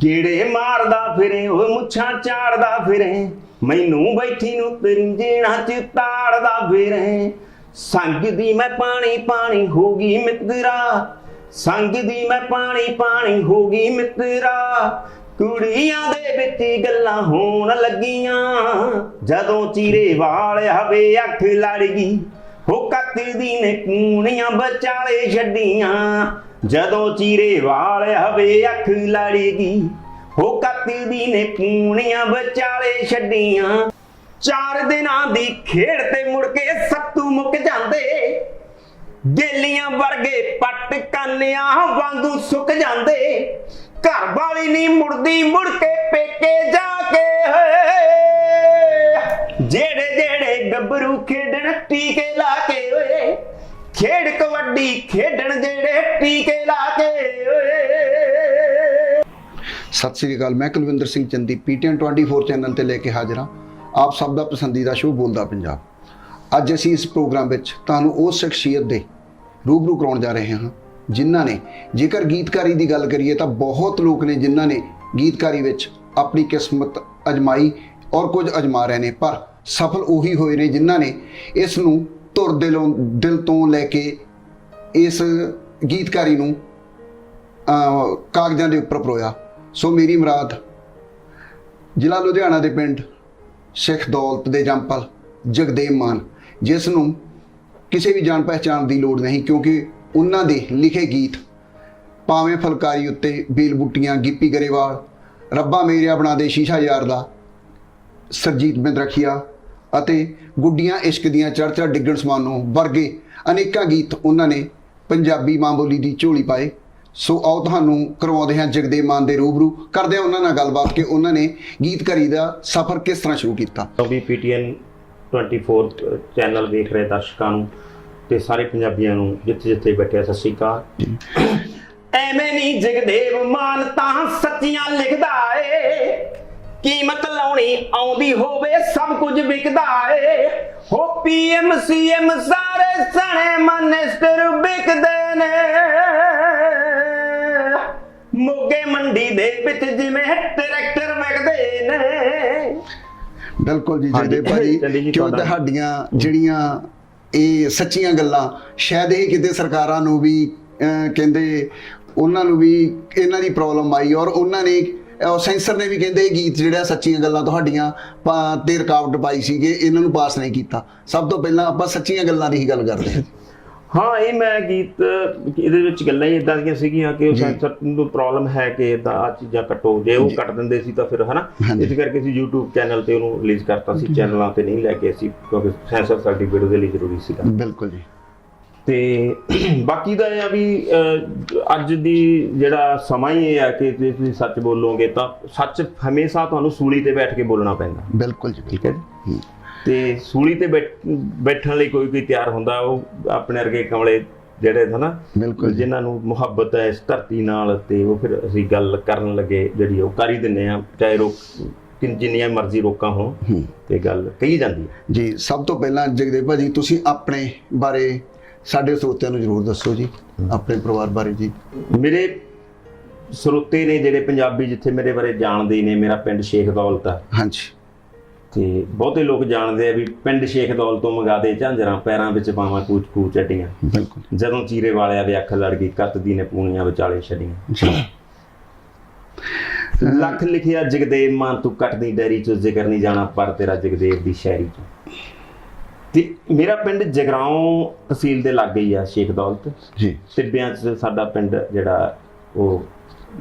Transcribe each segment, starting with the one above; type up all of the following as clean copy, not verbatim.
ਗੇੜੇ ਮਾਰਦਾ ਫਿਰੇ ਉਹ ਮੁੱਛਾਂ ਝਾੜਦਾ ਫਿਰੇ ਮੈਨੂੰ ਬੈਠੀ ਨੂੰ ਤਰਿੰਜਣਾ ਚ ਤਾੜਦਾ ਫਿਰੇ ਸੰਗ ਦੀ ਮੈਂ ਪਾਣੀ ਪਾਣੀ ਹੋ ਗਈ ਮਿੱਤਰਾ ਸੰਗ ਦੀ ਮੈਂ ਪਾਣੀ ਪਾਣੀ ਹੋ ਗਈ ਮਿੱਤਰਾ ਕੁੜੀਆਂ ਦੇ ਵਿੱਚ ਗੱਲਾਂ ਹੋਣ ਲੱਗੀਆਂ ਜਦੋਂ ਚੀਰੇ ਵਾਲ ਹਵੇ ਅੱਖ ਲੜ ਗਈ ਹੋ ਕੱਤਦੀ ਨੇ ਕੂਣੀਆਂ ਵਿਚਾਲੇ ਛੱਡੀਆਂ ਜਦੋਂ ਚੀਰੇ ਵਾਲ ਹਵੇ ਅੱਖ ਲੜ ਗਈ ਹੋ ਕੱਤਦੀ ਨੇ ਕੂਣੀਆਂ ਵਿਚਾਲੇ ਛੱਡੀਆਂ 4 ਦਿਨਾਂ ਦੀ ਖੇਡ ਤੇ ਮੁੜ ਕੇ ਸੱਤੂ ਮੁੱਕ ਜਾਂਦੇ ਗੇਲੀਆਂ ਵਰਗੇ ਪੱਟ ਕਾਨਿਆਂ ਵਾਂਗੂ ਸੁੱਕ ਜਾਂਦੇ ਘਰ ਵਾਲੀ ਨਹੀਂ ਮੁੜਦੀ ਮੁੜ ਕੇ ਪੇਕੇ ਜਾ ਕੇ ਜਿਹੜੇ ਜਿਹੜੇ ਗੱਭਰੂ ਖੇਡਣ ਟੀਕੇ ਲਾ ਕੇ ਓਏ ਖੇਡ ਕਬੱਡੀ ਖੇਡਣ ਜਿਹੜੇ ਟੀਕੇ ਲਾ ਕੇ ਓਏ। ਸਤਿ ਸ੍ਰੀ ਅਕਾਲ, ਮੈਂ ਕੁਲਵਿੰਦਰ ਸਿੰਘ ਚੰਦੀ PTN 24 ਚੈਨਲ ਤੇ ਲੈ ਕੇ ਹਾਜ਼ਰ ਹਾਂ ਆਪ ਸਭ ਦਾ ਪਸੰਦੀਦਾ ਸ਼ੋਅ ਬੋਲਦਾ ਪੰਜਾਬ। ਅੱਜ ਅਸੀਂ ਇਸ ਪ੍ਰੋਗਰਾਮ ਵਿੱਚ ਤੁਹਾਨੂੰ ਉਸ ਸ਼ਖਸੀਅਤ ਦੇ ਰੂਬਰੂ ਕਰਾਉਣ ਜਾ ਰਹੇ ਹਾਂ ਜਿਨ੍ਹਾਂ ਨੇ, ਜੇਕਰ ਗੀਤਕਾਰੀ ਦੀ ਗੱਲ ਕਰੀਏ ਤਾਂ ਬਹੁਤ ਲੋਕ ਨੇ ਜਿਨ੍ਹਾਂ ਨੇ ਗੀਤਕਾਰੀ ਵਿੱਚ ਆਪਣੀ ਕਿਸਮਤ ਅਜਮਾਈ ਔਰ ਕੁਝ ਅਜਮਾ ਰਹੇ ਨੇ, ਪਰ ਸਫਲ ਉਹੀ ਹੋਏ ਨੇ ਜਿਨ੍ਹਾਂ ਨੇ ਇਸ ਨੂੰ ਧੁਰ ਦਿਲ ਤੋਂ ਲੈ ਕੇ ਇਸ ਗੀਤਕਾਰੀ ਨੂੰ ਕਾਗਜ਼ਾਂ ਦੇ ਉੱਪਰ ਪਰੋਇਆ। ਸੋ ਮੇਰੀ ਮੁਰਾਦ ਜ਼ਿਲ੍ਹਾ ਲੁਧਿਆਣਾ ਦੇ ਪਿੰਡ ਸਿੱਖ ਦੌਲਤ ਦੇ ਜੰਪਲ ਜਗਦੇਵ ਮਾਨ, ਜਿਸ ਨੂੰ ਕਿਸੇ ਵੀ ਜਾਣ ਪਹਿਚਾਣ ਦੀ ਲੋੜ ਨਹੀਂ ਕਿਉਂਕਿ ਉਹਨਾਂ ਦੇ ਲਿਖੇ ਗੀਤ ਭਾਵੇਂ ਫੁਲਕਾਰੀ ਉੱਤੇ ਬੇਲ ਬੂਟੀਆਂ, ਗਿੱਪੀ ਗਰੇਵਾਲ, ਰੱਬਾ ਮੇਰਿਆ ਬਣਾ ਦੇ ਸ਼ੀਸ਼ਾ ਯਾਰ ਦਾ, ਸਰਜੀਤ ਬਿੰਦਰਖੀਆ ਅਤੇ ਗੁੱਡੀਆਂ ਇਸ਼ਕ ਦੀਆਂ ਚੜ੍ਹ ਚੜ੍ਹ ਡਿੱਗਣ ਸਮਾਨੋਂ ਵਰਗੇ ਅਨੇਕਾਂ ਗੀਤ ਉਹਨਾਂ ਨੇ ਪੰਜਾਬੀ ਮਾਂ ਬੋਲੀ ਦੀ ਝੋਲੀ ਪਾਏ। ਸੋ ਆਓ ਤੁਹਾਨੂੰ ਕਰਵਾਉਂਦੇ ਹਾਂ ਜਗਦੇਵ ਮਾਨ ਦੇ ਰੂਬਰੂ, ਕਰਦੇ ਹਾਂ ਉਹਨਾਂ ਨਾਲ ਗੱਲਬਾਤ ਕਿ ਉਹਨਾਂ ਨੇ ਗੀਤਕਾਰੀ ਦਾ ਸਫ਼ਰ ਕਿਸ ਤਰ੍ਹਾਂ ਸ਼ੁਰੂ ਕੀਤਾ। ਵੀ PTN 24 ਚੈਨਲ ਦੇਖ ਰਹੇ ਦਰਸ਼ਕਾਂ ਨੂੰ ਤੇ ਸਾਰੇ ਪੰਜਾਬੀਆਂ ਨੂੰ ਜਿੱਥੇ ਜਿੱਥੇ ਬੈਠੇ ਸਤਿ ਸ਼੍ਰੀ ਅਕਾਲ। ਐਵੇਂ ਨਹੀਂ ਜਗਦੇਵ ਮਾਨ ਤਾਂ ਸੱਚੀਆਂ ਲਿਖਦਾ ਏ, ਕੀਮਤ ਲਾਉਣੀ ਆਉਂਦੀ ਹੋਵੇ ਸਭ ਕੁਝ ਵਿਕਦਾ ਏ। ਹੋ PM CM ਸਾਰੇ ਸਣੇ ਮਨਿਸਟਰ ਵਿਕਦੇ ਨੇ, ਮੋਗੇ ਮੰਡੀ ਦੇ ਵਿੱਚ ਜਿਵੇਂ ਟਰੈਕਟਰ ਵਿਕਦੇ ਨੇ। ਬਿਲਕੁਲ ਜੀ ਜਗਦੇਵ ਭਾਜੀ, ਕਿਉਂ ਤੁਹਾਡੀਆਂ ਜਿਹੜੀਆਂ ਇਹ ਸੱਚੀਆਂ ਗੱਲਾਂ ਸ਼ਾਇਦ ਇਹ ਕਿਤੇ ਸਰਕਾਰਾਂ ਨੂੰ ਵੀ ਕਹਿੰਦੇ ਉਹਨਾਂ ਨੂੰ ਵੀ ਇਹਨਾਂ ਦੀ ਪ੍ਰੋਬਲਮ ਆਈ ਔਰ ਉਹਨਾਂ ਨੇ ਸੈਂਸਰ ਨੇ ਵੀ ਕਹਿੰਦੇ ਇਹ ਗੀਤ ਜਿਹੜਾ ਸੱਚੀਆਂ ਗੱਲਾਂ ਤੁਹਾਡੀਆਂ ਤੇ ਰੁਕਾਵਟ ਪਾਈ ਸੀ ਕਿ ਇਹਨਾਂ ਨੂੰ ਪਾਸ ਨਹੀਂ ਕੀਤਾ। ਸਭ ਤੋਂ ਪਹਿਲਾਂ ਆਪਾਂ ਸੱਚੀਆਂ ਗੱਲਾਂ ਦੀ ਹੀ ਗੱਲ ਕਰਦੇ ਹਾਂ। ਹਾਂ, ਇਹ ਮੈਂ ਗੀਤ ਇਹਦੇ ਵਿੱਚ ਗੱਲਾਂ ਹੀ ਇਦਾਂ ਦੀਆਂ ਸੀਗੀਆਂ ਕਿ ਉਹ ਸੈਂਸਰ ਨੂੰ ਪ੍ਰੋਬਲਮ ਹੈ ਕਿ ਇਦਾਂ ਆ ਚੀਜ਼ਾਂ ਕੱਟੋ, ਜੇ ਉਹ ਕੱਟ ਦਿੰਦੇ ਸੀ ਤਾਂ ਫਿਰ ਹਨਾ ਇਸ ਕਰਕੇ ਅਸੀਂ YouTube ਚੈਨਲ ਤੇ ਉਹਨੂੰ ਰਿਲੀਜ਼ ਕਰਤਾ ਸੀ, ਚੈਨਲਾਂ ਤੇ ਨਹੀਂ ਲੈ ਕੇ ਅਸੀਂ, ਕਿਉਂਕਿ ਸੈਂਸਰ ਸਰਟੀਫਿਕੇਟ ਦੇ ਲਈ ਜ਼ਰੂਰੀ ਸੀਗਾ। ਬਿਲਕੁਲ ਜੀ। ਤੇ ਬਾਕੀ ਦਾ ਇਹ ਆ ਵੀ ਅੱਜ ਦੀ ਜਿਹੜਾ ਸਮਾਂ ਹੀ ਇਹ ਆ ਕਿ ਜੇ ਤੁਸੀਂ ਸੱਚ ਬੋਲੋਗੇ ਤਾਂ ਸੱਚ ਹਮੇਸ਼ਾ ਤੁਹਾਨੂੰ ਸੂਲੀ ਤੇ ਬੈਠ ਕੇ ਬੋਲਣਾ ਪੈਂਦਾ। ਬਿਲਕੁਲ ਜੀ, ਠੀਕ ਹੈ ਜੀ। ਤੇ ਸੂਲੀ ਤੇ ਬੈਠਣ ਲਈ ਕੋਈ ਤਿਆਰ ਹੁੰਦਾ, ਉਹ ਆਪਣੇ ਵਰਗੇ ਕਮਲੇ ਜਿਹੜੇ ਹਨਾ ਬਿਲਕੁਲ ਜਿਨ੍ਹਾਂ ਨੂੰ ਮੁਹੱਬਤ ਹੈ ਇਸ ਧਰਤੀ ਨਾਲ, ਤੇ ਉਹ ਫਿਰ ਅਸੀਂ ਗੱਲ ਕਰਨ ਲੱਗੇ ਜਿਹੜੀ ਉਹ ਕਰ ਹੀ ਦਿੰਦੇ ਆ, ਚਾਹੇ ਜਿੰਨੀਆਂ ਮਰਜ਼ੀ ਰੋਕਾਂ ਹੋਣ ਤੇ ਗੱਲ ਕਹੀ ਜਾਂਦੀ ਹੈ ਜੀ। ਸਭ ਤੋਂ ਪਹਿਲਾਂ ਜਗਦੇਵ ਭਾਜੀ ਤੁਸੀਂ ਆਪਣੇ ਬਾਰੇ ਸਾਡੇ ਸਰੋਤਿਆਂ ਨੂੰ ਜ਼ਰੂਰ ਦੱਸੋ ਜੀ, ਆਪਣੇ ਪਰਿਵਾਰ ਬਾਰੇ ਜੀ। ਮੇਰੇ ਸਰੋਤੇ ਨੇ ਜਿਹੜੇ ਪੰਜਾਬੀ ਜਿੱਥੇ ਮੇਰੇ ਬਾਰੇ ਜਾਣਦੇ ਨੇ, ਮੇਰਾ ਪਿੰਡ ਸ਼ੇਖ ਦੌਲਤ ਆ। ਹਾਂਜੀ। ਤੇ ਬਹੁਤੇ ਲੋਕ ਜਾਣਦੇ ਆ ਵੀ ਪਿੰਡ ਸ਼ੇਖ ਦੌਲਤ ਤੋਂ ਮੰਗਾ ਦੇ ਝਾਂਜਰਾਂ, ਪੈਰਾਂ ਵਿੱਚ ਪਾਵਾਂ ਕੂਚ ਕੂਚ ਅੱਡੀਆਂ, ਬਿਲਕੁਲ ਜਦੋਂ ਚੀਰੇ ਵਾਲਿਆਂ ਦੇ ਅੱਖ ਲੜ ਗਈ ਕੱਤਦੀ ਨੇ ਪੂਣੀਆਂ ਵਿਚਾਲੇ ਛੱਡੀਆਂ। ਲੱਖ ਲਿਖਿਆ ਜਗਦੇਵ ਮਾਨ ਤੂੰ ਕੱਟਦੀ ਡੈਰੀ ਚੋਂ, ਜ਼ਿਕਰ ਨਹੀਂ ਜਾਣਾ ਪਰ ਤੇਰਾ ਜਗਦੇਵ ਦੀ ਸ਼ਾਇਰੀ ਚੋਂ। ਤੇ ਮੇਰਾ ਪਿੰਡ ਜਗਰਾਉਂ ਤਹਿਸੀਲ ਦੇ ਲਾਗੇ ਹੀ ਆ ਸ਼ੇਖ ਦੌਲਤ ਜੀ। ਟਿੱਬਿਆਂ 'ਚ ਸਾਡਾ ਪਿੰਡ ਜਿਹੜਾ ਉਹ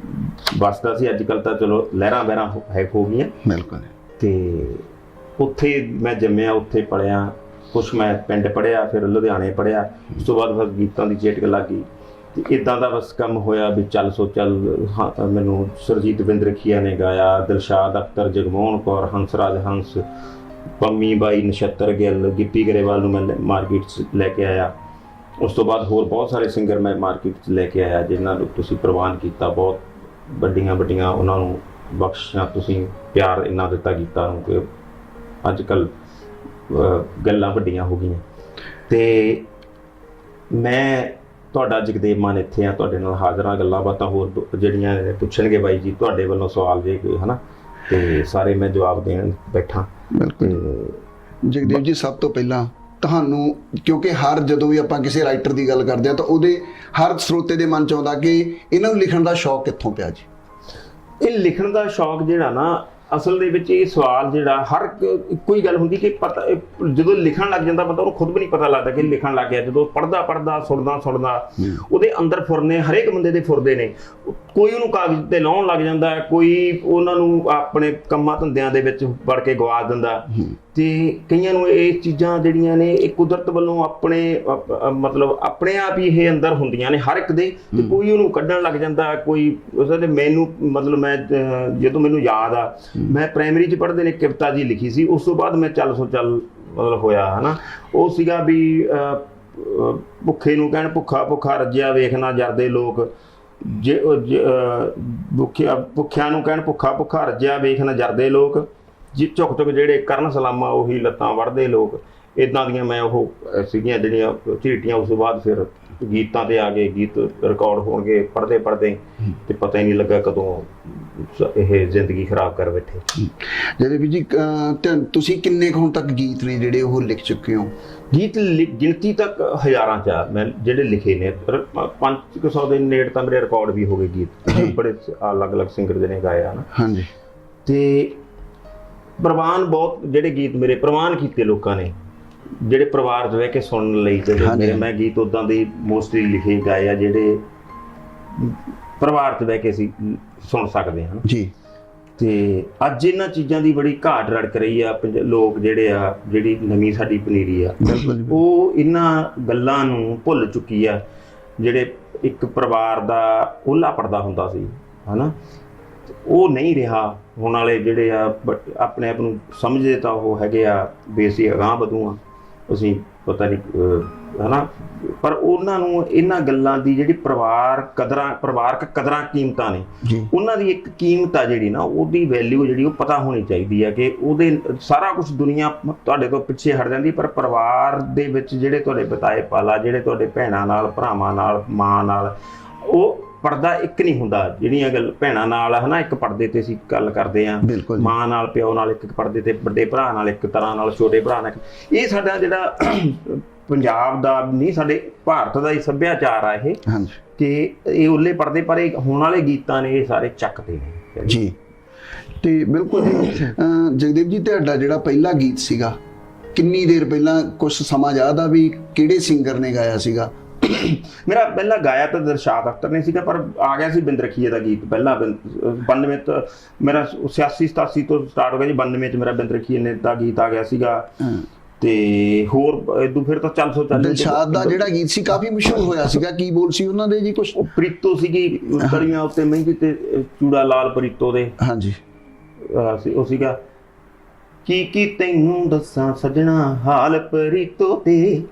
ਵਸਦਾ ਸੀ, ਅੱਜ ਕੱਲ੍ਹ ਤਾਂ ਚਲੋ ਲਹਿਰਾਂ ਬਹਿਰਾਂ ਹੋ ਗਈਆਂ। ਬਿਲਕੁਲ। ਤੇ ਉੱਥੇ ਮੈਂ ਜੰਮਿਆ, ਉੱਥੇ ਪੜ੍ਹਿਆ, ਕੁਛ ਮੈਂ ਪਿੰਡ ਪੜ੍ਹਿਆ, ਫਿਰ ਲੁਧਿਆਣੇ ਪੜ੍ਹਿਆ। ਉਸ ਤੋਂ ਬਾਅਦ ਬਸ ਗੀਤਾਂ ਦੀ ਚੇਟਕ ਲੱਗ ਗਈ ਤੇ ਇੱਦਾਂ ਦਾ ਬਸ ਕੰਮ ਹੋਇਆ ਵੀ ਚੱਲ ਸੋ ਚੱਲ। ਮੈਨੂੰ ਸਰਜੀਤ ਬਿੰਦਰਖੀਆ ਨੇ ਗਾਇਆ, ਦਿਲਸ਼ਾਦ ਅਖਤਰ, ਜਗਮੋਹਨ ਕੌਰ, ਹੰਸਰਾਜ ਹੰਸ, ਪੰਮੀ ਬਾਈ, ਨਛੱਤਰ ਗਿੱਲ, ਗਿੱਪੀ ਗਰੇਵਾਲ ਨੂੰ ਮੈਂ ਮਾਰਕੀਟ 'ਚ ਲੈ ਕੇ ਆਇਆ। ਉਸ ਤੋਂ ਬਾਅਦ ਹੋਰ ਬਹੁਤ ਸਾਰੇ ਸਿੰਗਰ ਮੈਂ ਮਾਰਕੀਟ 'ਚ ਲੈ ਕੇ ਆਇਆ ਜਿਨ੍ਹਾਂ ਨੂੰ ਤੁਸੀਂ ਪ੍ਰਵਾਨ ਕੀਤਾ, ਬਹੁਤ ਵੱਡੀਆਂ ਵੱਡੀਆਂ ਉਹਨਾਂ ਨੂੰ ਬਖਸ਼ਿਸ਼ਾਂ, ਤੁਸੀਂ ਪਿਆਰ ਇੰਨਾ ਦਿੱਤਾ ਗੀਤਾਂ ਨੂੰ ਕਿ ਅੱਜ ਕੱਲ੍ਹ ਗੱਲਾਂ ਵੱਡੀਆਂ ਹੋ ਗਈਆਂ। ਤੇ ਮੈਂ ਤੁਹਾਡਾ ਜਗਦੇਵ ਮਾਨ ਇੱਥੇ ਆ, ਤੁਹਾਡੇ ਨਾਲ ਹਾਜ਼ਰ ਆ, ਗੱਲਾਂ ਬਾਤਾਂ ਹੋਰ ਜਿਹੜੀਆਂ ਨੇ ਪੁੱਛਣਗੇ ਬਾਈ ਜੀ ਤੁਹਾਡੇ ਵੱਲੋਂ ਸਵਾਲ ਜੇ ਕੋਈ ਹਨਾ, ਤੇ ਸਾਰੇ ਮੈਂ ਜਵਾਬ ਦੇਣ ਬੈਠਾ। ਬਿਲਕੁਲ ਜਗਦੇਵ ਜੀ, ਸਭ ਤੋਂ ਪਹਿਲਾਂ ਤੁਹਾਨੂੰ, ਕਿਉਂਕਿ ਹਰ ਜਦੋਂ ਵੀ ਆਪਾਂ ਕਿਸੇ ਰਾਈਟਰ ਦੀ ਗੱਲ ਕਰਦੇ ਆ ਤਾਂ ਉਹਦੇ ਹਰ ਸਰੋਤੇ ਦੇ ਮਨ ਚ ਆਉਂਦਾ ਕਿ ਇਹਨਾਂ ਨੂੰ ਲਿਖਣ ਦਾ ਸ਼ੌਕ ਕਿੱਥੋਂ ਪਿਆ ਜੀ? ਇਹ ਲਿਖਣ ਦਾ ਸ਼ੌਕ ਜਿਹੜਾ ਨਾ, ਅਸਲ ਦੇ ਵਿੱਚ ਇਹ ਸਵਾਲ ਜਿਹੜਾ ਹਰ ਇੱਕੋ ਹੀ ਗੱਲ ਹੁੰਦੀ ਕਿ ਪਤਾ ਜਦੋਂ ਲਿਖਣ ਲੱਗ ਜਾਂਦਾ ਬੰਦਾ, ਉਹਨੂੰ ਖੁਦ ਵੀ ਨਹੀਂ ਪਤਾ ਲੱਗਦਾ ਕਿ ਲਿਖਣ ਲੱਗ ਗਿਆ। ਜਦੋਂ ਪੜ੍ਹਦਾ ਸੁਣਦਾ ਉਹਦੇ ਅੰਦਰ ਫੁਰਨੇ, ਹਰੇਕ ਬੰਦੇ ਦੇ ਫੁਰਦੇ ਨੇ। ਕੋਈ ਉਹਨੂੰ ਕਾਗਜ਼ ਤੇ ਲਾਉਣ ਲੱਗ ਜਾਂਦਾ, ਕੋਈ ਉਹਨਾਂ ਨੂੰ ਆਪਣੇ ਕੰਮਾਂ ਧੰਦਿਆਂ ਦੇ ਵਿੱਚ ਵੜ ਕੇ ਗਵਾ ਦਿੰਦਾ, ਤੇ ਕਈਆਂ ਨੂੰ ਇਹ ਚੀਜ਼ਾਂ ਜਿਹੜੀਆਂ ਨੇ ਇਹ ਕੁਦਰਤ ਵੱਲੋਂ ਆਪਣੇ ਮਤਲਬ ਆਪਣੇ ਆਪ ਹੀ ਇਹ ਅੰਦਰ ਹੁੰਦੀਆਂ ਨੇ ਹਰ ਇੱਕ ਦੇ, ਤੇ ਕੋਈ ਉਹਨੂੰ ਕੱਢਣ ਲੱਗ ਜਾਂਦਾ। ਕੋਈ ਉਸਦੇ ਮੈਨੂੰ ਮਤਲਬ ਮੈਂ ਜਦੋਂ ਮੈਨੂੰ ਯਾਦ ਆ, ਮੈਂ ਪ੍ਰਾਇਮਰੀ 'ਚ ਪੜ੍ਹਦੇ ਨੇ ਕਵਿਤਾ ਜੀ ਲਿਖੀ ਸੀ, ਉਸ ਤੋਂ ਬਾਅਦ ਮੈਂ ਚੱਲ ਮਤਲਬ ਹੋਇਆ ਹਨਾ। ਉਹ ਸੀਗਾ ਵੀ ਭੁੱਖੇ ਨੂੰ ਕਹਿਣ ਭੁੱਖਾ ਰੱਜਿਆ ਵੇਖ ਨਾ ਜਰਦੇ ਲੋਕ, ਜੇ ਭੁੱਖਿਆਂ ਨੂੰ ਕਹਿਣ ਭੁੱਖਾ ਰੱਜਿਆ ਵੇਖ ਨਾ ਜਰਦੇ ਲੋਕ, ਝੁਕ ਜਿਹੜੇ ਕਰਨ ਸਲਾਮਾਂ ਉਹੀ ਲੱਤਾਂ ਵੜਦੇ ਲੋਕ। ਇਦਾਂ ਦੀਆਂ ਮੈਂ ਉਹ ਸੀਗੀਆਂ ਜਿਹੜੀਆਂ ਝੀਟੀਆਂ। ਉਸ ਤੋਂ ਬਾਅਦ ਫਿਰ ਗੀਤਾਂ ਤੇ ਆ ਗਏ, ਗੀਤ ਰਿਕਾਰਡ ਹੋਣਗੇ ਪੜ੍ਹਦੇ ਤੇ ਪਤਾ ਹੀ ਨਹੀਂ ਲੱਗਾ ਕਦੋਂ ਇਹ ਜ਼ਿੰਦਗੀ ਖਰਾਬ ਕਰ ਬੈਠੇ। ਜਦੇ ਵੀ ਜੀ, ਤੁਸੀਂ ਕਿੰਨੇ ਕੁ ਹੁਣ ਤੱਕ ਗੀਤ ਨੇ ਜਿਹੜੇ ਉਹ ਲਿਖ ਚੁੱਕੇ ਹੋ? ਗੀਤ ਗਿਣਤੀ ਤੱਕ ਹਜ਼ਾਰਾਂ ਚ ਮੈਂ ਜਿਹੜੇ ਲਿਖੇ ਨੇ, 500 ਦੇ ਨੇੜੇ ਤਾਂ ਮੇਰੇ ਰਿਕਾਰਡ ਵੀ ਹੋ ਗਏ ਗੀਤ, ਬੜੇ ਅਲੱਗ-ਅਲੱਗ ਸਿੰਗਰ ਦੇ ਨੇ ਗਾਏ ਹਨ। ਹਾਂਜੀ। ਤੇ ਪ੍ਰਵਾਨ ਬਹੁਤ ਜਿਹੜੇ ਗੀਤ ਮੇਰੇ ਪ੍ਰਵਾਨ ਕੀਤੇ ਲੋਕਾਂ ਨੇ, ਜਿਹੜੇ ਪਰਿਵਾਰ 'ਚ ਬਹਿ ਕੇ ਸੁਣਨ ਲਈ ਤੇ ਮੈਂ ਗੀਤ ਉੱਦਾਂ ਦੇ ਮੋਸਟਲੀ ਲਿਖੇ ਗਾਏ ਆ ਜਿਹੜੇ ਪਰਿਵਾਰ 'ਚ ਬਹਿ ਕੇ ਅਸੀਂ ਸੁਣ ਸਕਦੇ ਹਾਂ ਜੀ। ਤੇ ਅੱਜ ਇਹਨਾਂ ਚੀਜ਼ਾਂ ਦੀ ਬੜੀ ਘਾਟ ਰੜਕ ਰਹੀ ਆ। ਲੋਕ ਜਿਹੜੇ ਆ, ਜਿਹੜੀ ਨਵੀਂ ਸਾਡੀ ਪਨੀਰੀ ਆ, ਉਹ ਇਹਨਾਂ ਗੱਲਾਂ ਨੂੰ ਭੁੱਲ ਚੁੱਕੀ ਆ। ਜਿਹੜੇ ਇੱਕ ਪਰਿਵਾਰ ਦਾ ਉਹਲਾ ਪੜਦਾ ਹੁੰਦਾ ਸੀ ਹਨਾ, ਉਹ ਨਹੀਂ ਰਿਹਾ। ਹੁਣ ਵਾਲੇ ਜਿਹੜੇ ਆ ਆਪਣੇ ਆਪ ਨੂੰ ਸਮਝਦੇ ਤਾਂ ਉਹ ਹੈਗੇ ਆ ਵੀ ਅਸੀਂ ਅਗਾਂਹ ਵਧੂ ਆ, ਅਸੀਂ ਪਤਾ ਨਹੀਂ ਹਨਾ, ਪਰ ਉਹਨਾਂ ਨੂੰ ਇਹਨਾਂ ਗੱਲਾਂ ਦੀ ਜਿਹੜੀ ਪਰਿਵਾਰਕ ਕਦਰਾਂ ਕੀਮਤਾਂ ਨੇ, ਉਹਨਾਂ ਦੀ ਇੱਕ ਕੀਮਤ ਆ ਜਿਹੜੀ ਨਾ, ਉਹਦੀ ਵੈਲਿਊ ਜਿਹੜੀ ਉਹ ਪਤਾ ਹੋਣੀ ਚਾਹੀਦੀ ਹੈ ਕਿ ਉਹਦੇ ਸਾਰਾ ਕੁਝ ਦੁਨੀਆ ਤੁਹਾਡੇ ਤੋਂ ਪਿੱਛੇ ਹਟ ਜਾਂਦੀ, ਪਰ ਪਰਿਵਾਰ ਦੇ ਵਿੱਚ ਜਿਹੜੇ ਤੁਹਾਡੇ ਬਿਤਾਏ ਪਾਲਾ, ਜਿਹੜੇ ਤੁਹਾਡੇ ਭੈਣਾਂ ਨਾਲ, ਭਰਾਵਾਂ ਨਾਲ, ਮਾਂ ਨਾਲ, ਉਹ ਪਰਦਾ ਇੱਕ ਨਹੀਂ ਹੁੰਦਾ। ਜਿਹੜੀਆਂ ਗੱਲ ਭੈਣਾਂ ਨਾਲ ਹਨਾ, ਇੱਕ ਪਰਦੇ ਤੇ ਅਸੀਂ ਗੱਲ ਕਰਦੇ ਹਾਂ, ਮਾਂ ਨਾਲ, ਪਿਓ ਨਾਲ ਇੱਕ ਪਰਦੇ ਤੇ, ਵੱਡੇ ਭਰਾ ਨਾਲ ਇੱਕ ਤਰ੍ਹਾਂ ਨਾਲ, ਛੋਟੇ ਭਰਾ ਨਾਲ। ਇਹ ਸਾਡਾ ਜਿਹੜਾ ਪੰਜਾਬ ਦਾ ਨਹੀਂ, ਸਾਡੇ ਭਾਰਤ ਦਾ ਹੀ ਸੱਭਿਆਚਾਰ ਆ ਇਹ, ਕਿ ਇਹ ਉੱਲੇ ਪਰਦੇ, ਪਰ ਇਹ ਹੁਣ ਵਾਲੇ ਗੀਤਾਂ ਨੇ ਇਹ ਸਾਰੇ ਚੱਕਦੇ ਨੇ ਜੀ। ਤੇ ਬਿਲਕੁਲ ਜੀ। ਜਗਦੇਵ ਜੀ, ਤੁਹਾਡਾ ਜਿਹੜਾ ਪਹਿਲਾ ਗੀਤ ਸੀਗਾ ਕਿੰਨੀ ਦੇਰ ਪਹਿਲਾਂ, ਕੁਛ ਸਮਾਂ ਯਾਦ ਆ ਵੀ ਕਿਹੜੇ ਸਿੰਗਰ ਨੇ ਗਾਇਆ ਸੀਗਾ? ਮੇਰਾ ਪਹਿਲਾ ਗਾਇਆ ਤਾਂ ਦਿਲਸ਼ਾਦ ਅਖਤਰ ਨੇ ਸੀਗਾ, ਪਰ ਆ ਗਿਆ ਸੀ ਬਿੰਦ ਰਖੀਏ ਦਾ ਗੀਤ ਪਹਿਲਾਂ 92 ਤੋਂ। ਮੇਰਾ 86-87 ਤੋਂ ਸਟਾਰਟ ਹੋ ਗਿਆ ਜੀ, 92 ਚ ਮੇਰਾ ਬਿੰਦ ਰਖੀਏ ਨੇ ਦਾ ਗੀਤ ਆ ਗਿਆ ਸੀਗਾ। ਤੇ ਹੋਰ ਇਦੋਂ ਫਿਰ ਤਾਂ 440 ਦਿਲਸ਼ਾਦ ਦਾ ਜਿਹੜਾ ਗੀਤ ਸੀ ਕਾਫੀ ਮਸ਼ਹੂਰ ਹੋਇਆ ਸੀਗਾ। ਕੀ ਬੋਲ ਸੀ ਉਹਨਾਂ ਦੇ ਜੀ? ਕੁਛ ਪ੍ਰੀਤੋ ਸੀਗੀ, ਕਲੀਆਂ ਉੱਤੇ ਮਹਿੰਦੀ ਤੇ ਚੂੜਾ ਲਾਲ ਪ੍ਰੀਤੋ ਦੇ। ਹਾਂਜੀ। ਉਹ ਸੀਗਾ ਕੀ ਤੈਨੂੰ ਦੱਸਾਂ ਸਜਣਾ ਹਾਲ ਪ੍ਰੀਤੋ ਤੇ,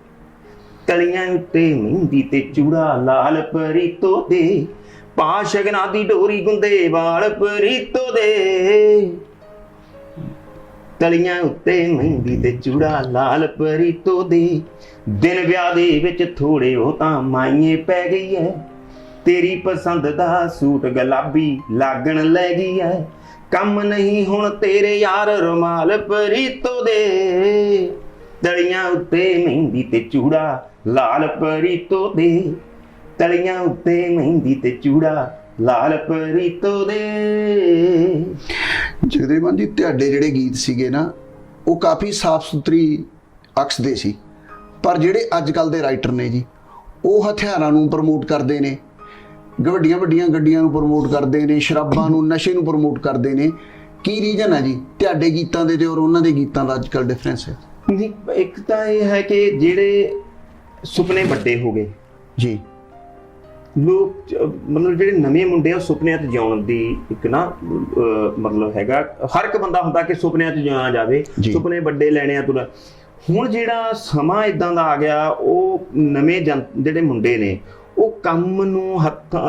ਕਲੀਆਂ ਉੱਤੇ ਮਹਿੰਦੀ ਤੇ ਚੂੜਾ ਲਾਲ ਪ੍ਰੀਤੋ ਦੇ, ਪਾ ਸ਼ਗਨਾਂ ਦੀ ਡੋਰੀ ਗੁੰਦੇ ਵਾਲ ਪ੍ਰੀਤੋ ਦੇ, ਕਲੀਆਂ ਉੱਤੇ ਮਹਿੰਦੀ ਤੇ ਚੂੜਾ ਲਾਲ ਪ੍ਰੀਤੋ ਦੇ, ਦਿਨ ਵਿਆਹ ਦੇ ਵਿੱਚ ਥੋੜੇ ਉਹ ਤਾਂ ਮਾਈਏ ਪੈ ਗਈ ਐ, ਤੇਰੀ ਪਸੰਦ ਦਾ ਸੂਟ ਗੁਲਾਬੀ ਲੱਗਣ ਲੈ ਗਈ ਐ, ਕੰਮ ਨਹੀਂ ਹੁਣ ਤੇਰੇ ਯਾਰ ਰੁਮਾਲ ਪ੍ਰੀਤੋ ਦੇ, ਤਲੀਆਂ ਉੱਤੇ ਮਹਿੰਦੀ ਤੇ ਚੂੜਾ ਲਾਲ ਪ੍ਰੀਤੋ ਦੇ, ਤਲੀਆਂ ਉੱਤੇ ਮਹਿੰਦੀ ਤੇ ਚੂੜਾ ਲਾਲ ਪ੍ਰੀਤੋ ਦੇ। ਜਗਦੇਵ ਮਾਨ ਜੀ, ਤੁਹਾਡੇ ਜਿਹੜੇ ਗੀਤ ਸੀਗੇ ਨਾ, ਉਹ ਕਾਫੀ ਸਾਫ਼ ਸੁਥਰੀ ਅਕਸ ਦੇ ਸੀ, ਪਰ ਜਿਹੜੇ ਅੱਜ ਕੱਲ੍ਹ ਦੇ ਰਾਈਟਰ ਨੇ ਜੀ, ਉਹ ਹਥਿਆਰਾਂ ਨੂੰ ਪ੍ਰਮੋਟ ਕਰਦੇ ਨੇ, ਵੱਡੀਆਂ ਗੱਡੀਆਂ ਨੂੰ ਪ੍ਰਮੋਟ ਕਰਦੇ ਨੇ, ਸ਼ਰਾਬਾਂ ਨੂੰ, ਨਸ਼ੇ ਨੂੰ ਪ੍ਰਮੋਟ ਕਰਦੇ ਨੇ। ਕੀ ਰੀਜ਼ਨ ਹੈ ਜੀ ਤੁਹਾਡੇ ਗੀਤਾਂ ਦੇ ਤੇ ਔਰ ਉਹਨਾਂ ਦੇ ਗੀਤਾਂ ਦਾ ਅੱਜ ਕੱਲ੍ਹ ਡਿਫਰੈਂਸ ਹੈ? ਇੱਕ ਤਾਂ ਇਹ ਹੈ ਕਿ ਜਿਹੜੇ ਸੁਪਨੇ ਵੱਡੇ ਹੋ ਗਏ ਜੀ, ਲੋਕ ਮਤਲਬ ਜਿਹੜੇ ਨਵੇਂ ਮੁੰਡੇ ਆ, ਸੁਪਨਿਆਂ 'ਚ ਜਿਉਣ ਦੀ ਇੱਕ ਨਾ ਮਤਲਬ ਹੈਗਾ, ਹਰ ਇੱਕ ਬੰਦਾ ਹੁੰਦਾ ਕਿ ਸੁਪਨਿਆਂ 'ਚ ਜਿਉਣਾ ਜਾਵੇ, ਸੁਪਨੇ ਵੱਡੇ ਲੈਣੇ ਆ ਤੁਰ। ਹੁਣ ਜਿਹੜਾ ਸਮਾਂ ਇਦਾਂ ਦਾ ਆ ਗਿਆ, ਉਹ ਨਵੇਂ ਜਿਹੜੇ ਮੁੰਡੇ ਨੇ, ਉਹ ਕੰਮ ਨੂੰ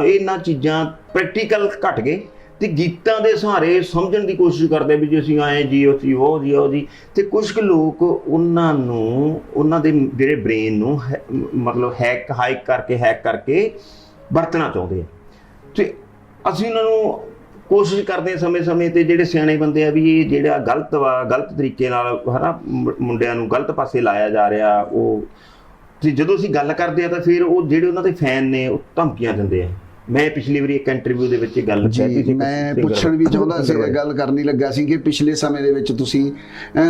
ਇਹਨਾਂ ਚੀਜ਼ਾਂ ਪ੍ਰੈਕਟੀਕਲ ਘਟ ਗਏ ਤੇ ਗੀਤਾਂ ਦੇ ਸਹਾਰੇ ਸਮਝਣ ਦੀ ਕੋਸ਼ਿਸ਼ ਕਰਦੇ ਵੀ ਜੇ ਅਸੀਂ ਆਏ ਜੀ ਅਸੀਂ ਉਹ ਜੀ ਤੇ ਕੁਝ ਕੁ ਲੋਕ ਉਹਨਾਂ ਨੂੰ ਉਹਨਾਂ ਦੇ ਜਿਹੜੇ ਬ੍ਰੇਨ ਨੂੰ ਮਤਲਬ ਹੈਕ ਕਰਕੇ ਵਰਤਣਾ ਚਾਹੁੰਦੇ ਆ ਤੇ ਅਸੀਂ ਉਹਨਾਂ ਨੂੰ ਕੋਸ਼ਿਸ਼ ਕਰਦੇ ਹਾਂ ਸਮੇਂ-ਸਮੇਂ ਤੇ ਜਿਹੜੇ ਸਿਆਣੇ ਬੰਦੇ ਆ ਵੀ ਇਹ ਜਿਹੜਾ ਗਲਤ ਤਰੀਕੇ ਨਾਲ ਹਨਾ ਮੁੰਡਿਆਂ ਨੂੰ ਗਲਤ ਪਾਸੇ ਲਾਇਆ ਜਾ ਰਿਹਾ ਉਹ ਤੇ ਜਦੋਂ ਅਸੀਂ ਗੱਲ ਕਰਦੇ ਆ ਤਾਂ ਫਿਰ ਉਹ ਜਿਹੜੇ ਉਹਨਾਂ ਦੇ ਫੈਨ ਨੇ ਉਹ ਧਮਕੀਆਂ ਦਿੰਦੇ ਆ। ਮੈਂ ਪਿਛਲੀ ਵਾਰੀ ਇੱਕ ਇੰਟਰਵਿਊ ਦੇ ਵਿੱਚ ਗੱਲ ਕੀਤੀ ਸੀ, ਮੈਂ ਪੁੱਛਣ ਵੀ ਚਾਹੁੰਦਾ ਸੀ, ਗੱਲ ਕਰਨੀ ਲੱਗਾ ਸੀ ਕਿ ਪਿਛਲੇ ਸਮੇਂ ਦੇ ਵਿੱਚ ਤੁਸੀਂ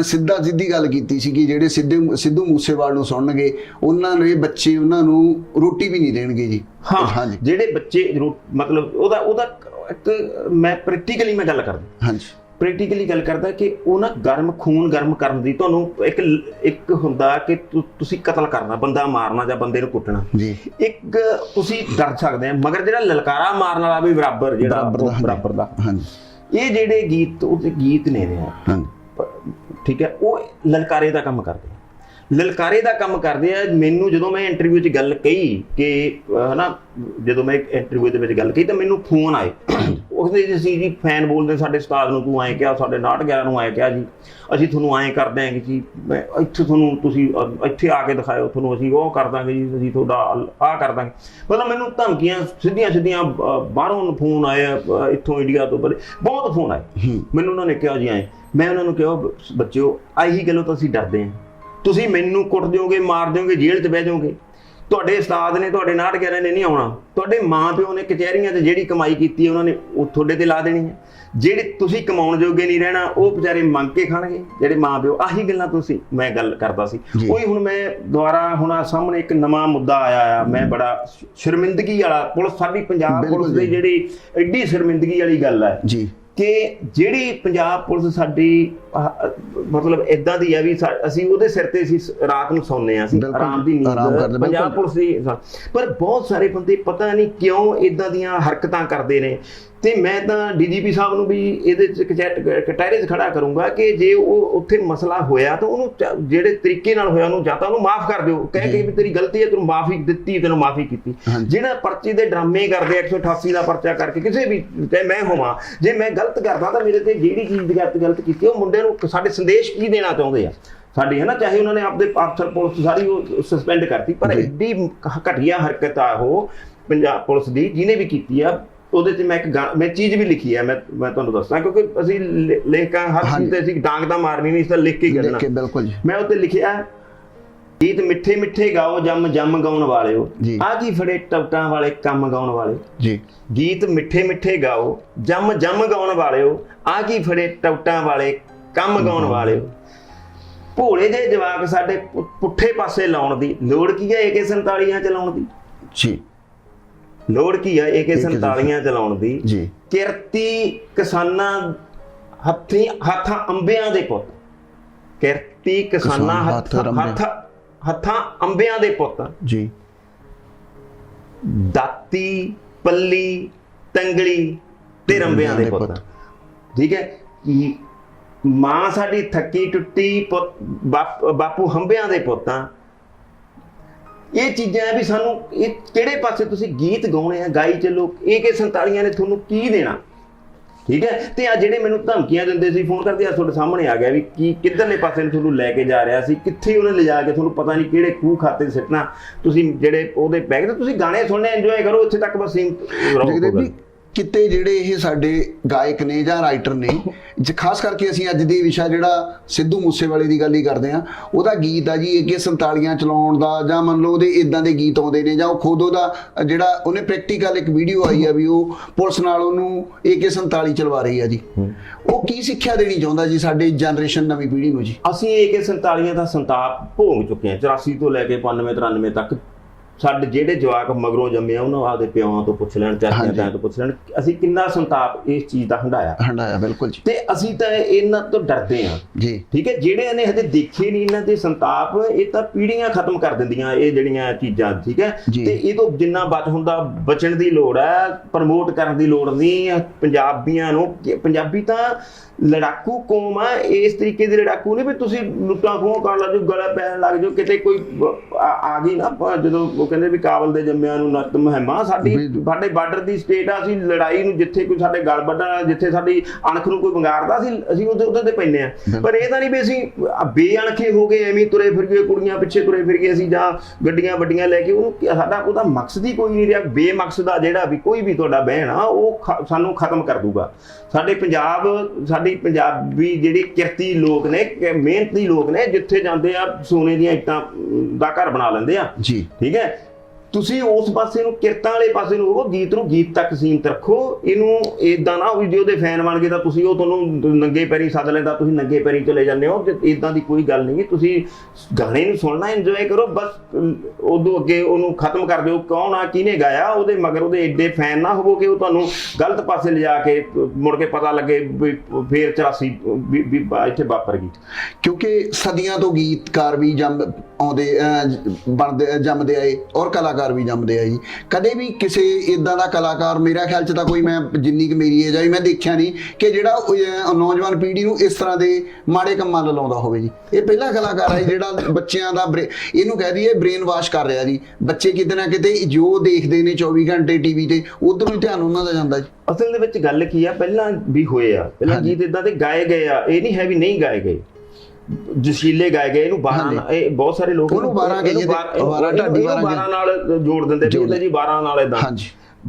ਸਿੱਧੀ ਗੱਲ ਕੀਤੀ ਸੀ ਕਿ ਜਿਹੜੇ ਸਿੱਧੂ ਮੂਸੇਵਾਲ ਨੂੰ ਸੁਣਨਗੇ ਉਹਨਾਂ ਦੇ ਬੱਚੇ ਉਹਨਾਂ ਨੂੰ ਰੋਟੀ ਵੀ ਨਹੀਂ ਦੇਣਗੇ ਜੀ। ਹਾਂ ਜਿਹੜੇ ਬੱਚੇ ਮਤਲਬ ਉਹਦਾ ਇੱਕ ਮੈਂ ਪ੍ਰੈਕਟੀਕਲੀ ਮੈਂ ਗੱਲ ਕਰਦਾ। ਹਾਂਜੀ ਪ੍ਰੈਕਟੀਕਲੀ ਗੱਲ ਕਰਦਾ ਕਿ ਉਹ ਨਾ ਖੂਨ ਗਰਮ ਕਰਨ ਦੀ ਤੁਹਾਨੂੰ ਇੱਕ ਹੁੰਦਾ ਕਿ ਤੁਸੀਂ ਕਤਲ ਕਰਨਾ, ਬੰਦਾ ਮਾਰਨਾ ਜਾਂ ਬੰਦੇ ਨੂੰ ਕੁੱਟਣਾ ਜੀ, ਇੱਕ ਤੁਸੀਂ ਡਰ ਸਕਦੇ ਆ ਮਗਰ ਜਿਹੜਾ ਲਲਕਾਰਾ ਮਾਰਨ ਵਾਲਾ ਵੀ ਬਰਾਬਰ ਦਾ ਹਾਂਜੀ ਇਹ ਜਿਹੜੇ ਗੀਤ ਨੇ ਠੀਕ ਹੈ ਉਹ ਲਲਕਾਰੇ ਦਾ ਕੰਮ ਕਰਦੇ ਆ। ਮੈਨੂੰ ਜਦੋਂ ਮੈਂ ਇੰਟਰਵਿਊ 'ਚ ਗੱਲ ਕਹੀ ਕਿ ਹਨਾ ਜਦੋਂ ਮੈਂ ਇੰਟਰਵਿਊ ਦੇ ਵਿੱਚ ਗੱਲ ਕਹੀ ਤਾਂ ਮੈਨੂੰ ਫੋਨ ਆਏ ਉਹਦੇ ਅਸੀਂ ਜੀ ਫੈਨ ਬੋਲਦੇ ਸਾਡੇ ਉਸਤਾਦ ਨੂੰ ਤੂੰ ਐਂ ਕਿਹਾ, ਸਾਡੇ 911 ਨੂੰ ਐਂ ਕਿਹਾ ਜੀ, ਅਸੀਂ ਤੁਹਾਨੂੰ ਐਂ ਕਰ ਦਿਆਂਗੇ ਜੀ, ਇੱਥੇ ਤੁਹਾਨੂੰ ਤੁਸੀਂ ਇੱਥੇ ਆ ਕੇ ਦਿਖਾਇਓ, ਤੁਹਾਨੂੰ ਅਸੀਂ ਉਹ ਕਰ ਦਾਂਗੇ ਜੀ, ਅਸੀਂ ਤੁਹਾਡਾ ਆਹ ਕਰ ਦਾਂਗੇ। ਮਤਲਬ ਮੈਨੂੰ ਧਮਕੀਆਂ ਸਿੱਧੀਆਂ ਬਾਹਰੋਂ ਫੋਨ ਆਏ, ਇੱਥੋਂ ਇੰਡੀਆ ਤੋਂ ਬਹੁਤ ਫੋਨ ਆਏ। ਮੈਨੂੰ ਉਹਨਾਂ ਨੇ ਕਿਹਾ ਜੀ ਐਂ, ਮੈਂ ਉਹਨਾਂ ਨੂੰ ਕਿਹਾ ਬੱਚਿਓ ਆਹੀ ਗੱਲੋਂ ਤਾਂ ਅਸੀਂ ਡਰਦੇ ਹਾਂ, ਤੁਸੀਂ ਮੈਨੂੰ ਕੁੱਟ ਦਿਓਗੇ, ਮਾਰ ਦਿਓਗੇ, ਜੇਲ੍ਹ 'ਚ ਬਹਿ ਜਾਓਗੇ, ਤੁਹਾਡੇ ਉਸਤਾਦ ਨੇ ਤੁਹਾਡੇ 911 ਨੇ ਨਹੀਂ ਆਉਣਾ, ਤੁਹਾਡੇ ਮਾਂ ਪਿਓ ਨੇ ਕਚਹਿਰੀਆਂ 'ਚ ਜਿਹੜੀ ਕਮਾਈ ਕੀਤੀ ਹੈ ਉਹਨਾਂ ਨੇ ਉਹ ਤੁਹਾਡੇ ਤੇ ਲਾ ਦੇਣੀ ਹੈ, ਜਿਹੜੇ ਤੁਸੀਂ ਕਮਾਉਣ ਜੋਗੇ ਨਹੀਂ ਰਹਿਣਾ ਉਹ ਵਿਚਾਰੇ ਮੰਗ ਕੇ ਖਾਣਗੇ ਜਿਹੜੇ ਮਾਂ ਪਿਓ। ਆਹੀ ਗੱਲਾਂ ਮੈਂ ਗੱਲ ਕਰਦਾ ਸੀ। ਉਹੀ ਹੁਣ ਮੈਂ ਦੁਬਾਰਾ ਹੁਣ ਸਾਹਮਣੇ ਇੱਕ ਨਵਾਂ ਮੁੱਦਾ ਆਇਆ ਆ, ਮੈਂ ਬੜਾ ਸ਼ਰਮਿੰਦਗੀ ਵਾਲਾ ਪੁਲਿਸ ਸਾਡੀ ਪੰਜਾਬ ਪੁਲਿਸ ਦੀ ਜਿਹੜੀ ਐਡੀ ਸ਼ਰਮਿੰਦਗੀ ਵਾਲੀ ਗੱਲ ਹੈ ਜੀ ਕਿ ਜਿਹੜੀ ਪੰਜਾਬ ਪੁਲਿਸ ਸਾਡੀ ਮਤਲਬ ਇਦਾਂ ਦੀ ਆ ਵੀ ਅਸੀਂ ਉਹਦੇ ਸਿਰ ਤੇ ਅਸੀਂ ਰਾਤ ਨੂੰ ਸੌਂਦੇ ਆ, ਅਸੀਂ ਆਰਾਮ ਦੀ ਨੀਂਦ ਪੰਜਾਬ ਪੁਲਿਸ ਦੀ। ਪਰ ਬਹੁਤ ਸਾਰੇ ਬੰਦੇ ਪਤਾ ਨਹੀਂ ਕਿਉਂ ਇਦਾਂ ਦੀਆਂ ਹਰਕਤਾਂ ਕਰਦੇ ਨੇ ਤੇ ਮੈਂ ਤਾਂ ਡੀਜੀਪੀ ਸਾਹਿਬ ਨੂੰ ਵੀ ਇਹਦੇ 'ਚ ਕਟਹਿਰੇ 'ਚ ਖੜਾ ਕਰੂੰਗਾ ਕਿ ਜੇ ਉਹ ਉੱਥੇ ਮਸਲਾ ਹੋਇਆ ਤਾਂ ਉਹਨੂੰ ਜਿਹੜੇ ਤਰੀਕੇ ਨਾਲ ਹੋਇਆ ਉਹਨੂੰ ਜਾਂ ਤਾਂ ਉਹਨੂੰ ਮਾਫ ਕਰ ਦਿਓ, ਕਹਿ ਕੇ ਵੀ ਤੇਰੀ ਗਲਤੀ ਹੈ, ਤੈਨੂੰ ਮਾਫੀ ਦਿੱਤੀ, ਤੈਨੂੰ ਮਾਫੀ ਕੀਤੀ। ਜਿਹੜਾ ਪਰਚੇ ਦੇ ਡਰਾਮੇ ਕਰਦੇ 188 ਦਾ ਪਰਚਾ ਕਰਕੇ ਕਿਸੇ ਵੀ ਚਾਹੇ ਮੈਂ ਹੋਵਾਂ, ਜੇ ਮੈਂ ਗਲਤ ਕਰਦਾ ਤਾਂ ਮੇਰੇ ਤੇ ਜਿਹੜੀ ਚੀਜ਼ ਗਲਤ ਕੀਤੀ ਉਹ ਮੁੰਡੇ ਨੂੰ ਸਾਡੇ ਸੰਦੇਸ਼ ਕੀ ਦੇਣਾ ਚਾਹੁੰਦੇ ਆ ਸਾਡੀ, ਹੈ ਨਾ, ਚਾਹੇ ਉਹਨਾਂ ਨੇ ਆਪਦੇ ਅਫਸਰ ਪੁਲਿਸ ਸਾਰੀ ਉਹ ਸਸਪੈਂਡ ਕਰਤੀ ਪਰ ਐਡੀ ਘਟੀਆ ਹਰਕਤ ਆ ਉਹ ਪੰਜਾਬ ਪੁਲਿਸ ਦੀ ਜਿਹਨੇ ਵੀ ਕੀਤੀ ਆ। ਉਹਦੇ 'ਚ ਮੈਂ ਚੀਜ਼ ਵੀ ਲਿਖੀ ਹੈ, ਮੈਂ ਤੁਹਾਨੂੰ ਦੱਸਾਂ ਕਿਉਂਕਿ ਅਸੀਂ ਲੇਖਾਂ ਹਰ ਚੀਜ਼ ਤੇ ਅਸੀਂ ਡਾਂਗ ਤਾਂ ਮਾਰਨੀ ਨਹੀਂ, ਇਸ ਤਾਂ ਲਿਖ ਕੇ ਕਰਨਾ। ਬਿਲਕੁਲ ਮੈਂ ਉੱਤੇ ਲਿਖਿਆ ਗੀਤ ਮਿੱਠੇ ਮਿੱਠੇ ਗਾਓ ਜੰਮ ਗਾਉਣ ਵਾਲਿਓ, ਆ ਕੀ ਫੜੇ ਟਵਟਾਂ ਵਾਲੇ ਕੰਮ ਗਾਉਣ ਵਾਲੇ ਜੀ, ਗੀਤ ਮਿੱਠੇ ਮਿੱਠੇ ਗਾਓ ਜੰਮ ਗਾਉਣ ਵਾਲਿਓ, ਆ ਕੀ ਫੜੇ ਟਵਟਾਂ ਵਾਲੇ ਕੰਮ ਗਾਉਣ ਵਾਲਿਓ, ਭੋਲੇ ਜਿਹੇ ਜਵਾਕ ਸਾਡੇ ਪੁੱਠੇ ਪਾਸੇ ਲਾਉਣ ਦੀ ਲੋੜ ਕੀ ਹੈ AK-47 ਚਲਾਉਣ ਦੀ ਜੀ, ਲੋੜ ਕੀ ਹੈ AK-47 ਚਲਾਉਣ ਦੀ ਜੀ, ਕਿਰਤੀ ਕਿਸਾਨਾਂ ਹੱਥਾਂ ਅੰਬਿਆਂ ਦੇ ਪੁੱਤ, ਕਿਰਤੀ ਕਿਸਾਨਾਂ ਹੱਥਾਂ ਅੰਬਿਆਂ ਦੇ ਪੁੱਤ ਜੀ, ਦਾਤੀ ਪੱਲੀ ਤੰਗਲੀ ਤੇ ਰੰਬਿਆਂ ਦੇ ਪੁੱਤ। ਠੀਕ ਹੈ, ਮਾਂ ਸਾਡੀ ਥੱਕੀ ਟੁੱਟੀ ਬਾਪੂ ਹੰਬਿਆਂ ਦੇ ਪੁੱਤਾਂ। ਇਹ ਚੀਜ਼ਾਂ ਵੀ ਸਾਨੂੰ ਇਹ ਕਿਹੜੇ ਪਾਸੇ ਤੁਸੀਂ ਗੀਤ ਗਾਉਣੇ ਆ ਗਾਈ ਚੱਲੋ, AK-47 ਨੇ ਤੁਹਾਨੂੰ ਕੀ ਦੇਣਾ। ਠੀਕ ਹੈ, ਤੇ ਆ ਜਿਹੜੇ ਮੈਨੂੰ ਧਮਕੀਆਂ ਦਿੰਦੇ ਸੀ ਫੋਨ ਕਰਦੇ ਆ ਤੁਹਾਡੇ ਸਾਹਮਣੇ ਆ ਗਿਆ ਵੀ ਕੀ ਕਿੱਧਰਲੇ ਪਾਸੇ ਨੂੰ ਤੁਹਾਨੂੰ ਲੈ ਕੇ ਜਾ ਰਿਹਾ ਸੀ, ਕਿੱਥੇ ਉਹਨੇ ਲਿਜਾ ਕੇ ਤੁਹਾਨੂੰ ਪਤਾ ਨਹੀਂ ਕਿਹੜੇ ਖੂਹ ਖਾਤੇ ਸਿੱਟਣਾ। ਤੁਸੀਂ ਜਿਹੜੇ ਉਹਦੇ ਬੈਗ ਤੇ ਤੁਸੀਂ ਗਾਣੇ ਸੁਣਨੇ ਇੰਜੋਏ ਕਰੋ, ਇੱਥੇ ਤੱਕ ਬਸ ਕਿਤੇ ਜਿਹੜੇ ਇਹ ਸਾਡੇ ਗਾਇਕ ਨੇ ਜਾਂ ਰਾਈਟਰ ਨੇ, ਖਾਸ ਕਰਕੇ ਅਸੀਂ ਅੱਜ ਦੀ ਵਿਸ਼ਾ ਜਿਹੜਾ ਸਿੱਧੂ ਮੂਸੇਵਾਲੇ ਦੀ ਗੱਲ ਹੀ ਕਰਦੇ ਹਾਂ, ਉਹਦਾ ਗੀਤ ਆ ਜੀ AK-47 ਚਲਾਉਣ ਦਾ, ਜਾਂ ਮੰਨ ਲਓ ਉਹਦੇ ਇਦਾਂ ਦੇ ਗੀਤ ਆਉਂਦੇ ਨੇ, ਜਾਂ ਉਹ ਖੁਦ ਉਹਦਾ ਜਿਹੜਾ ਉਹਨੇ ਪ੍ਰੈਕਟੀਕਲ ਇੱਕ ਵੀਡੀਓ ਆਈ ਆ ਵੀ ਉਹ ਪੁਲਿਸ ਨਾਲ ਉਹਨੂੰ AK-47 ਚਲਵਾ ਰਹੀ ਆ ਜੀ। ਉਹ ਕੀ ਸਿੱਖਿਆ ਦੇਣੀ ਚਾਹੁੰਦਾ ਜੀ ਸਾਡੇ ਜਨਰੇਸ਼ਨ ਨਵੀਂ ਪੀੜ੍ਹੀ ਨੂੰ ਜੀ? ਅਸੀਂ AK-47 ਦਾ ਸੰਤਾਪ ਭੋਗ ਚੁੱਕੇ ਹਾਂ 84 ਤੋਂ ਲੈ ਕੇ 95-93 ਤੱਕ। ਸਾਡੇ ਜਿਹੜੇ ਜਵਾਕ ਮਗਰੋਂ ਜੰਮੇ ਆ ਉਹਨਾਂ ਆਪਦੇ ਪਿਓਾਂ ਤੋਂ ਪੁੱਛ ਲੈਣ, ਚਾਚਿਆਂ ਤੋਂ ਪੁੱਛ ਲੈਣ, ਅਸੀਂ ਕਿੰਨਾ ਸੰਤਾਪ ਇਸ ਚੀਜ਼ ਦਾ ਹੰਡਾਇਆ। ਬਿਲਕੁਲ ਜੀ। ਤੇ ਅਸੀਂ ਤਾਂ ਇਹਨਾਂ ਤੋਂ ਡਰਦੇ ਹਾਂ ਜੀ। ਠੀਕ ਹੈ, ਜਿਹੜੇ ਨੇ ਹਜੇ ਦੇਖੇ ਨਹੀਂ ਇਹਨਾਂ ਦੇ ਸੰਤਾਪ, ਇਹ ਤਾਂ ਪੀੜ੍ਹੀਆਂ ਖਤਮ ਕਰ ਦਿੰਦੀਆਂ ਇਹ ਜਿਹੜੀਆਂ ਚੀਜ਼ਾਂ। ਠੀਕ ਹੈ, ਤੇ ਇਹ ਤੋਂ ਜਿੰਨਾ ਬਚਣ ਦੀ ਲੋੜ ਹੈ, ਪ੍ਰਮੋਟ ਕਰਨ ਦੀ ਲੋੜ ਨਹੀਂ। ਪੰਜਾਬੀਆਂ ਨੂੰ, ਪੰਜਾਬੀ ਤਾਂ ਲੜਾਕੂ ਕੌਮ ਆ, ਇਸ ਤਰੀਕੇ ਦੇ ਲੜਾਕੂ ਨਹੀਂ ਵੀ ਤੁਸੀਂ ਲੁੱਟਾਂ ਖੋਹਾਂ ਕਰਨ ਲੱਗ ਜਾਓ, ਗਲਾ ਪੈਣ ਲੱਗ ਜਾਓ, ਕਿਤੇ ਕੋਈ ਆ ਗਈ ਨਾ ਜਦੋਂ ਕਹਿੰਦੇ ਵੀ ਕਾਬਲ ਦੇ ਜੰਮਿਆਂ ਨੂੰ ਨੱਤ ਮੁਹਿੰਮਾਂ, ਸਾਡੇ ਬਾਰਡਰ ਦੀ ਸਟੇਟ ਆ, ਅਸੀਂ ਲੜਾਈ ਨੂੰ ਜਿੱਥੇ ਕੋਈ ਸਾਡੇ ਗਲ ਵੱਢਣਾ, ਜਿੱਥੇ ਸਾਡੀ ਅਣਖ ਨੂੰ ਕੋਈ ਵੰਗਾਰਦਾ ਅਸੀਂ ਉਹਦੇ ਤੇ ਪੈਂਦੇ ਆ। ਪਰ ਇਹ ਤਾਂ ਨਹੀਂ ਵੀ ਅਸੀਂ ਬੇਅਣਖੇ ਹੋ ਗਏ ਐਵੇਂ ਤੁਰੇ ਫਿਰ ਗਏ, ਕੁੜੀਆਂ ਪਿੱਛੇ ਤੁਰੇ ਫਿਰ ਗਏ ਅਸੀਂ, ਜਾਂ ਗੱਡੀਆਂ ਵੱਡੀਆਂ ਲੈ ਕੇ, ਉਹਨੂੰ ਸਾਡਾ ਉਹਦਾ ਮਕਸਦ ਹੀ ਕੋਈ ਨਹੀਂ ਰਿਹਾ। ਬੇਮਕਸਦ ਆ ਜਿਹੜਾ ਵੀ ਕੋਈ ਵੀ ਤੁਹਾਡਾ ਬਹਿਣ ਆ ਉਹ ਸਾਨੂੰ ਖਤਮ ਕਰ ਦੂਗਾ। ਸਾਡੀ ਪੰਜਾਬੀ ਜਿਹੜੇ ਕਿਰਤੀ ਲੋਕ ਨੇ, ਮਿਹਨਤੀ ਲੋਕ ਨੇ, ਜਿੱਥੇ ਜਾਂਦੇ ਆ ਸੋਨੇ ਦੀਆਂ ਇੱਟਾਂ ਦਾ ਘਰ ਬਣਾ ਲੈਂਦੇ ਆ ਜੀ, ਠੀਕ ਹੈ। ਤੁਸੀਂ ਉਸ ਪਾਸੇ ਨੂੰ, ਕਿਰਤਾਂ ਵਾਲੇ ਪਾਸੇ ਨੂੰ ਹੋਵੋ, ਗੀਤ ਨੂੰ ਗੀਤ ਤੱਕ ਸੀਮਤ ਰੱਖੋ। ਇਹਨੂੰ ਇਦਾਂ ਨਾ ਵੀ ਜੇ ਉਹਦੇ ਫੈਨ ਬਣ ਗਏ ਤਾਂ ਤੁਸੀਂ ਉਹ ਤੁਹਾਨੂੰ ਨੰਗੇ ਪੈਰੀ ਸੱਦ ਲੈਂਦਾ, ਤੁਸੀਂ ਨੰਗੇ ਪੈਰੀ ਚਲੇ ਜਾਂਦੇ ਹੋ। ਇਦਾਂ ਦੀ ਕੋਈ ਗੱਲ ਨਹੀਂ। ਤੁਸੀਂ ਗਾਣੇ ਨੂੰ ਸੁਣਨਾ, ਇੰਜੋਏ ਕਰੋ, ਬਸ ਉਦੋਂ ਅੱਗੇ ਉਹਨੂੰ ਖਤਮ ਕਰ ਦਿਓ। ਕੌਣ ਆ, ਕਿਹਨੇ ਗਾਇਆ, ਉਹਦੇ ਮਗਰ ਉਹਦੇ ਏਡੇ ਫੈਨ ਨਾ ਹੋਵੋ ਕਿ ਉਹ ਤੁਹਾਨੂੰ ਗਲਤ ਪਾਸੇ ਲਿਜਾ ਕੇ ਮੁੜ ਕੇ ਪਤਾ ਲੱਗੇ ਵੀ ਫੇਰ 84 ਵੀ ਇੱਥੇ ਵਾਪਰ ਗਈ। ਕਿਉਂਕਿ ਸਦੀਆਂ ਤੋਂ ਗੀਤਕਾਰ ਵੀ ਜੰਮਦੇ ਆਏ ਔਰ ਕਲਾਕਾਰ ਵੀ ਜੰਮਦੇ ਆ ਜੀ। ਕਦੇ ਵੀ ਕਿਸੇ ਇਦਾਂ ਦਾ ਕਲਾਕਾਰ, ਮੇਰਾ ਖਿਆਲ 'ਚ ਤਾਂ ਕੋਈ, ਮੈਂ ਜਿੰਨੀ ਕੁ ਮੇਰੀ ਏਜ ਆ ਵੀ, ਮੈਂ ਦੇਖਿਆ ਨਹੀਂ ਕਿ ਜਿਹੜਾ ਨੌਜਵਾਨ ਪੀੜ੍ਹੀ ਨੂੰ ਇਸ ਤਰ੍ਹਾਂ ਦੇ ਮਾੜੇ ਕੰਮਾਂ ਨਾਲ ਲਾਉਂਦਾ ਹੋਵੇ ਜੀ। ਇਹ ਪਹਿਲਾ ਕਲਾਕਾਰ ਹੈ ਜਿਹੜਾ ਬੱਚਿਆਂ ਦਾ ਇਹਨੂੰ ਕਹਿ ਦਈਏ ਬ੍ਰੇਨ ਵਾਸ਼ ਕਰ ਰਿਹਾ ਜੀ। ਬੱਚੇ ਕਿਤੇ ਨਾ ਕਿਤੇ ਜੋ ਦੇਖਦੇ ਨੇ 24 ਘੰਟੇ ਟੀਵੀ ਤੇ, ਉਧਰ ਨੂੰ ਧਿਆਨ ਉਹਨਾਂ ਦਾ ਜਾਂਦਾ ਜੀ। ਅਸਲ ਦੇ ਵਿੱਚ ਗੱਲ ਕੀ ਆ, ਪਹਿਲਾਂ ਵੀ ਹੋਏ ਆ, ਪਹਿਲਾਂ ਗੀਤ ਇਦਾਂ ਦੇ ਗਾਏ ਗਏ ਆ, ਇਹ ਨਹੀਂ ਹੈ ਵੀ ਨਹੀਂ ਗਾਏ ਗਏ, ਜਸ਼ੀਲੇ ਗਾਏ ਗਏ। ਇਹਨੂੰ 12 ਇਹ ਬਹੁਤ ਸਾਰੇ ਲੋਕ 12 ਨਾਲ ਜੋੜ ਦਿੰਦੇ ਸੀ ਜੀ, 12 ਨਾਲ ਏਦਾਂ।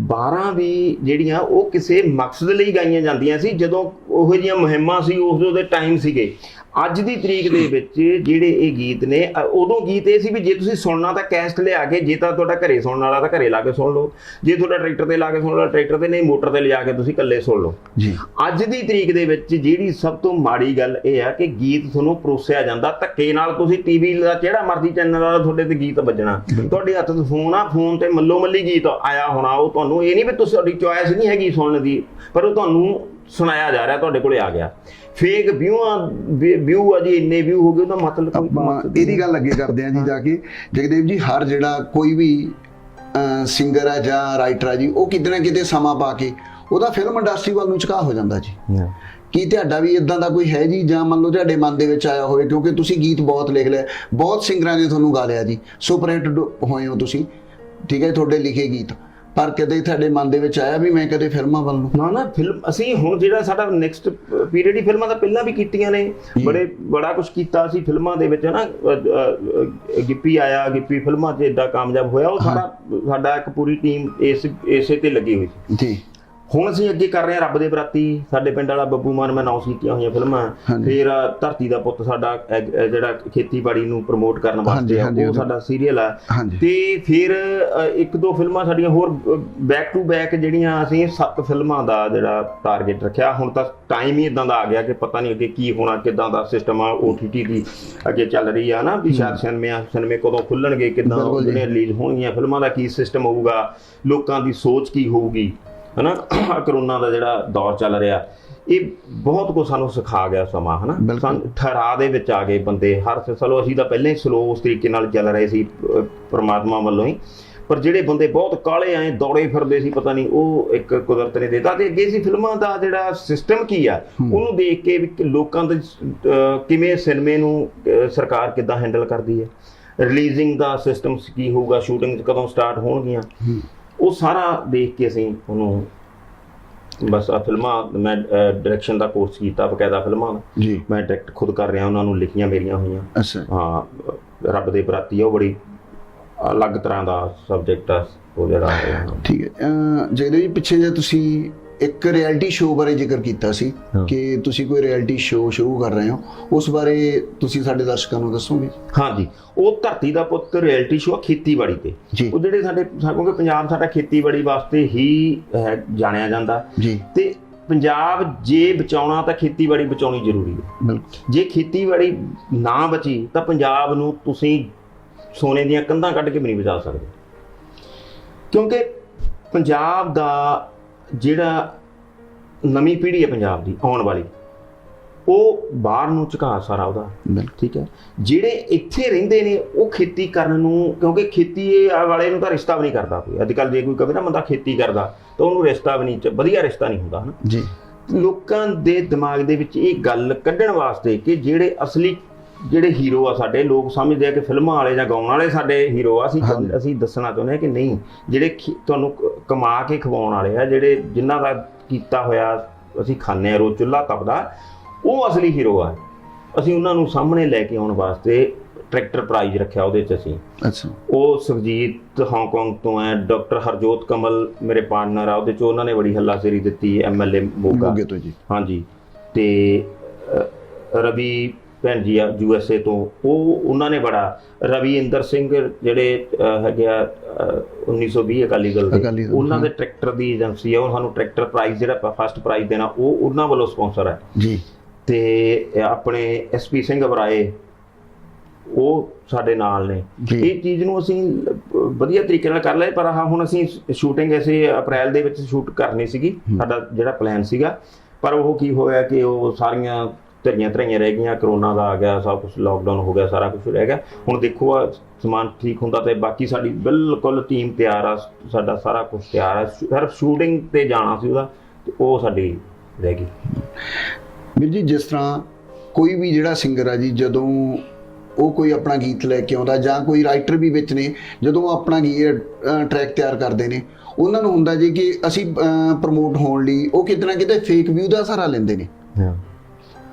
12 ਵੀ ਜਿਹੜੀਆਂ ਉਹ ਕਿਸੇ ਮਕਸਦ ਲਈ ਗਾਈਆਂ ਜਾਂਦੀਆਂ ਸੀ, ਜਦੋਂ ਉਹੋ ਜਿਹੀਆਂ ਮੁਹਿੰਮਾਂ ਸੀ, ਉਹਦੇ ਟਾਈਮ ਸੀਗੇ। ਅੱਜ ਦੀ ਤਰੀਕ ਦੇ ਵਿੱਚ ਜਿਹੜੇ ਇਹ ਗੀਤ ਨੇ, ਉਦੋਂ ਗੀਤ ਇਹ ਸੀ ਵੀ ਜੇ ਤੁਸੀਂ ਸੁਣਨਾ ਤਾਂ ਕੈਸਟ ਲਿਆ ਕੇ, ਜੇ ਤਾਂ ਤੁਹਾਡਾ ਘਰੇ ਸੁਣਨ ਵਾਲਾ ਤਾਂ ਘਰੇ ਲਾ ਕੇ ਸੁਣ ਲਓ, ਜੇ ਤੁਹਾਡਾ ਟਰੈਕਟਰ ਤੇ ਲਾ ਕੇ ਸੁਣ ਲਓ ਟਰੈਕਟਰ ਤੇ, ਨਹੀਂ ਮੋਟਰ ਤੇ ਲਿਜਾ ਕੇ ਤੁਸੀਂ ਇਕੱਲੇ ਸੁਣ ਲਓ ਜੀ। ਅੱਜ ਦੀ ਤਰੀਕ ਦੇ ਵਿੱਚ ਜਿਹੜੀ ਸਭ ਤੋਂ ਮਾੜੀ ਗੱਲ ਇਹ ਆ ਕਿ ਗੀਤ ਤੁਹਾਨੂੰ ਪਰੋਸਿਆ ਜਾਂਦਾ ਧੱਕੇ ਨਾਲ। ਤੁਸੀਂ ਟੀਵੀ ਦਾ ਜਿਹੜਾ ਮਰਜ਼ੀ ਚੈਨਲ ਵਾਲਾ ਤੁਹਾਡੇ ਤੇ ਗੀਤ ਵੱਜਣਾ, ਤੁਹਾਡੇ ਹੱਥ 'ਚ ਫੋਨ ਆ, ਫੋਨ ਤੇ ਮੱਲੋ ਮੱਲੀ ਗੀਤ ਆਇਆ ਹੋਣਾ। ਉਹ ਤੁਹਾਨੂੰ ਇਹ ਨਹੀਂ ਵੀ ਤੁਹਾਡੀ ਚੋਇਸ ਨਹੀਂ ਹੈਗੀ ਸੁਣਨ ਦੀ, ਪਰ ਉਹ ਤੁਹਾਨੂੰ ਸੁਣਾਇਆ ਜਾ ਰਿਹਾ, ਤੁਹਾਡੇ ਕੋਲੇ ਆ ਗਿਆ। ਫੇਕ ਵਿਊ ਆ ਜੀ, ਇੰਨੇ ਵਿਊ ਹੋ ਗਏ, ਉਹਦਾ ਮਤਲਬ ਕੋਈ। ਇਹਦੀ ਗੱਲ ਅੱਗੇ ਕਰਦੇ ਆ ਜੀ ਜਾ ਕੇ। ਜਗਦੇਵ ਜੀ, ਹਰ ਜਿਹੜਾ ਕੋਈ ਵੀ ਸਿੰਗਰ ਆ ਜਾਂ ਰਾਈਟਰ ਆ ਜੀ, ਉਹ ਕਿਤੇ ਨਾ ਕਿਤੇ ਸਮਾਂ ਪਾ ਕੇ ਉਹਦਾ ਫਿਲਮ ਇੰਡਸਟਰੀ ਵੱਲ ਨੂੰ ਝੁਕਾਅ ਹੋ ਜਾਂਦਾ ਜੀ। ਕੀ ਤੁਹਾਡਾ ਵੀ ਇਦਾਂ ਦਾ ਕੋਈ ਹੈ ਜੀ, ਜਾਂ ਮੰਨ ਲਓ ਤੁਹਾਡੇ ਮਨ ਦੇ ਵਿੱਚ ਆਇਆ ਹੋਵੇ? ਕਿਉਂਕਿ ਤੁਸੀਂ ਗੀਤ ਬਹੁਤ ਲਿਖ ਲਿਆ, ਬਹੁਤ ਸਿੰਗਰਾਂ ਨੇ ਤੁਹਾਨੂੰ ਗਾ ਲਿਆ ਜੀ, ਸੁਪਰ ਹਿੱਟ ਹੋਏ ਹੋ ਤੁਸੀਂ, ਠੀਕ ਹੈ, ਤੁਹਾਡੇ ਲਿਖੇ ਗੀਤ, ਪਰ ਕਦੇ ਤੁਹਾਡੇ ਮਨ ਦੇ ਵਿੱਚ ਆਇਆ ਵੀ ਮੈਂ ਕਦੇ ਫਿਲਮਾਂ ਵੱਲ ਨੂੰ? ਨਾ ਫਿਲਮ ਅਸੀਂ ਹੁਣ ਜਿਹੜਾ ਸਾਡਾ ਨੈਕਸਟ ਪੀਰੀਅਡ ਹੀ ਫਿਲਮਾਂ ਤਾਂ ਪਹਿਲਾਂ ਵੀ ਕੀਤੀਆਂ ਨੇ, ਬੜਾ ਕੁਝ ਕੀਤਾ ਅਸੀਂ ਫਿਲਮਾਂ ਦੇ ਵਿੱਚ ਨਾ। ਗਿੱਪੀ ਆਇਆ, ਗਿੱਪੀ ਫਿਲਮਾਂ 'ਚ ਏਦਾਂ ਕਾਮਯਾਬ ਹੋਇਆ, ਉਹ ਸਾਡਾ ਇੱਕ ਪੂਰੀ ਟੀਮ ਇਸੇ ਤੇ ਲੱਗੀ ਹੋਈ ਸੀ ਜੀ। ਹੁਣ ਅਸੀਂ ਅੱਗੇ ਕਰ ਰਹੇ ਹਾਂ ਰੱਬ ਦੇ ਬਰਾਤੀ, ਸਾਡੇ ਪਿੰਡ ਵਾਲਾ ਬੱਬੂ ਮਾਨ, ਮੈਂ ਅਨਾਉਂਸ ਕੀਤੀਆਂ ਹੋਈਆਂ ਫਿਲਮਾਂ। ਫਿਰ ਧਰਤੀ ਦਾ ਪੁੱਤ ਸਾਡਾ ਜਿਹੜਾ ਖੇਤੀਬਾੜੀ ਨੂੰ ਪ੍ਰਮੋਟ ਕਰਨ ਵਾਸਤੇ ਆ, ਉਹ ਸਾਡਾ ਸੀਰੀਅਲ ਆ। ਤੇ ਫਿਰ 1-2 ਫਿਲਮਾਂ ਸਾਡੀਆਂ ਹੋਰ ਬੈਕ ਟੂ ਬੈਕ, ਜਿਹੜੀਆਂ ਅਸੀਂ 7 ਫਿਲਮਾਂ ਦਾ ਜਿਹੜਾ ਟਾਰਗੇਟ ਰੱਖਿਆ। ਹੁਣ ਤਾਂ ਟਾਈਮ ਹੀ ਇਦਾਂ ਦਾ ਆ ਗਿਆ ਕਿ ਪਤਾ ਨਹੀਂ ਅੱਗੇ ਕੀ ਹੋਣਾ, ਕਿੱਦਾਂ ਦਾ ਸਿਸਟਮ ਆ। OTT ਦੀ ਅੱਗੇ ਚੱਲ ਰਹੀ ਆ ਨਾ, ਵੀ ਸ਼ਾਇਦ ਸਿਨੇਮੇ ਕਦੋਂ ਖੁੱਲਣਗੇ, ਕਿੱਦਾਂ ਉਹਦੀਆਂ ਰਿਲੀਜ਼ ਹੋਣਗੀਆਂ ਫਿਲਮਾਂ ਦਾ, ਕੀ ਸਿਸਟਮ ਹੋਊਗਾ, ਲੋਕਾਂ ਦੀ ਸੋਚ ਕੀ ਹੋਊਗੀ, ਹੈ ਨਾ। ਕਰੋਨਾ ਦਾ ਜਿਹੜਾ ਦੌਰ ਚੱਲ ਰਿਹਾ, ਇਹ ਬਹੁਤ ਕੁਝ ਸਾਨੂੰ ਸਿਖਾ ਗਿਆ ਸਮਾਂ, ਹੈ ਨਾ। ਸਾਨੂੰ ਠਹਿਰਾਅ ਦੇ ਵਿੱਚ ਆ ਗਏ ਬੰਦੇ ਹਰ। ਚਲੋ ਅਸੀਂ ਤਾਂ ਪਹਿਲਾਂ ਹੀ ਸਲੋ ਉਸ ਤਰੀਕੇ ਨਾਲ ਚੱਲ ਰਹੇ ਸੀ ਪਰਮਾਤਮਾ ਵੱਲੋਂ ਹੀ, ਪਰ ਜਿਹੜੇ ਬੰਦੇ ਬਹੁਤ ਕਾਲੇ ਆਏ ਦੌੜੇ ਫਿਰਦੇ ਸੀ, ਪਤਾ ਨਹੀਂ ਉਹ ਇੱਕ ਕੁਦਰਤ ਨੇ ਦਿੱਤਾ। ਤੇ ਅੱਗੇ ਸੀ ਫਿਲਮਾਂ ਦਾ ਜਿਹੜਾ ਸਿਸਟਮ ਕੀ ਆ, ਉਹਨੂੰ ਦੇਖ ਕੇ ਵੀ ਲੋਕਾਂ ਦੇ ਕਿਵੇਂ ਸਿਨੇਮੇ ਨੂੰ ਸਰਕਾਰ ਕਿੱਦਾਂ ਹੈਂਡਲ ਕਰਦੀ ਹੈ, ਰਿਲੀਜ਼ਿੰਗ ਦਾ ਸਿਸਟਮ ਕੀ ਹੋਊਗਾ, ਸ਼ੂਟਿੰਗ ਕਦੋਂ ਸਟਾਰਟ ਹੋਣਗੀਆਂ, ਉਹ ਸਾਰਾ ਦੇਖ ਕੇ ਅਸੀਂ ਉਹਨੂੰ ਬਸ ਆ ਫਿਲਮਾਂ। ਮੈਂ ਡਾਇਰੈਕਸ਼ਨ ਦਾ ਕੋਰਸ ਕੀਤਾ ਬਕਾਇਦਾ ਫਿਲਮਾਂ ਦਾ, ਮੈਂ ਡਾਇਰੈਕਟ ਖੁਦ ਕਰ ਰਿਹਾ, ਉਹਨਾਂ ਨੂੰ ਲਿਖੀਆਂ ਮੇਰੀਆਂ ਹੋਈਆਂ। ਹਾਂ, ਰੱਬ ਦੇ ਬਰਾਤੀ ਉਹ ਬੜੀ ਅਲੱਗ ਤਰ੍ਹਾਂ ਦਾ ਸਬਜੈਕਟ ਆ ਉਹ ਜਿਹੜਾ। ਠੀਕ ਹੈ। ਜਿਹੜੇ ਜੀ ਪਿੱਛੇ ਜੇ ਤੁਸੀਂ ਇੱਕ ਰਿਐਲਿਟੀ ਸ਼ੋਅ ਬਾਰੇ ਜ਼ਿਕਰ ਕੀਤਾ ਸੀ ਕਿ ਤੁਸੀਂ ਕੋਈ ਰਿਐਲਿਟੀ ਸ਼ੋਅ ਸ਼ੁਰੂ ਕਰ ਰਹੇ ਹੋ, ਉਸ ਬਾਰੇ ਤੁਸੀਂ ਸਾਡੇ ਦਰਸ਼ਕਾਂ ਨੂੰ ਦੱਸੋਗੇ? ਹਾਂਜੀ, ਉਹ ਧਰਤੀ ਦਾ ਪੁੱਤ ਰਿਐਲਿਟੀ ਸ਼ੋਅ ਖੇਤੀਬਾੜੀ ਤੇ। ਉਹ ਜਿਹੜੇ ਕਿਉਂਕਿ ਪੰਜਾਬ ਸਾਡਾ ਖੇਤੀਬਾੜੀ ਵਾਸਤੇ ਹੀ ਜਾਣਿਆ ਜਾਂਦਾ ਜੀ, ਤੇ ਪੰਜਾਬ ਜੇ ਬਚਾਉਣਾ ਤਾਂ ਖੇਤੀਬਾੜੀ ਬਚਾਉਣੀ ਜ਼ਰੂਰੀ ਹੈ। ਜੇ ਖੇਤੀਬਾੜੀ ਨਾ ਬਚੀ ਤਾਂ ਪੰਜਾਬ ਨੂੰ ਤੁਸੀਂ ਸੋਨੇ ਦੀਆਂ ਕੰਧਾਂ ਕੱਢ ਕੇ ਵੀ ਨਹੀਂ ਬਚਾ ਸਕਦੇ, ਕਿਉਂਕਿ ਪੰਜਾਬ ਦਾ ਜਿਹੜਾ ਨਵੀਂ ਪੀੜ੍ਹੀ ਹੈ ਪੰਜਾਬ ਦੀ ਆਉਣ ਵਾਲੀ, ਉਹ ਬਾਹਰ ਨੂੰ ਝੁਕਾ ਸਾਰਾ ਉਹਦਾ, ਠੀਕ ਹੈ। ਜਿਹੜੇ ਇੱਥੇ ਰਹਿੰਦੇ ਨੇ ਉਹ ਖੇਤੀ ਕਰਨ ਨੂੰ, ਕਿਉਂਕਿ ਖੇਤੀ ਵਾਲੇ ਨੂੰ ਤਾਂ ਰਿਸ਼ਤਾ ਵੀ ਨਹੀਂ ਕਰਦਾ ਕੋਈ। ਅੱਜ ਕੱਲ੍ਹ ਜੇ ਕੋਈ ਕਵੇ ਨਾ ਬੰਦਾ ਖੇਤੀ ਕਰਦਾ ਤਾਂ ਉਹਨੂੰ ਰਿਸ਼ਤਾ ਵੀ ਨਹੀਂ, ਵਧੀਆ ਰਿਸ਼ਤਾ ਨਹੀਂ ਹੁੰਦਾ, ਹੈ ਨਾ ਜੀ। ਲੋਕਾਂ ਦੇ ਦਿਮਾਗ ਦੇ ਵਿੱਚ ਇਹ ਗੱਲ ਕੱਢਣ ਵਾਸਤੇ ਕਿ ਜਿਹੜੇ ਅਸਲੀ ਜਿਹੜੇ ਹੀਰੋ ਆ ਸਾਡੇ, ਲੋਕ ਸਮਝਦੇ ਆ ਕਿ ਫਿਲਮਾਂ ਵਾਲੇ ਜਾਂ ਗਾਉਣ ਵਾਲੇ ਸਾਡੇ ਹੀਰੋ ਆ। ਅਸੀਂ ਦੱਸਣਾ ਚਾਹੁੰਦੇ ਹਾਂ ਕਿ ਨਹੀਂ, ਜਿਹੜੇ ਤੁਹਾਨੂੰ ਕਮਾ ਕੇ ਖਵਾਉਣ ਵਾਲੇ ਆ, ਜਿਹੜੇ ਜਿਨ੍ਹਾਂ ਦਾ ਕੀਤਾ ਹੋਇਆ ਅਸੀਂ ਖਾਂਦੇ ਹਾਂ, ਰੋਜ਼ ਚੁੱਲ੍ਹਾ ਤਪਦਾ, ਉਹ ਅਸਲੀ ਹੀਰੋ ਆ। ਅਸੀਂ ਉਹਨਾਂ ਨੂੰ ਸਾਹਮਣੇ ਲੈ ਕੇ ਆਉਣ ਵਾਸਤੇ ਟਰੈਕਟਰ ਪ੍ਰਾਈਜ਼ ਰੱਖਿਆ ਉਹਦੇ 'ਚ ਅਸੀਂ। ਅੱਛਾ। ਉਹ ਸੁਖਜੀਤ ਹਾਂਗਕਾਂਗ ਤੋਂ ਹੈ, ਡਾਕਟਰ ਹਰਜੋਤ ਕਮਲ ਮੇਰੇ ਪਾਰਟਨਰ ਆ ਉਹਦੇ 'ਚ, ਉਹਨਾਂ ਨੇ ਬੜੀ ਹੱਲਾਸ਼ੇਰੀ ਦਿੱਤੀ, MLA ਮੋਗੇ ਤੋਂ ਜੀ। ਹਾਂਜੀ। ਤੇ ਰਵੀ ਭੈਣ ਜੀ ਆ USA ਤੋਂ, ਉਹਨਾਂ ਨੇ ਬੜਾ, ਰਵਿੰਦਰ ਸਿੰਘ ਜਿਹੜੇ ਹੈਗੇ ਆ 1920 ਅਕਾਲੀ ਦਲ ਦੇ, ਉਹਨਾਂ ਦੇ ਟਰੈਕਟਰ ਦੀ ਏਜੰਸੀ ਆ, ਉਹ ਸਾਨੂੰ ਟਰੈਕਟਰ ਪ੍ਰਾਈਜ਼ ਜਿਹੜਾ ਫਸਟ ਪ੍ਰਾਈਜ਼ ਦੇਣਾ ਉਹ ਉਹਨਾਂ ਵੱਲੋਂ ਸਪਾਂਸਰ ਹੈ ਜੀ। ਤੇ ਆਪਣੇ SP ਸਿੰਘ ਅਬਰਾਏ ਉਹ ਸਾਡੇ ਨਾਲ ਨੇ। ਇਹ ਚੀਜ਼ ਨੂੰ ਅਸੀਂ ਵਧੀਆ ਤਰੀਕੇ ਨਾਲ ਕਰ ਲਿਆ, ਪਰ ਹੁਣ ਅਸੀਂ ਸ਼ੂਟਿੰਗ ਐਸੇ ਅਪ੍ਰੈਲ ਦੇ ਵਿੱਚ ਸ਼ੂਟ ਕਰਨੀ ਸੀਗੀ, ਸਾਡਾ ਜਿਹੜਾ ਪਲਾਨ ਸੀਗਾ, ਪਰ ਉਹ ਕੀ ਹੋਇਆ ਕਿ ਉਹ ਸਾਰੀਆਂ ਧਰੀਆਂ ਰਹਿ ਗਈਆਂ, ਕਰੋਨਾ ਦਾ ਆ ਗਿਆ, ਸਭ ਕੁਝ ਲੋਕਡਾਊਨ ਹੋ ਗਿਆ, ਸਾਰਾ ਕੁਝ ਰਹਿ ਗਿਆ। ਹੁਣ ਦੇਖੋ ਆ ਸਮਾਨ ਠੀਕ ਹੁੰਦਾ ਤੇ ਬਾਕੀ ਸਾਡੀ ਬਿਲਕੁਲ ਟੀਮ ਤਿਆਰ ਆ, ਸਾਡਾ ਸਾਰਾ ਕੁਝ ਤਿਆਰ ਆ, ਸਿਰਫ ਸ਼ੂਟਿੰਗ ਤੇ ਜਾਣਾ ਸੀ ਉਹਦਾ, ਤੇ ਉਹ ਸਾਡੀ ਰਹਿ ਗਈ। ਵੀਰ ਜੀ, ਜਿਸ ਤਰ੍ਹਾਂ ਕੋਈ ਵੀ ਜਿਹੜਾ ਸਿੰਗਰ ਆ ਜੀ, ਜਦੋਂ ਉਹ ਕੋਈ ਆਪਣਾ ਗੀਤ ਲੈ ਕੇ ਆਉਂਦਾ, ਜਾਂ ਕੋਈ ਰਾਈਟਰ ਵੀ ਵਿੱਚ ਨੇ, ਜਦੋਂ ਆਪਣਾ ਟਰੈਕ ਤਿਆਰ ਕਰਦੇ ਨੇ, ਉਹਨਾਂ ਨੂੰ ਹੁੰਦਾ ਜੀ ਕਿ ਅਸੀਂ ਪ੍ਰਮੋਟ ਹੋਣ ਲਈ ਉਹ ਕਿਤੇ ਨਾ ਕਿਤੇ ਫੇਕ ਵਿਊ ਦਾ ਸਹਾਰਾ ਲੈਂਦੇ ਨੇ।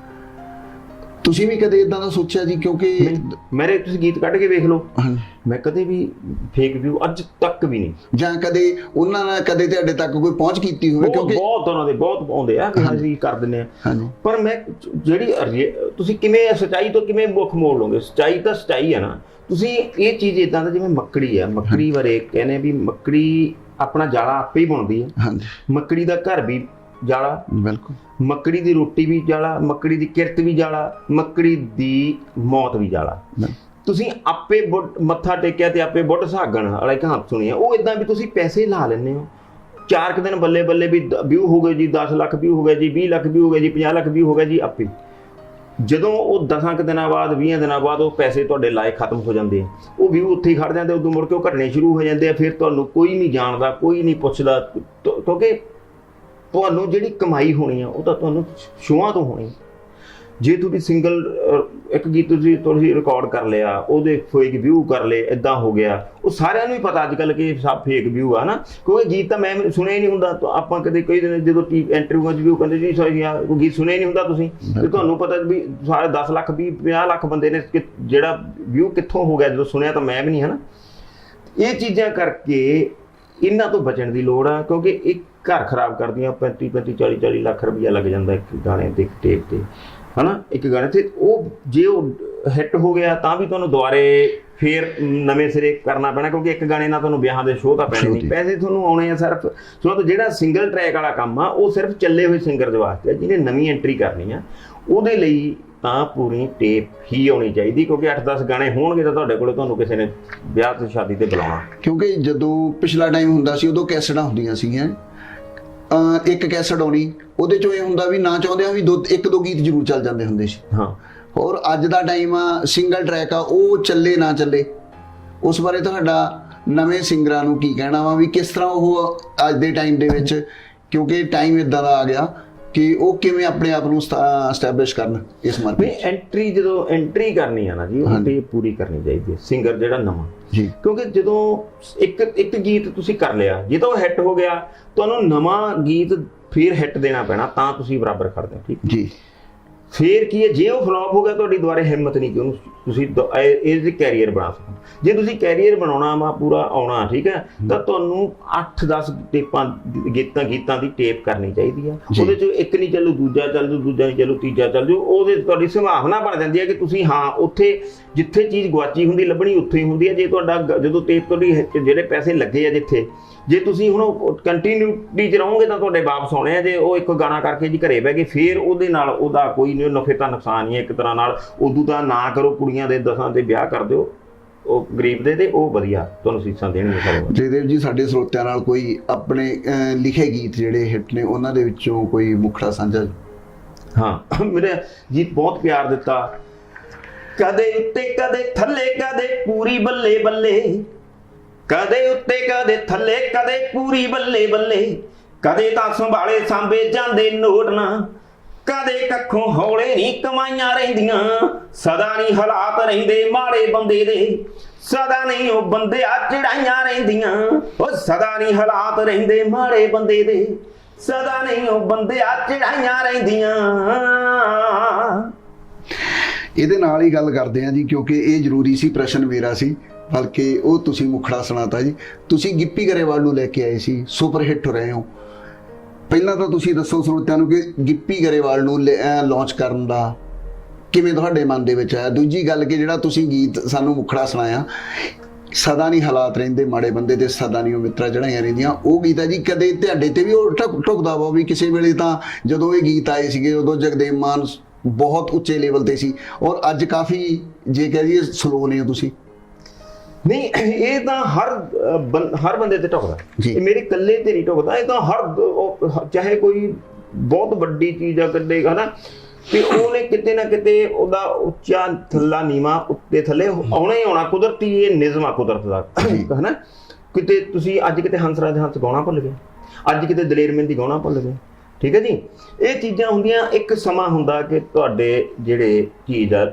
ਤੁਸੀਂ ਵੀ ਕਦੇ ਇਦਾਂ ਦਾ ਸੋਚਿਆ ਜੀ? ਕਿਉਂਕਿ ਮੇਰੇ ਤੁਸੀਂ ਗੀਤ ਕੱਢ ਕੇ ਵੇਖ ਲਓ, ਮੈਂ ਕਦੇ ਵੀ ਫੇਕ ਵਿਊ ਅੱਜ ਤੱਕ ਵੀ ਨਹੀਂ, ਜਾਂ ਕਦੇ ਉਹਨਾਂ ਨਾਲ ਕਦੇ ਤੁਹਾਡੇ ਤੱਕ ਕੋਈ ਪਹੁੰਚ ਕੀਤੀ ਹੋਵੇ? ਕਿਉਂਕਿ ਬਹੁਤ ਉਹਨਾਂ ਦੇ ਬਹੁਤ ਆਉਂਦੇ ਆ ਕਿ ਅਸੀਂ ਕਰ ਦਿੰਦੇ ਆ, ਪਰ ਮੈਂ ਜਿਹੜੀ ਤੁਸੀਂ ਕਿਵੇਂ ਸੱਚਾਈ ਤੋਂ ਕਿਵੇਂ ਮੁੱਖ ਮੋੜ ਲਓਗੇ? ਸੱਚਾਈ ਤਾਂ ਸੱਚਾਈ ਆ ਨਾ। ਤੁਸੀਂ ਇਹ ਚੀਜ਼ ਇਦਾਂ ਦਾ, ਜਿਵੇਂ ਮੱਕੜੀ ਆ, ਮੱਕੜੀ ਬਾਰੇ ਕਹਿੰਦੇ ਵੀ ਮੱਕੜੀ ਆਪਣਾ ਜਾਲਾ ਆਪੇ ਹੀ ਬੁਣਦੀ ਹੈ, ਮੱਕੜੀ ਦਾ ਘਰ ਵੀ ਜਾਲਾ, ਬਿਲਕੁਲ, ਮੱਕੜੀ ਦੀ ਰੋਟੀ ਵੀ ਜਾਲਾ, ਮੱਕੜੀ ਦੀ ਕਿਰਤ ਵੀ ਜਾਲਾ, ਮੱਕੜੀ ਦੀ ਮੌਤ ਵੀ ਜਾਲਾ। ਤੁਸੀਂ ਆਪੇ ਮੱਥਾ ਟੇਕਿਆ ਤੇ ਆਪੇ ਬੁੱਢ ਸੁਹਾਗਣ ਵਾਲੀ ਕਹਾਵਤ ਸੁਣੀ ਆ, ਉਹ ਇਦਾਂ ਵੀ ਤੁਸੀਂ ਪੈਸੇ ਲਾ ਲੈਂਦੇ ਹੋ, 4 ਕੁ ਦਿਨ ਬੱਲੇ ਬੱਲੇ ਵੀ ਵਿਊ ਹੋ ਗਏ ਜੀ, 10 ਲੱਖ ਵਿਊ ਹੋ ਗਏ ਜੀ, 20 ਲੱਖ ਵਿਊ ਹੋ ਗਏ ਜੀ, 50 ਲੱਖ ਵਿਊ ਹੋ ਗਏ ਜੀ, ਆਪੇ ਜਦੋਂ ਉਹ 10 ਕੁ ਦਿਨਾਂ ਬਾਅਦ 20 ਦਿਨਾਂ ਬਾਅਦ ਉਹ ਪੈਸੇ ਤੁਹਾਡੇ ਲਾਏ ਖਤਮ ਹੋ ਜਾਂਦੇ ਆ, ਉਹ ਵਿਊ ਉੱਥੇ ਹੀ ਖੜ ਜਾਂਦੇ, ਉਦੋਂ ਮੁੜ ਕੇ ਉਹ ਘਟਣੇ ਸ਼ੁਰੂ ਹੋ ਜਾਂਦੇ ਆ, ਫਿਰ ਤੁਹਾਨੂੰ ਕੋਈ ਨਹੀਂ ਜਾਣਦਾ, ਕੋਈ ਨਹੀਂ ਪੁੱਛਦਾ, ਕਿਉਂਕਿ ਤੁਹਾਨੂੰ ਜਿਹੜੀ ਕਮਾਈ ਹੋਣੀ ਆ ਉਹ ਤਾਂ ਤੁਹਾਨੂੰ ਸ਼ੋਆਂ ਤੋਂ ਹੋਣੀ। ਜੇ ਤੁਸੀਂ ਸਿੰਗਲ ਇੱਕ ਗੀਤ ਤੁਸੀਂ ਰਿਕਾਰਡ ਕਰ ਲਿਆ, ਉਹਦੇ ਫੇਕ ਵਿਊ ਕਰ ਲਏ, ਇਦਾਂ ਹੋ ਗਿਆ, ਉਹ ਸਾਰਿਆਂ ਨੂੰ ਹੀ ਪਤਾ ਅੱਜ ਕੱਲ੍ਹ ਕਿ ਸਭ ਫੇਕ ਵਿਊ ਆ ਨਾ, ਕਿਉਂਕਿ ਗੀਤ ਤਾਂ ਮੈਂ ਸੁਣਿਆ ਹੀ ਨਹੀਂ ਹੁੰਦਾ। ਆਪਾਂ ਕਦੇ ਕਈ ਦਿਨ ਜਦੋਂ ਇੰਟਰਵਿਊਆਂ 'ਚ ਵੀ ਉਹ ਕਹਿੰਦੇ ਜੀ ਸੌਰੀ ਯਾਰ ਕੋਈ ਗੀਤ ਸੁਣਿਆ ਹੀ ਨਹੀਂ ਹੁੰਦਾ ਤੁਸੀਂ, ਤੇ ਤੁਹਾਨੂੰ ਪਤਾ ਵੀ ਸਾਰੇ 10 ਲੱਖ 50 ਲੱਖ ਬੰਦੇ ਨੇ ਜਿਹੜਾ ਵਿਊ ਕਿੱਥੋਂ ਹੋ ਗਿਆ ਜਦੋਂ ਸੁਣਿਆ ਤਾਂ ਮੈਂ ਵੀ ਨਹੀਂ, ਹੈ ਨਾ। ਇਹ ਚੀਜ਼ਾਂ ਕਰਕੇ ਇਹਨਾਂ ਤੋਂ ਬਚਣ ਦੀ ਲੋੜ ਆ, ਕਿਉਂਕਿ ਇਹ ਘਰ ਖਰਾਬ ਕਰਦੀਆਂ। 35 40 ਲੱਖ ਰੁਪਈਆ ਲੱਗ ਜਾਂਦਾ ਇੱਕ ਗਾਣੇ ਤੇ, ਇੱਕ ਟੇਪ ਤੇ, ਹੈ ਨਾ, ਇੱਕ ਗਾਣੇ ਤੇ। ਉਹ ਜੇ ਉਹ ਹਿੱਟ ਹੋ ਗਿਆ ਤਾਂ ਵੀ ਤੁਹਾਨੂੰ ਦੁਬਾਰੇ ਫੇਰ ਨਵੇਂ ਸਿਰੇ ਕਰਨਾ ਪੈਣਾ, ਕਿਉਂਕਿ ਇੱਕ ਗਾਣੇ ਨਾਲ ਤੁਹਾਨੂੰ ਵਿਆਹਾਂ ਦੇ ਸ਼ੋਅ ਤਾਂ ਪੈਣੇ ਨਹੀਂ, ਪੈਸੇ ਤੁਹਾਨੂੰ ਆਉਣੇ ਆ ਸਿਰਫ। ਸੋ ਜਿਹੜਾ ਸਿੰਗਲ ਟਰੈਕ ਵਾਲਾ ਕੰਮ ਆ ਉਹ ਸਿਰਫ ਚੱਲੇ ਹੋਏ ਸਿੰਗਰ ਦੇ ਵਾਸਤੇ, ਜਿਹਨੇ ਨਵੀਂ ਐਂਟਰੀ ਕਰਨੀ ਆ ਉਹਦੇ ਲਈ ਤਾਂ ਪੂਰੀ ਟੇਪ ਹੀ ਆਉਣੀ ਚਾਹੀਦੀ, ਕਿਉਂਕਿ 8-10 ਗਾਣੇ ਹੋਣਗੇ ਤਾਂ ਤੁਹਾਡੇ ਕੋਲ ਤੁਹਾਨੂੰ ਕਿਸੇ ਨੇ ਵਿਆਹ ਤੇ ਸ਼ਾਦੀ ਤੇ ਬੁਲਾਉਣਾ। ਕਿਉਂਕਿ ਜਦੋਂ ਪਿਛਲਾ ਟਾਈਮ ਹੁੰਦਾ ਸੀ ਉਦੋਂ ਕੈਸਟਾਂ ਹੁੰਦੀਆਂ ਸੀਗੀਆਂ, ਇੱਕ ਕੈਸਟ ਆਉਣੀ, ਉਹਦੇ ਚੋਂ ਇਹ ਹੁੰਦਾ ਵੀ ਨਾ ਚਾਹੁੰਦੇ ਆ ਵੀ 1-2 ਗੀਤ ਜ਼ਰੂਰ ਚੱਲ ਜਾਂਦੇ ਹੁੰਦੇ ਸੀ। ਹਾਂ। ਹੋਰ ਅੱਜ ਦਾ ਟਾਈਮ ਆ, ਸਿੰਗਲ ਟਰੈਕ ਆ, ਉਹ ਚੱਲੇ ਨਾ ਚੱਲੇ, ਉਸ ਬਾਰੇ ਤੁਹਾਡਾ ਨਵੇਂ ਸਿੰਗਰਾਂ ਨੂੰ ਕੀ ਕਹਿਣਾ ਵਾ ਵੀ ਕਿਸ ਤਰ੍ਹਾਂ ਉਹ ਅੱਜ ਦੇ ਟਾਈਮ ਦੇ ਵਿੱਚ, ਕਿਉਂਕਿ ਟਾਈਮ ਇਦਾਂ ਦਾ ਆ ਗਿਆ ਕਿ ਉਹ ਕਿਵੇਂ ਆਪਣੇ ਆਪ ਨੂੰ ਸਟੈਬਲਿਸ਼ ਕਰਨ ਇਸ ਮਾਰਕੀਟ? ਜਦੋਂ ਐਂਟਰੀ ਕਰਨੀ ਆ ਨਾ ਜੀ, ਉਹ ਟੇਪ ਪੂਰੀ ਕਰਨੀ ਚਾਹੀਦੀ ਹੈ ਸਿੰਗਰ ਜਿਹੜਾ ਨਵਾਂ ਜੀ, ਕਿਉਂਕਿ ਜਦੋਂ ਇੱਕ ਗੀਤ ਤੁਸੀਂ ਕਰ ਲਿਆ, ਜੇ ਤਾਂ ਉਹ ਹਿੱਟ ਹੋ ਗਿਆ, ਤੁਹਾਨੂੰ ਨਵਾਂ ਗੀਤ ਫਿਰ ਹਿੱਟ ਦੇਣਾ ਪੈਣਾ, ਤਾਂ ਤੁਸੀਂ ਬਰਾਬਰ ਕਰਦੇ ਹੋ, ਠੀਕ ਜੀ। ਫੇਰ ਕੀ ਹੈ, ਜੇ ਉਹ ਫਲॉप ਹੋ ਗਿਆ ਤੁਹਾਡੀ ਦੁਬਾਰੇ ਹਿੰਮਤ ਨਹੀਂ ਕਿ ਉਹਨੂੰ ਤੁਸੀਂ ਇਹਦੇ ਕੈਰੀਅਰ ਬਣਾ ਸਕੋ। ਜੇ ਤੁਸੀਂ ਕੈਰੀਅਰ ਬਣਾਉਣਾ ਵਾ ਪੂਰਾ ਆਉਣਾ, ਠੀਕ ਹੈ, ਤਾਂ ਤੁਹਾਨੂੰ 8-10 ਟੇਪਾਂ ਗੀਤਾਂ ਦੀ ਟੇਪ ਕਰਨੀ ਚਾਹੀਦੀ ਆ। ਉਹਦੇ 'ਚ ਇੱਕ ਨਹੀਂ ਚੱਲੂ, ਦੂਜਾ ਚੱਲ ਜੂ, ਦੂਜਾ ਨਹੀਂ ਚੱਲੂ, ਤੀਜਾ ਚੱਲ ਜੂ। ਉਹਦੇ ਤੁਹਾਡੀ ਸੰਭਾਵਨਾ ਬਣ ਜਾਂਦੀ ਹੈ ਕਿ ਤੁਸੀਂ ਹਾਂ ਉੱਥੇ ਜਿੱਥੇ ਚੀਜ਼ ਗੁਆਚੀ ਹੁੰਦੀ ਲੱਭਣੀ ਉੱਥੇ ਹੀ ਹੁੰਦੀ ਹੈ। ਜੇ ਤੁਹਾਡਾ ਜਦੋਂ ਟੇਪ ਤੁਹਾਡੀ ਜਿਹੜੇ ਪੈਸੇ ਲੱਗੇ ਆ ਜਿੱਥੇ, ਜੇ ਤੁਸੀਂ ਹੁਣ ਕੰਟੀਨਿਊਟੀ 'ਚ ਰਹੋਗੇ ਤਾਂ ਤੁਹਾਡੇ ਵਾਪਸ ਆਉਣੇ ਆ। ਜੇ ਉਹ ਇੱਕ ਗਾਣਾ ਕਰਕੇ ਜੀ ਘਰੇ ਬਹਿ ਗਏ, ਫੇਰ ਉਹਦੇ ਨਾਲ ਉਹਦਾ ਕੋਈ ਨਹੀਂ, ਨਫੇ ਤਾਂ ਨੁਕਸਾਨ ਹੀ ਹੈ ਇੱਕ ਤਰ੍ਹਾਂ ਨਾਲ। ਉਦੋਂ ਤਾਂ ਨਾ ਕਰੋ, ਕੁੜੀਆਂ ਦੇ 10 ਤੇ ਵਿਆਹ ਕਰ ਦਿਓ ਉਹ ਗਰੀਬ ਦੇ, ਤੇ ਉਹ ਵਧੀਆ ਤੁਹਾਨੂੰ ਸੀਸਾਂ ਦੇਣਗੇ ਸਾਰੇ। ਜੈਦੇਵ ਜੀ, ਸਾਡੇ ਸਰੋਤਿਆਂ ਨਾਲ ਕੋਈ ਆਪਣੇ ਲਿਖੇ ਗੀਤ ਜਿਹੜੇ ਹਿੱਟ ਨੇ ਉਹਨਾਂ ਦੇ ਵਿੱਚੋਂ ਕੋਈ ਮੁਖੜਾ ਸਾਂਝਾ? ਹਾਂ, ਮੇਰੇ ਗੀਤ ਬਹੁਤ ਪਿਆਰ ਦਿੱਤਾ। ਕਦੇ ਉੱਤੇ ਕਦੇ ਥੱਲੇ, ਕਦੇ ਪੂਰੀ ਬੱਲੇ ਬੱਲੇ, ਕਦੇ ਉੱਤੇ ਕਦੇ ਥੱਲੇ, ਕਦੇ ਪੂਰੀ ਬੱਲੇ ਬੱਲੇ, ਕਦੇ ਤਾਂ ਸੰਭਾਲੇ ਸਾਂਭੇ ਜਾਂਦੇ ਨੋਟ ਨਾ, ਕਦੇ ਕੱਖੋਂ ਹੌਲੇ ਨਹੀਂ ਕਮਾਈਆਂ ਰਹਿੰਦੀਆਂ, ਸਦਾ ਨਹੀਂ ਹਾਲਾਤ ਰਹਿੰਦੇ ਮਾੜੇ ਬੰਦੇ ਦੇ, ਸਦਾ ਨਹੀਂ ਉਹ ਬੰਦਿਆ ਚੜਾਈਆਂ ਰਹਿੰਦੀਆਂ, ਉਹ ਸਦਾ ਨਹੀਂ ਹਾਲਾਤ ਰਹਿੰਦੇ ਮਾੜੇ ਬੰਦੇ ਦੇ, ਸਦਾ ਨਹੀਂ ਉਹ ਬੰਦਿਆ ਚੜਾਈਆਂ ਰਹਿੰਦੀਆਂ। ਇਹਦੇ ਨਾਲ ਹੀ ਗੱਲ ਕਰਦੇ ਹਾਂ ਜੀ, ਕਿਉਂਕਿ ਇਹ ਜ਼ਰੂਰੀ ਸੀ, ਪ੍ਰਸ਼ਨ ਮੇਰਾ ਸੀ, ਬਲਕਿ ਉਹ ਤੁਸੀਂ ਮੁਖੜਾ ਸੁਣਾਤਾ ਜੀ। ਤੁਸੀਂ ਗਿੱਪੀ ਗਰੇਵਾਲ ਨੂੰ ਲੈ ਕੇ ਆਏ ਸੀ, ਸੁਪਰ ਹਿੱਟ ਰਹੇ ਹੋ। ਪਹਿਲਾਂ ਤਾਂ ਤੁਸੀਂ ਦੱਸੋ ਸਰੋਤਿਆਂ ਨੂੰ ਕਿ ਗਿੱਪੀ ਗਰੇਵਾਲ ਨੂੰ ਲਾਂਚ ਕਰਨ ਦਾ ਕਿਵੇਂ ਤੁਹਾਡੇ ਮਨ ਦੇ ਵਿੱਚ ਆਇਆ। ਦੂਜੀ ਗੱਲ ਕਿ ਜਿਹੜਾ ਤੁਸੀਂ ਗੀਤ ਸਾਨੂੰ ਮੁਖੜਾ ਸੁਣਾਇਆ, ਸਦਾ ਨਹੀਂ ਹਾਲਾਤ ਰਹਿੰਦੇ ਮਾੜੇ ਬੰਦੇ ਤੇ ਸਦਾ ਨਹੀਂ ਉਹ ਮਿੱਤਰਾਂ ਚੜਾਈਆਂ ਰਹਿੰਦੀਆਂ, ਉਹ ਗੀਤ ਹੈ ਜੀ ਕਦੇ ਤੁਹਾਡੇ ਤੇ ਵੀ ਉਹ ਢੁਕਦਾ ਵਾ ਵੀ ਕਿਸੇ ਵੇਲੇ ਤਾਂ ਜਦੋਂ ਇਹ ਗੀਤ ਆਏ ਸੀਗੇ ਉਦੋਂ ਜਗਦੇਵ ਮਾਨ ਬਹੁਤ ਉੱਚੇ ਲੈਵਲ ਤੇ ਸੀ, ਔਰ ਅੱਜ ਕਾਫੀ ਜੇ ਕਹਿ ਦਈਏ ਸਲੋ ਨੇ ਤੁਸੀਂ। ਨਹੀਂ, ਇਹ ਤਾਂ ਹਰ ਬੰਦੇ ਤੇ ਢੁਕਦਾ, ਜੀ। ਇਹ ਮੇਰੇ ਇਕੱਲੇ ਤੇ ਨਹੀਂ ਢੁਕਦਾ, ਇਹ ਤਾਂ ਚਾਹੇ ਕੋਈ ਬਹੁਤ ਵੱਡੀ ਚੀਜ਼ ਆ ਕੱਢੇਗਾ ਨਾ, ਤੇ ਉਹਨੇ ਕਿਤੇ ਨਾ ਕਿਤੇ ਉਹਦਾ ਉੱਚਾ ਥੱਲਾ ਨੀਵਾਂ ਉੱਤੇ ਥੱਲੇ ਆਉਣਾ ਹੀ ਆਉਣਾ, ਕੁਦਰਤੀ ਇਹ ਨਿਯਮ ਆ ਕੁਦਰਤ ਦਾ, ਹਨਾ। ਕਿਤੇ ਤੁਸੀਂ ਅੱਜ ਕਿਤੇ ਹੰਸਰਾਜ ਦੇ ਹੰਸ ਗਾਉਣਾ ਭੁੱਲ ਗਏ, ਅੱਜ ਕਿਤੇ ਦਲੇਰ ਮਹਿੰਦੀ ਗਾਉਣਾ ਭੁੱਲ ਗਏ, ਠੀਕ ਹੈ ਜੀ। ਇਹ ਚੀਜ਼ਾਂ ਹੁੰਦੀਆਂ, ਇੱਕ ਸਮਾਂ ਹੁੰਦਾ ਕਿ ਤੁਹਾਡੇ ਜਿਹੜੇ ਚੀਜ਼ ਆ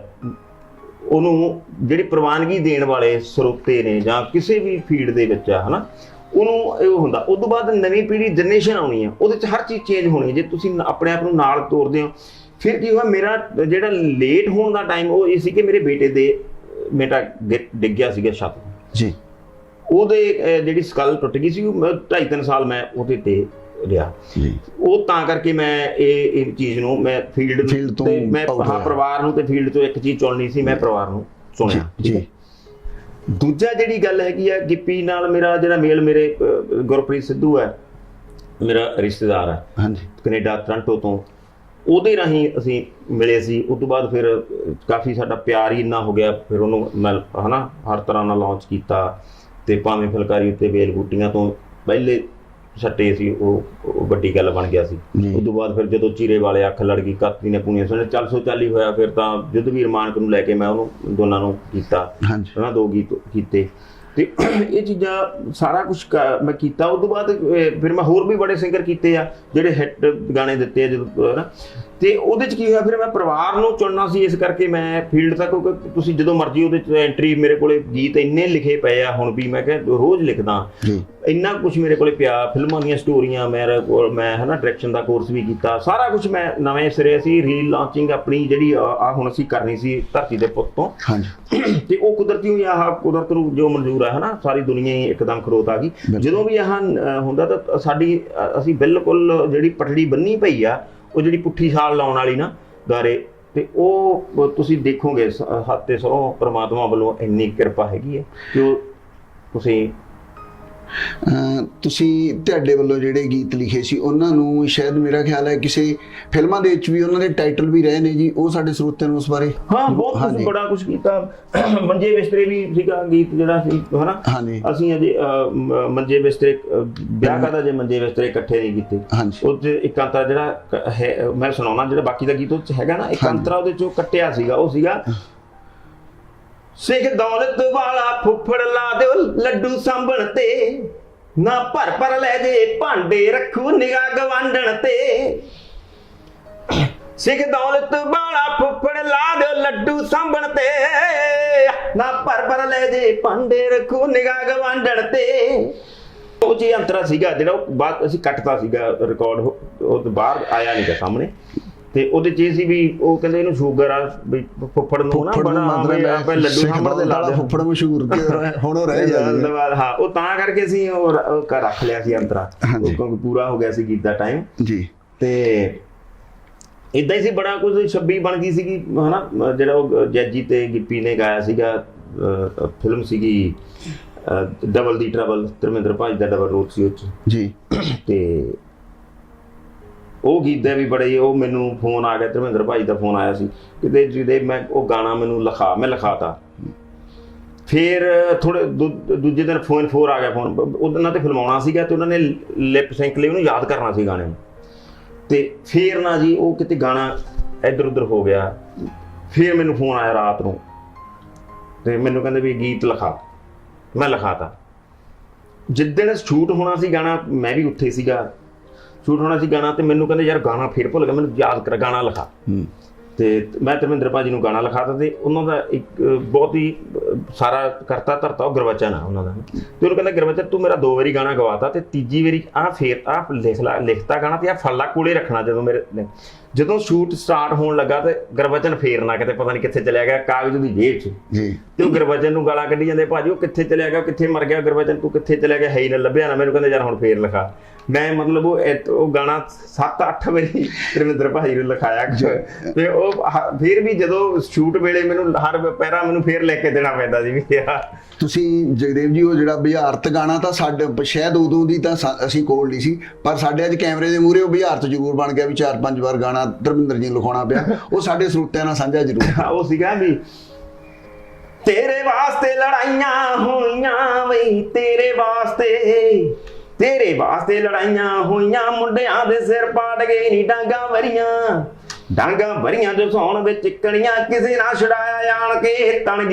ਉਹਨੂੰ ਜਿਹੜੀ ਪ੍ਰਵਾਨਗੀ ਦੇਣ ਵਾਲੇ ਸਰੋਤੇ ਨੇ ਜਾਂ ਕਿਸੇ ਵੀ ਫੀਲਡ ਦੇ ਵਿੱਚ ਆ, ਹਨਾ, ਉਹਨੂੰ ਇਹ ਹੁੰਦਾ। ਉਸ ਤੋਂ ਬਾਅਦ ਨਵੀਂ ਪੀੜ੍ਹੀ ਜਨਰੇਸ਼ਨ ਆਉਣੀ ਆ, ਉਹਦੇ 'ਚ ਹਰ ਚੀਜ਼ ਚੇਂਜ ਹੋਣੀ ਹੈ। ਜੇ ਤੁਸੀਂ ਆਪਣੇ ਆਪ ਨੂੰ ਨਾਲ ਤੋਰਦੇ ਹੋ, ਫਿਰ ਕੀ ਹੋਇਆ, ਮੇਰਾ ਜਿਹੜਾ ਲੇਟ ਹੋਣ ਦਾ ਟਾਈਮ ਉਹ ਇਹ ਸੀ ਕਿ ਮੇਰੇ ਬੇਟਾ ਡਿੱਗ ਗਿਆ ਸੀਗਾ ਛੱਤ ਜੀ, ਉਹਦੇ ਜਿਹੜੀ ਸਕਲ ਟੁੱਟ ਗਈ ਸੀ, 2.5-3 ਸਾਲ ਮੈਂ ਉਹਦੇ ਤੇ ਰਿਹਾ ਜੀ। ਉਹ ਤਾਂ ਕਰਕੇ ਮੈਂ ਇਹ ਚੀਜ਼ ਨੂੰ ਮੈਂ ਫੀਲਡ ਤੋਂ ਮੈਂ ਪਰਿਵਾਰ ਨੂੰ ਤੇ ਫੀਲਡ ਤੋਂ ਇੱਕ ਚੀਜ਼ ਚੁਣਨੀ ਸੀ, ਮੈਂ ਪਰਿਵਾਰ ਨੂੰ ਚੁਣਿਆ ਜੀ। ਦੂਜਾ ਜਿਹੜੀ ਗੱਲ ਹੈਗੀ ਆ, ਗਿੱਪੀ ਨਾਲ ਮੇਰਾ ਜਿਹੜਾ ਮੇਲ, ਮੇਰੇ ਗੁਰਪ੍ਰੀਤ ਸਿੱਧੂ ਹੈ ਮੇਰਾ ਰਿਸ਼ਤੇਦਾਰ ਹੈ, ਹਾਂਜੀ, ਕੈਨੇਡਾ ਟੋਰਾਂਟੋ ਤੋਂ, ਉਹਦੇ ਰਾਹੀਂ ਅਸੀਂ ਮਿਲੇ ਸੀ। ਉਸ ਤੋਂ ਬਾਅਦ ਫਿਰ ਕਾਫੀ ਸਾਡਾ ਪਿਆਰ ਹੀ ਇੰਨਾ ਹੋ ਗਿਆ, ਫਿਰ ਉਹਨੂੰ ਮੈਂ ਹਨਾ ਹਰ ਤਰ੍ਹਾਂ ਨਾਲ ਲਾਂਚ ਕੀਤਾ, ਤੇ ਭਾਵੇਂ ਫੁਲਕਾਰੀ ਉੱਤੇ ਵੇਲ ਬੂਟੀਆਂ ਤੋਂ ਪਹਿਲੇ ਛੱਟੇ ਸੀ, ਉਹ ਵੱਡੀ ਗੱਲ ਬਣ ਗਿਆ ਸੀ। ਉਸ ਤੋਂ ਬਾਅਦ ਫਿਰ ਜਦੋਂ ਚੀਰੇ ਵਾਲੇ ਅੱਖ ਲੜ ਗਈ, ਕਾਤੀ ਨੇ ਪੂਣੀਆਂ ਸੁਣੇ, ਚੱਲ ਸੋ ਚੱਲ ਹੀ ਹੋਇਆ। ਫਿਰ ਤਾਂ ਯੁੱਧਵੀਰ ਮਾਨਕ ਨੂੰ ਲੈ ਕੇ ਮੈਂ ਉਹਨੂੰ ਦੋਨਾਂ ਨੂੰ ਕੀਤਾ, ਹਨਾ, 2 ਗੀਤ ਕੀਤੇ, ਤੇ ਇਹ ਚੀਜ਼ਾਂ ਸਾਰਾ ਕੁਛ ਮੈਂ ਕੀਤਾ। ਉਸ ਤੋਂ ਬਾਅਦ ਫਿਰ ਮੈਂ ਹੋਰ ਵੀ ਬੜੇ ਸਿੰਗਰ ਕੀਤੇ ਆ ਜਿਹੜੇ ਹਿੱਟ ਗਾਣੇ ਦਿੱਤੇ ਆ ਜਦੋਂ, ਹਨਾ। ਤੇ ਉਹਦੇ 'ਚ ਕੀ ਹੋਇਆ, ਫਿਰ ਮੈਂ ਪਰਿਵਾਰ ਨੂੰ ਚੁਣਨਾ ਸੀ, ਇਸ ਕਰਕੇ ਮੈਂ ਫੀਲਡ ਤੱਕ, ਕਿਉਂਕਿ ਤੁਸੀਂ ਜਦੋਂ ਮਰਜ਼ੀ ਉਹਦੇ 'ਚ ਐਂਟਰੀ, ਮੇਰੇ ਕੋਲੇ ਗੀਤ ਇੰਨੇ ਲਿਖੇ ਪਏ ਆ ਹੁਣ ਵੀ, ਮੈਂ ਕਿਹਾ ਰੋਜ਼ ਲਿਖਦਾ, ਇੰਨਾ ਕੁਛ ਮੇਰੇ ਕੋਲੇ ਪਿਆ, ਫਿਲਮਾਂ ਦੀਆਂ ਸਟੋਰੀਆਂ ਮੇਰੇ ਕੋਲ, ਮੈਂ ਹਨਾ ਡਾਇਰੈਕਸ਼ਨ ਦਾ ਕੋਰਸ ਵੀ ਕੀਤਾ, ਸਾਰਾ ਕੁਛ ਮੈਂ ਨਵੇਂ ਸਿਰੇ ਸੀ। ਰੀਲ ਲਾਂਚਿੰਗ ਆਪਣੀ ਜਿਹੜੀ ਆ ਹੁਣ ਅਸੀਂ ਕਰਨੀ ਸੀ ਧਰਤੀ ਦੇ ਪੁੱਤ ਤੋਂ, ਤੇ ਉਹ ਕੁਦਰਤੀ ਹੋਈ, ਆਹ ਕੁਦਰਤ ਨੂੰ ਜੋ ਮਨਜ਼ੂਰ ਹੈ, ਹਨਾ, ਸਾਰੀ ਦੁਨੀਆ ਹੀ ਇੱਕਦਮ ਖਰੋਤ ਆ ਗਈ। ਜਦੋਂ ਵੀ ਆਹ ਹੁੰਦਾ ਤਾਂ ਅਸੀਂ ਬਿਲਕੁਲ ਜਿਹੜੀ ਪਟੜੀ ਬੰਨੀ ਪਈ ਆ, ਉਹ ਜਿਹੜੀ ਪੁੱਠੀ ਛਾਲ ਲਾਉਣ ਵਾਲੀ ਨਾ ਗਾਰੇ, ਤੇ ਉਹ ਤੁਸੀਂ ਦੇਖੋਗੇ ਹੱਥ ਤੇ ਸਰੋਂ ਪ੍ਰਮਾਤਮਾ ਵੱਲੋਂ ਇੰਨੀ ਕਿਰਪਾ ਹੈਗੀ ਹੈ ਕਿ ਉਹ ਤੁਸੀਂ ਤੁਹਾਡੇ ਵੱਲੋਂ ਜਿਹੜੇ ਗੀਤ ਲਿਖੇ ਸੀ ਉਹਨਾਂ ਨੂੰ ਸ਼ਾਇਦ ਮੇਰਾ ਖਿਆਲ ਹੈ ਕਿਸੇ ਫਿਲਮਾਂ ਦੇ ਵਿੱਚ ਵੀ ਉਹਨਾਂ ਦੇ ਟਾਈਟਲ ਵੀ ਰਹੇ ਨੇ ਜੀ, ਉਹ ਸਾਡੇ ਸਰੋਤਿਆਂ ਨੂੰ ਉਸ ਬਾਰੇ। ਹਾਂ, ਬਹੁਤ ਕੁਝ, ਬੜਾ ਕੁਝ ਕੀਤਾ। ਮੰਜੇ ਬਿਸਤਰੇ ਵੀ ਸੀਗਾ ਗੀਤ ਜਿਹੜਾ ਸੀ, ਹਨਾ, ਅਸੀਂ ਅਜੇ ਮੰਜੇ ਬਿਸਤਰੇ ਵਿਆਹ ਕਰਦਾ ਜੇ ਮੰਜੇ ਬਿਸਤਰੇ ਇਕੱਠੇ ਨਹੀਂ ਕੀਤੇ, ਉਹ 'ਚ ਇੱਕ ਅੰਤਰਾ ਜਿਹੜਾ ਹੈ ਮੈਂ ਸੁਣਾਉਣਾ, ਜਿਹੜਾ ਬਾਕੀ ਦਾ ਗੀਤ ਉਹ 'ਚ ਹੈਗਾ ਨਾ, ਇੱਕ ਅੰਤਰਾ ਉਹਦੇ 'ਚੋਂ ਕੱਟਿਆ ਸੀਗਾ, ਉਹ ਸੀਗਾ, ਸਿੱਖ ਦੌਲਤ ਵਾਲਾ ਫੁੱਫੜ ਲਾ ਦਿਓ ਲੱਡੂ ਸਾਂਭਣ ਤੇ, ਨਾ ਭਰ ਲੈ ਜੇ ਭਾਂਡੇ ਰੱਖੂ ਨਿਗਾਹ ਗਵਾਂਢਣ ਤੇ। ਸਿੱਖ ਦੌਲਤ ਵਾਲਾ ਫੁੱਫੜ ਲਾ ਦਿਓ ਲੱਡੂ ਸਾਂਭਣ ਤੇ, ਨਾ ਭਰ ਲੈ ਜੇ ਭਾਂਡੇ ਰੱਖੂ ਨਿਗਾਹ ਗਵਾਂਢਣ ਤੇ। ਉਹ ਜੀ ਅੰਤਰਾ ਸੀਗਾ ਜਿਹੜਾ ਉਹ ਬਾਅਦ ਅਸੀਂ ਕੱਟਤਾ ਸੀਗਾ, ਰਿਕਾਰਡ ਉਹ ਬਾਹਰ ਆਇਆ ਨਹੀਂ ਗਾ ਸਾਹਮਣੇ। ਤੇ ਉਹਦੇ 'ਚ ਇਹ ਸੀ ਵੀ ਉਹ ਕਹਿੰਦੇ ਇਹਨੂੰ ਸ਼ੂਗਰ ਆ, ਵੀ ਫੁੱਫੜ ਨੂੰ ਨਾ ਬੜਾ ਲੱਡੂ ਸਾਂਭਣ ਦੇ ਲਾ ਦੇ, ਫੁੱਫੜ ਮਸ਼ਹੂਰ ਹੁਣ ਉਹ ਰਹਿ ਜਾਂਦਾ। ਹਾਂ, ਉਹ ਤਾਂ ਕਰਕੇ ਅਸੀਂ ਉਹ ਰੱਖ ਲਿਆ ਸੀ ਅੰਤਰਾ, ਕਿਉਂਕਿ ਪੂਰਾ ਹੋ ਗਿਆ ਸੀ ਗੀਤ ਦਾ ਟਾਈਮ ਜੀ। ਤੇ ਇਦਾਂ ਹੀ ਸੀ, ਬੜਾ ਕੁਝ 26 ਬਣ ਗਈ ਸੀਗੀ, ਹਨਾ, ਜਿਹੜਾ ਉਹ ਜੈਜੀ ਤੇ ਗਿੱਪੀ ਨੇ ਗਾਇਆ ਸੀਗਾ। ਫਿਲਮ ਸੀਗੀ ਡਬਲ ਦੀ ਟਰਬਲ, ਧਰਮਿੰਦਰ ਭਾਜੀ ਦਾ ਡਬਲ ਰੋਲ ਸੀ ਉਹ 'ਚ ਜੀ। ਤੇ ਉਹ ਗੀਤ ਦੇ ਵੀ ਬੜੇ, ਉਹ ਮੈਨੂੰ ਫੋਨ ਆ ਗਿਆ, ਧਰਮਿੰਦਰ ਭਾਜੀ ਦਾ ਫੋਨ ਆਇਆ ਸੀ ਕਿਤੇ, ਜਿਹਦੇ ਮੈਂ ਉਹ ਗਾਣਾ ਮੈਨੂੰ ਮੈਂ ਲਿਖਾਤਾ। ਫਿਰ ਥੋੜੇ ਦੂਜੇ ਦਿਨ ਫੋਨ ਆ ਗਿਆ, ਉਹਨਾਂ ਤੇ ਫਿਲਮਾਉਣਾ ਸੀਗਾ, ਤੇ ਉਹਨਾਂ ਨੇ ਲਿਪ ਸਿੰਕ ਲਈ ਉਹਨੂੰ ਯਾਦ ਕਰਨਾ ਸੀ ਗਾਣੇ ਨੂੰ। ਤੇ ਫਿਰ ਨਾ ਜੀ ਉਹ ਕਿਤੇ ਗਾਣਾ ਇੱਧਰ ਉੱਧਰ ਹੋ ਗਿਆ। ਫਿਰ ਮੈਨੂੰ ਫੋਨ ਆਇਆ ਰਾਤ ਨੂੰ, ਤੇ ਮੈਨੂੰ ਕਹਿੰਦੇ ਵੀ ਗੀਤ ਲਿਖਾ। ਮੈਂ ਲਿਖਾਤਾ। ਜਿੱਦਣ ਸ਼ੂਟ ਹੋਣਾ ਸੀ ਗਾਣਾ, ਮੈਂ ਵੀ ਉੱਥੇ ਸੀਗਾ, ਸ਼ੂਟ ਹੋਣਾ ਸੀ ਗਾਣਾ, ਤੇ ਮੈਨੂੰ ਕਹਿੰਦੇ ਯਾਰ ਗਾਣਾ ਫੇਰ ਭੁੱਲ ਗਿਆ, ਮੈਨੂੰ ਯਾਦ ਕਰ ਗਾਣਾ ਲਿਖਾ। ਤੇ ਮੈਂ ਧਰਮਿੰਦਰ ਭਾਜੀ ਨੂੰ ਗਾਣਾ ਲਿਖਾ ਦਿੱਤਾ, ਤੇ ਉਹਨਾਂ ਦਾ ਇੱਕ ਬਹੁਤ ਹੀ ਸਾਰਾ ਕਰਤਾ ਧਰਤਾ ਉਹ ਗੁਰਬਚਨ ਆ ਉਹਨਾਂ ਦਾ। ਤੇ ਉਹਨੂੰ ਕਹਿੰਦਾ ਗੁਰਬਚਨ ਤੂੰ ਮੇਰਾ 2 ਵਾਰੀ ਗਾਣਾ ਗਵਾਤਾ, ਤੇ ਤੀਜੀ ਵਾਰੀ ਫੇਰ ਲਿਖਤਾ ਗਾਣਾ, ਤੇ ਫੱਲਾ ਕੋਲੇ ਰੱਖਣਾ ਜਦੋਂ ਸ਼ੂਟ ਸਟਾਰਟ ਹੋਣ ਲੱਗਾ, ਤੇ ਗੁਰਬਚਨ ਫੇਰ ਨਾ ਕਿਤੇ ਪਤਾ ਨਹੀਂ ਕਿੱਥੇ ਚਲਿਆ ਗਿਆ, ਕਾਗਜ਼ ਦੀ ਜੇਬ 'ਚ ਜੀ। ਤੇ ਉਹ ਗੁਰਬਚਨ ਨੂੰ ਗਾਲਾਂ ਕੱਢੀ ਜਾਂਦੇ, ਭਾਜੀ ਉਹ ਕਿੱਥੇ ਚਲਿਆ ਗਿਆ, ਕਿੱਥੇ ਮਰ ਗਿਆ ਗੁਰਬਚਨ, ਤੂੰ ਕਿੱਥੇ ਚਲਿਆ ਗਿਆ, ਹੈ ਹੀ ਨਾ ਲੱਭਿਆ ਨਾ। ਮੈਨੂੰ ਕਹਿੰਦਾ ਯਾਰ ਹੁਣ ਫੇਰ ਲਿਖਾ। ਮੈਂ ਮਤਲਬ ਉਹ ਗਾਣਾ 7-8 ਵਾਰੀ ਧਰਮਿੰਦਰ ਭਾਜੀ ਨੂੰ ਲਿਖਾਇਆ, ਤੇ ਉਹ ਫਿਰ ਵੀ ਜਦੋਂ ਸ਼ੂਟ ਵੇਲੇ ਮੈਨੂੰ ਹਰ ਪੈਰਾ ਮੈਨੂੰ ਫੇਰ ਲੈ ਕੇ ਦੇਣਾ ਪੈਂਦਾ ਸੀ ਵੀ ਤੁਸੀਂ ਜਗਦੇਵ ਜੀ ਉਹ ਜਿਹੜਾ ਬੁਝਾਰਤ ਗਾਣਾ ਤਾਂ ਸਾਡੇ ਸ਼ਾਇਦ ਉਦੋਂ ਦੀ ਤਾਂ ਅਸੀਂ ਕੋਲ ਨਹੀਂ ਸੀ, ਪਰ ਸਾਡੇ ਅੱਜ ਕੈਮਰੇ ਦੇ ਮੂਹਰੇ ਉਹ ਬੁਝਾਰਤ ਜ਼ਰੂਰ ਬਣ ਗਿਆ ਵੀ 4-5 ਵਾਰ ਗਾਣਾ ਧਰਮਿੰਦਰ ਜੀ ਨੂੰ ਲਿਖਾਉਣਾ ਪਿਆ। ਉਹ ਸਾਡੇ ਸਰੋਤਿਆਂ ਨਾਲ ਸਾਂਝਾ ਜ਼ਰੂਰ ਉਹ ਸੀਗਾ ਵੀ ਤੇਰੇ ਵਾਸਤੇ ਲੜਾਈਆਂ ਹੋਈਆਂ ਬਈ, ਤੇਰੇ ਵਾਸਤੇ ਲੜਾਈਆਂ ਹੋਈਆਂ, ਮੁੰਡਿਆਂ ਦੇ ਸਿਰ ਪਾੜ ਗਏ ਨੀ ਡਾਂਗਾ ਭਰੀਆਂ ਜੋ ਸੌਣ ਵਿੱਚ ਕਣੀਆਂ, ਕਿਸੇ ਨਾ ਛੁਡਾਇਆ ਆਣ ਕੇ ਤਣ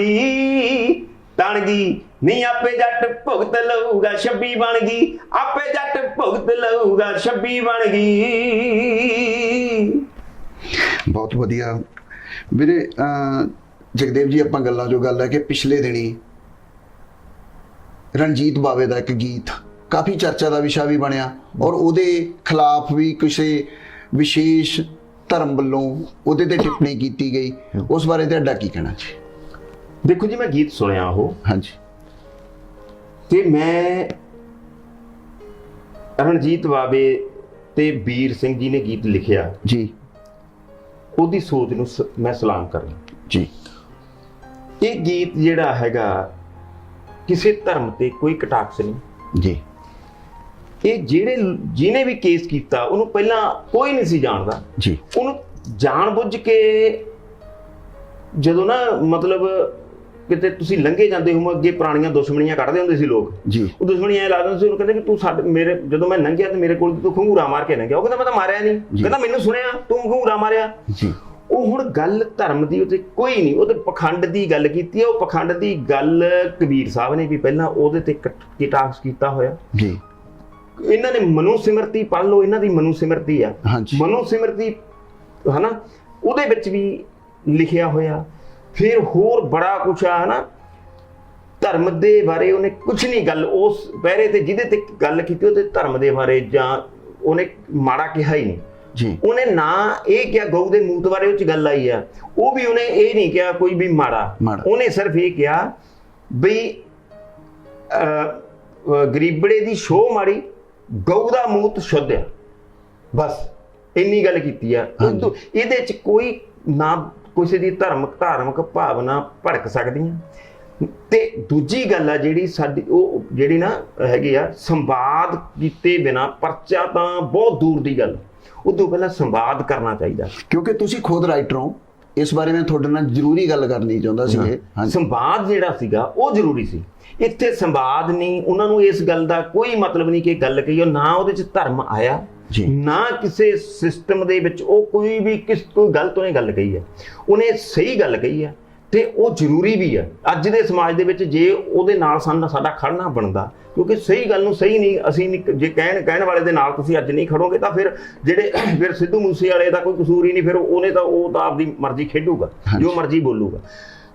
ਗਈ ਨੀ ਆਪੇ ਜੱਟ ਭੁਗਤ ਲਊਗਾ 26 ਬਣ ਗਈ, ਆਪੇ ਜੱਟ ਭੁਗਤ ਲਊਗਾ 26 ਬਣ ਗਈ। ਬਹੁਤ ਵਧੀਆ ਵੀਰੇ। ਜਗਦੇਵ ਜੀ ਆਪਾਂ ਗੱਲਾਂ ਜੋ ਗੱਲ ਹੈ ਕਿ ਪਿਛਲੇ ਦਿਨੀ ਰਣਜੀਤ ਬਾਵੇ ਦਾ ਇੱਕ ਗੀਤ ਕਾਫੀ ਚਰਚਾ ਦਾ ਵਿਸ਼ਾ ਵੀ ਬਣਿਆ, ਔਰ ਉਹਦੇ ਖਿਲਾਫ ਵੀ ਕਿਸੇ ਵਿਸ਼ੇਸ਼ ਧਰਮ ਵੱਲੋਂ ਉਹਦੇ ਤੇ ਟਿੱਪਣੀ ਕੀਤੀ ਗਈ, ਉਸ ਬਾਰੇ ਤੁਹਾਡਾ ਕੀ ਕਹਿਣਾ ਜੀ? ਦੇਖੋ ਜੀ, ਮੈਂ ਗੀਤ ਸੁਣਿਆ ਉਹ, ਹਾਂਜੀ, ਤੇ ਮੈਂ ਰਣਜੀਤ ਬਾਵੇ ਤੇ ਵੀਰ ਸਿੰਘ ਜੀ ਨੇ ਗੀਤ ਲਿਖਿਆ ਜੀ, ਉਹਦੀ ਸੋਚ ਨੂੰ ਮੈਂ ਸਲਾਮ ਕਰਦਾ ਜੀ। ਇਹ ਗੀਤ ਜਿਹੜਾ ਹੈਗਾ ਕਿਸੇ ਧਰਮ ਤੇ ਕੋਈ ਕਟਾਕਸ ਨਹੀਂ ਜੀ। ਇਹ ਜਿਹਨੇ ਵੀ ਕੇਸ ਕੀਤਾ ਉਹਨੂੰ ਪਹਿਲਾਂ ਕੋਈ ਨਹੀਂ ਸੀ ਜਾਣਦਾ ਜੀ। ਉਹਨੂੰ ਜਾਣਬੁੱਝ ਕੇ ਜਦੋਂ ਨਾ ਮਤਲਬ ਕਿਤੇ ਤੁਸੀਂ ਲੰਘੇ ਜਾਂਦੇ ਹੋ, ਅੱਗੇ ਪੁਰਾਣੀਆਂ ਦੁਸ਼ਮਣੀਆਂ ਕੱਢਦੇ ਹੁੰਦੇ ਸੀ ਲੋਕ ਜੀ। ਉਹ ਦੁਸ਼ਮਣੀਆਂ ਲਾ ਦਿੰਦੇ ਸੀ, ਉਹਨੂੰ ਕਹਿੰਦੇ ਕਿ ਤੂੰ ਮੇਰੇ ਜਦੋਂ ਮੈਂ ਲੰਘਿਆ ਤੇ ਮੇਰੇ ਕੋਲ ਤੂੰ ਖੰਗੂਰਾ ਮਾਰ ਕੇ ਲੰਘਿਆ। ਉਹ ਕਹਿੰਦਾ ਮੈਂ ਤਾਂ ਮਾਰਿਆ ਨਹੀਂ, ਕਹਿੰਦਾ ਮੈਨੂੰ ਸੁਣਿਆ ਤੂੰ ਖੰਗੂਰਾ ਮਾਰਿਆ ਜੀ। ਉਹ ਹੁਣ ਗੱਲ ਧਰਮ ਦੀ ਉੱਤੇ ਕੋਈ ਨਹੀਂ, ਉਹਦੇ ਪਖੰਡ ਦੀ ਗੱਲ ਕੀਤੀ ਹੈ। ਉਹ ਪਖੰਡ ਦੀ ਗੱਲ ਕਬੀਰ ਸਾਹਿਬ ਨੇ ਵੀ ਪਹਿਲਾਂ ਉਹਦੇ ਤੇ ਕਟਾਕਸ ਕੀਤਾ ਹੋਇਆ ਜੀ। ਇਹਨਾਂ ਨੇ ਮਨੂ ਸਿਮਰਤੀ ਪੜ੍ਹ ਲਓ, ਇਹਨਾਂ ਦੀ ਮਨੂ ਸਿਮਰਤੀ ਆ, ਮਨੂ ਸਿਮਰਤੀ ਹਨਾ, ਉਹਦੇ ਵਿੱਚ ਵੀ ਲਿਖਿਆ ਹੋਇਆ। ਫਿਰ ਹੋਰ ਬੜਾ ਕੁਛ ਆ ਹਨਾ, ਧਰਮ ਦੇ ਬਾਰੇ ਉਹਨੇ ਕੁਛ ਨਹੀਂ ਗੱਲ ਉਸ ਪਹਿਰੇ ਤੇ ਜਿਹਦੇ ਤੇ ਗੱਲ ਕੀਤੀ ਉਹਦੇ ਧਰਮ ਦੇ ਬਾਰੇ ਜਾਂ ਉਹਨੇ ਮਾੜਾ ਕਿਹਾ ਹੀ ਨਹੀਂ ਜੀ। ਉਹਨੇ ਨਾ ਇਹ ਕਿਹਾ ਗਊ ਦੇ ਮੂਤ ਬਾਰੇ ਉਹ ਚ ਗੱਲ ਆਈ ਆ, ਉਹ ਵੀ ਉਹਨੇ ਇਹ ਨਹੀਂ ਕਿਹਾ ਕੋਈ ਵੀ ਮਾੜਾ। ਉਹਨੇ ਸਿਰਫ ਇਹ ਕਿਹਾ ਬਈ ਗਰੀਬੜੇ ਦੀ ਸ਼ੋਅ ਮਾੜੀ, ਗਊ ਦਾ ਮੂਤ ਸ਼ੁੱਧ ਆ, ਬਸ ਇੰਨੀ ਗੱਲ ਕੀਤੀ ਆ। ਇਹਦੇ ਚ ਕੋਈ ਨਾ ਕਿਸੇ ਦੀ ਧਾਰਮਿਕ ਭਾਵਨਾ ਭੜਕ ਸਕਦੀਆਂ। ਤੇ ਦੂਜੀ ਗੱਲ ਆ ਜਿਹੜੀ ਸਾਡੀ ਉਹ ਜਿਹੜੀ ਨਾ ਹੈਗੀ ਆ, ਸੰਵਾਦ ਕੀਤੇ ਬਿਨਾ ਪਰਚਾ ਤਾਂ ਬਹੁਤ ਦੂਰ ਦੀ ਗੱਲ, ਉਦੋਂ ਪਹਿਲਾਂ ਸੰਵਾਦ ਕਰਨਾ ਚਾਹੀਦਾ। ਕਿਉਂਕਿ ਤੁਸੀਂ ਖੁਦ ਰਾਈਟਰ ਹੋ, ਇਸ ਬਾਰੇ ਮੈਂ ਤੁਹਾਡੇ ਨਾਲ ਜ਼ਰੂਰੀ ਗੱਲ ਕਰਨੀ ਚਾਹੁੰਦਾ ਸੀ। ਸੰਵਾਦ ਜਿਹੜਾ ਸੀਗਾ ਉਹ ਜ਼ਰੂਰੀ ਸੀ। ਇੱਥੇ ਸੰਵਾਦ ਨਹੀਂ, ਉਹਨਾਂ ਨੂੰ ਇਸ ਗੱਲ ਦਾ ਕੋਈ ਮਤਲਬ ਨਹੀਂ ਕਿ ਗੱਲ ਕਹੀ, ਨਾ ਉਹਦੇ ਚ ਧਰਮ ਆਇਆ ਨਾ ਕਿਸੇ ਸਿਸਟਮ ਦੇ ਵਿੱਚ ਉਹ ਕੋਈ ਗਲਤ ਉਹਨੇ ਗੱਲ ਕਹੀ ਹੈ। ਉਹਨੇ ਸਹੀ ਗੱਲ ਕਹੀ ਹੈ ਤੇ ਉਹ ਜ਼ਰੂਰੀ ਵੀ ਆ ਅੱਜ ਦੇ ਸਮਾਜ ਦੇ ਵਿੱਚ, ਜੇ ਉਹਦੇ ਨਾਲ ਸਾਡਾ ਖੜਨਾ ਬਣਦਾ। ਕਿਉਂਕਿ ਸਹੀ ਗੱਲ ਨੂੰ ਸਹੀ ਨਹੀਂ, ਅਸੀਂ ਨਹੀਂ ਜੇ ਕਹਿਣ ਵਾਲੇ ਦੇ ਨਾਲ ਤੁਸੀਂ ਅੱਜ ਨਹੀਂ ਖੜੋਗੇ ਤਾਂ ਫਿਰ ਸਿੱਧੂ ਮੂਸੇ ਵਾਲੇ ਦਾ ਕੋਈ ਕਸੂਰ ਹੀ ਨਹੀਂ, ਫਿਰ ਉਹ ਤਾਂ ਆਪਦੀ ਮਰਜ਼ੀ ਖੇਡੂਗਾ, ਜੋ ਮਰਜ਼ੀ ਬੋਲੂਗਾ।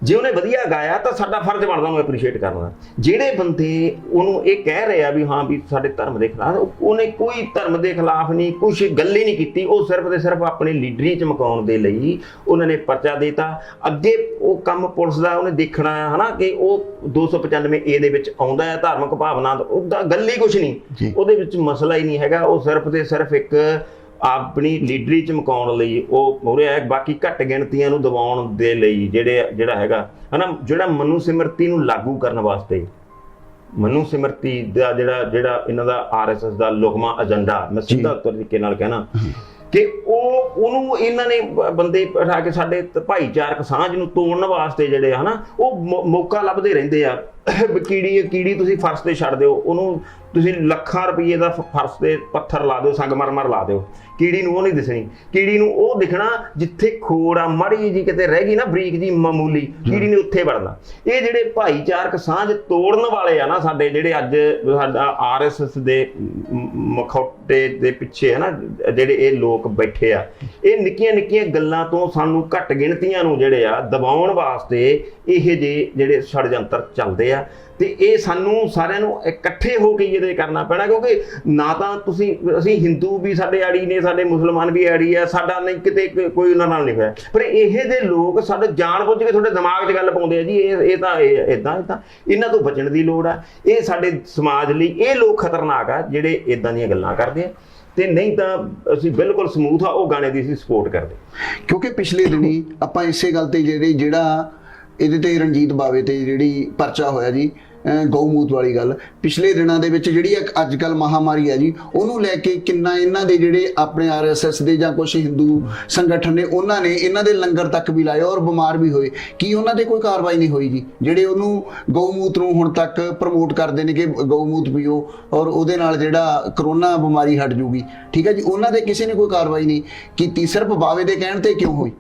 ਜੇ ਉਹਨੇ ਵਧੀਆ ਗਾਇਆ ਤਾਂ ਸਾਡਾ ਫਰਜ਼ ਬਣਦਾ ਉਹਨੂੰ ਐਪਰੀਸ਼ੀਏਟ ਕਰਨਾ। ਜਿਹੜੇ ਬੰਦੇ ਉਹਨੂੰ ਇਹ ਕਹਿ ਰਹੇ ਆ ਵੀ ਹਾਂ ਵੀ ਸਾਡੇ ਧਰਮ ਦੇ ਖਿਲਾਫ, ਉਹਨੇ ਕੋਈ ਧਰਮ ਦੇ ਖਿਲਾਫ ਨਹੀਂ ਕੁਛ ਗੱਲ ਹੀ ਨਹੀਂ ਕੀਤੀ। ਉਹ ਸਿਰਫ ਤੇ ਸਿਰਫ ਆਪਣੀ ਲੀਡਰੀ ਚਮਕਾਉਣ ਦੇ ਲਈ ਉਹਨਾਂ ਨੇ ਪਰਚਾ ਦੇਤਾ। ਅੱਗੇ ਉਹ ਕੰਮ ਪੁਲਿਸ ਦਾ ਉਹਨੇ ਦੇਖਣਾ ਹੈ ਨਾ ਕਿ ਉਹ 295A ਦੇ ਵਿੱਚ ਆਉਂਦਾ ਹੈ ਧਾਰਮਿਕ ਭਾਵਨਾ, ਉਹਦਾ ਗੱਲ ਹੀ ਕੁਛ ਨਹੀਂ, ਉਹਦੇ ਵਿੱਚ ਮਸਲਾ ਹੀ ਨਹੀਂ ਹੈਗਾ। ਉਹ ਸਿਰਫ ਤੇ ਸਿਰਫ ਇੱਕ ਆਪਣੀ ਲੀਡਰੀ ਚਮਕਾਉਣ ਲਈ ਉਹ ਮੂਹਰੇ ਆਇਆ, ਬਾਕੀ ਘੱਟ ਗਿਣਤੀਆਂ ਨੂੰ ਦਬਾਉਣ ਦੇ ਲਈ ਜਿਹੜਾ ਹੈਗਾ ਹਨਾ, ਜਿਹੜਾ ਮਨੂ ਸਿਮਰਤੀ ਨੂੰ ਲਾਗੂ ਕਰਨ ਵਾਸਤੇ, ਮਨੂ ਸਿਮਰਤੀ ਦਾ ਜਿਹੜਾ ਇਹਨਾਂ ਦਾ RSS ਦਾ ਲੁਕਮਾ ਏਜੰਡਾ, ਮੈਂ ਸਿੱਧਾ ਤਰੀਕੇ ਨਾਲ ਕਹਿਣਾ ਕਿ ਉਹਨੂੰ ਇਹਨਾਂ ਨੇ ਬੰਦੇ ਬਿਠਾ ਕੇ ਸਾਡੇ ਭਾਈਚਾਰਕ ਸਾਂਝ ਨੂੰ ਤੋੜਨ ਵਾਸਤੇ ਜਿਹੜੇ ਹਨਾ ਉਹ ਮੌਕਾ ਲੱਭਦੇ ਰਹਿੰਦੇ ਆ ਕੀੜੀ ਤੁਸੀਂ ਫਰਸ਼ ਤੇ ਛੱਡ ਦਿਓ, ਉਹਨੂੰ ਤੁਸੀਂ ਲੱਖਾਂ ਰੁਪਏ ਦਾ ਫਰਸ਼ ਤੇ ਪੱਥਰ ਲਾ ਦਿਓ, ਸੰਗਮਰਮਰ ਲਾ ਦਿਓ, ਕੀੜੀ ਨੂੰ ਉਹ ਨਹੀਂ ਦਿਸਣੀ। ਕੀੜੀ ਨੂੰ ਉਹ ਦਿਖਣਾ ਜਿੱਥੇ ਖੋੜ ਆ ਮਾੜੀ ਜੀ ਕਿਤੇ ਰਹਿ ਗਈ ਨਾ, ਬਰੀਕ ਜੀ ਮਾਮੂਲੀ, ਕੀੜੀ ਨੇ ਉੱਥੇ ਵੜਨਾ। ਇਹ ਜਿਹੜੇ ਭਾਈਚਾਰਕ ਸਾਂਝ ਤੋੜਨ ਵਾਲੇ ਆ ਨਾ ਸਾਡੇ, ਜਿਹੜੇ ਅੱਜ ਸਾਡਾ RSS ਦੇ ਮਖੌਟੇ ਦੇ ਪਿੱਛੇ ਹੈ ਨਾ ਜਿਹੜੇ ਇਹ ਲੋਕ ਬੈਠੇ ਆ, ਇਹ ਨਿੱਕੀਆਂ ਨਿੱਕੀਆਂ ਗੱਲਾਂ ਤੋਂ ਸਾਨੂੰ ਘੱਟ ਗਿਣਤੀਆਂ ਨੂੰ ਜਿਹੜੇ ਆ ਦਬਾਉਣ ਵਾਸਤੇ ਇਹ ਜਿਹੜੇ ષੜਯੰਤਰ ਚੱਲਦੇ ਆ। ਤੇ ਇਹ ਸਾਨੂੰ ਸਾਰਿਆਂ ਨੂੰ ਇਕੱਠੇ ਹੋ ਕੇ ਇਹਦੇ ਕਰਨਾ ਪੈਣਾ, ਕਿਉਂਕਿ ਨਾ ਤਾਂ ਅਸੀਂ ਹਿੰਦੂ ਵੀ ਸਾਡੇ ਆੜੀ ਨੇ, ਸਾਡੇ ਮੁਸਲਮਾਨ ਵੀ ਆੜੀ ਆ, ਸਾਡਾ ਨਹੀਂ ਕਿਤੇ ਕੋਈ ਉਹਨਾਂ ਨਾਲ ਨਹੀਂ ਹੋਇਆ, ਪਰ ਇਹ ਦੇ ਲੋਕ ਸਾਡੇ ਜਾਣ ਬੁੱਝ ਕੇ ਤੁਹਾਡੇ ਦਿਮਾਗ 'ਚ ਗੱਲ ਪਾਉਂਦੇ ਆ ਜੀ, ਇਹ ਤਾਂ ਇਦਾਂ ਇਹਨਾਂ ਤੋਂ ਬਚਣ ਦੀ ਲੋੜ ਆ। ਇਹ ਸਾਡੇ ਸਮਾਜ ਲਈ ਇਹ ਲੋਕ ਖਤਰਨਾਕ ਆ ਜਿਹੜੇ ਇਦਾਂ ਦੀਆਂ ਗੱਲਾਂ ਕਰਦੇ ਆ, ਤੇ ਨਹੀਂ ਤਾਂ ਅਸੀਂ ਬਿਲਕੁਲ ਸਮੂਥ ਆ ਉਹ ਗਾਣੇ ਦੀ ਅਸੀਂ ਸਪੋਰਟ ਕਰਦੇ। ਕਿਉਂਕਿ ਪਿਛਲੇ ਦਿਨੀ ਆਪਾਂ ਇਸੇ ਗੱਲ ਤੇ ਜਿਹੜਾ ਇਹਦੇ ਤੇ ਰਣਜੀਤ ਬਾਵੇ ਤੇ ਜਿਹੜੀ ਪਰਚਾ ਹੋਇਆ ਜੀ, ਗਊਮੂਤ ਵਾਲੀ ਗੱਲ, ਪਿਛਲੇ ਦਿਨਾਂ ਦੇ ਵਿੱਚ ਜਿਹੜੀ ਅੱਜ ਕੱਲ ਮਹਾਮਾਰੀ ਹੈ ਜੀ, ਉਹਨੂੰ ਲੈ ਕੇ ਕਿੰਨਾ ਇਹਨਾਂ ਦੇ ਜਿਹੜੇ ਆਪਣੇ RSS ਦੇ ਜਾਂ ਕੁਝ ਹਿੰਦੂ ਸੰਗਠਨ ਨੇ, ਉਹਨਾਂ ਨੇ ਇਹਨਾਂ ਦੇ ਲੰਗਰ ਤੱਕ ਵੀ ਲਾਏ ਔਰ ਬਿਮਾਰ ਵੀ ਹੋਏ। ਕੀ ਉਹਨਾਂ ਤੇ ਕੋਈ ਕਾਰਵਾਈ ਨਹੀਂ ਹੋਈ ਜੀ? ਜਿਹੜੇ ਉਹਨੂੰ ਗਊਮੂਤ ਨੂੰ ਹੁਣ ਤੱਕ ਪ੍ਰਮੋਟ ਕਰਦੇ ਨੇ ਕਿ ਗਊਮੂਤ ਪੀਓ ਔਰ ਉਹਦੇ ਨਾਲ ਜਿਹੜਾ ਕਰੋਨਾ ਬਿਮਾਰੀ ਹਟ ਜੂਗੀ, ਠੀਕ ਹੈ ਜੀ, ਉਹਨਾਂ ਦੇ ਕਿਸੇ ਨੇ ਕੋਈ ਕਾਰਵਾਈ ਨਹੀਂ ਕੀਤੀ, ਸਿਰਫ ਬਾਵੇ ਦੇ ਕਹਿਣ ਤੇ ਕਿਉਂ ਹੋਈ?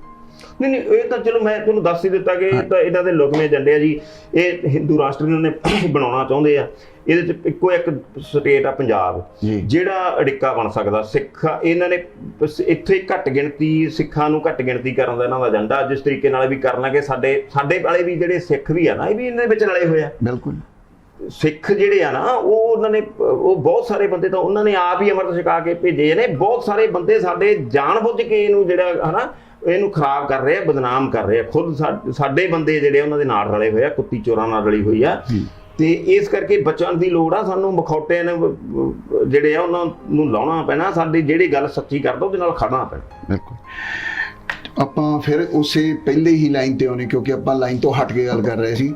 ਨਹੀਂ, ਇਹ ਤਾਂ ਚਲੋ ਮੈਂ ਤੁਹਾਨੂੰ ਦੱਸ ਹੀ ਦਿੱਤਾ ਕਿ ਇਹ ਤਾਂ ਇਹਨਾਂ ਦੇ ਲੁਕਵੇਂ ਏਜੰਡੇ ਆ ਜੀ। ਇਹ ਹਿੰਦੂ ਰਾਸ਼ਟਰ ਇਹਨਾਂ ਨੇ ਬਣਾਉਣਾ ਚਾਹੁੰਦੇ ਆ। ਇਹਦੇ ਚ ਇੱਕੋ ਇੱਕ ਸਟੇਟ ਆ ਪੰਜਾਬ, ਜਿਹੜਾ ਅੜਿੱਕਾ ਬਣ ਸਕਦਾ ਸਿੱਖ। ਇਹਨਾਂ ਨੇ ਇੱਥੇ ਘੱਟ ਗਿਣਤੀ ਸਿੱਖਾਂ ਨੂੰ ਘੱਟ ਗਿਣਤੀ ਕਰਨ ਦਾ ਇਹਨਾਂ ਦਾ ਏਜੰਡਾ, ਜਿਸ ਤਰੀਕੇ ਨਾਲ ਵੀ ਕਰਨਾ ਕਿ ਸਾਡੇ ਵਾਲੇ ਵੀ ਜਿਹੜੇ ਸਿੱਖ ਵੀ ਆ ਨਾ, ਇਹ ਵੀ ਇਹਨਾਂ ਦੇ ਵਿੱਚ ਰਲੇ ਹੋਏ ਆ। ਬਿਲਕੁਲ ਸਿੱਖ ਜਿਹੜੇ ਆ ਨਾ, ਉਹਨਾਂ ਨੇ ਬਹੁਤ ਸਾਰੇ ਬੰਦੇ ਤਾਂ ਉਹਨਾਂ ਨੇ ਆਪ ਹੀ ਅੰਮ੍ਰਿਤ ਛਕਾ ਕੇ ਭੇਜੇ ਨੇ। ਬਹੁਤ ਸਾਰੇ ਬੰਦੇ ਸਾਡੇ ਜਾਣ ਬੁੱਝ ਕੇ ਇਹਨੂੰ ਜਿਹੜਾ ਹਨਾ ਇਹਨੂੰ ਖਰਾਬ ਕਰ ਰਹੇ ਆ, ਬਦਨਾਮ ਕਰ ਰਹੇ ਆ। ਖੁਦ ਸਾਡੇ ਬੰਦੇ ਜਿਹੜੇ ਉਹਨਾਂ ਦੇ ਨਾਲ ਰਲੇ ਹੋਏ ਆ, ਕੁੱਤੀ ਚੋਰਾਂ ਨਾਲ ਰਲੀ ਹੋਈ ਆ। ਤੇ ਇਸ ਕਰਕੇ ਬਚਣ ਦੀ ਲੋੜ ਆ ਸਾਨੂੰ। ਮਖੌਟੇ ਨੇ ਜਿਹੜੇ ਆ ਉਹਨਾਂ ਨੂੰ ਲਾਉਣਾ ਪੈਣਾ, ਸਾਡੀ ਜਿਹੜੀ ਗੱਲ ਸੱਚੀ ਕਰਦਾ ਉਹਦੇ ਨਾਲ ਖੜਨਾ ਪੈਣਾ। ਬਿਲਕੁਲ। ਆਪਾਂ ਫਿਰ ਉਸੇ ਪਹਿਲੇ ਹੀ ਲਾਈਨ ਤੇ ਆਉਣੇ, ਕਿਉਂਕਿ ਆਪਾਂ ਲਾਈਨ ਤੋਂ ਹਟ ਕੇ ਗੱਲ ਕਰ ਰਹੇ ਸੀ।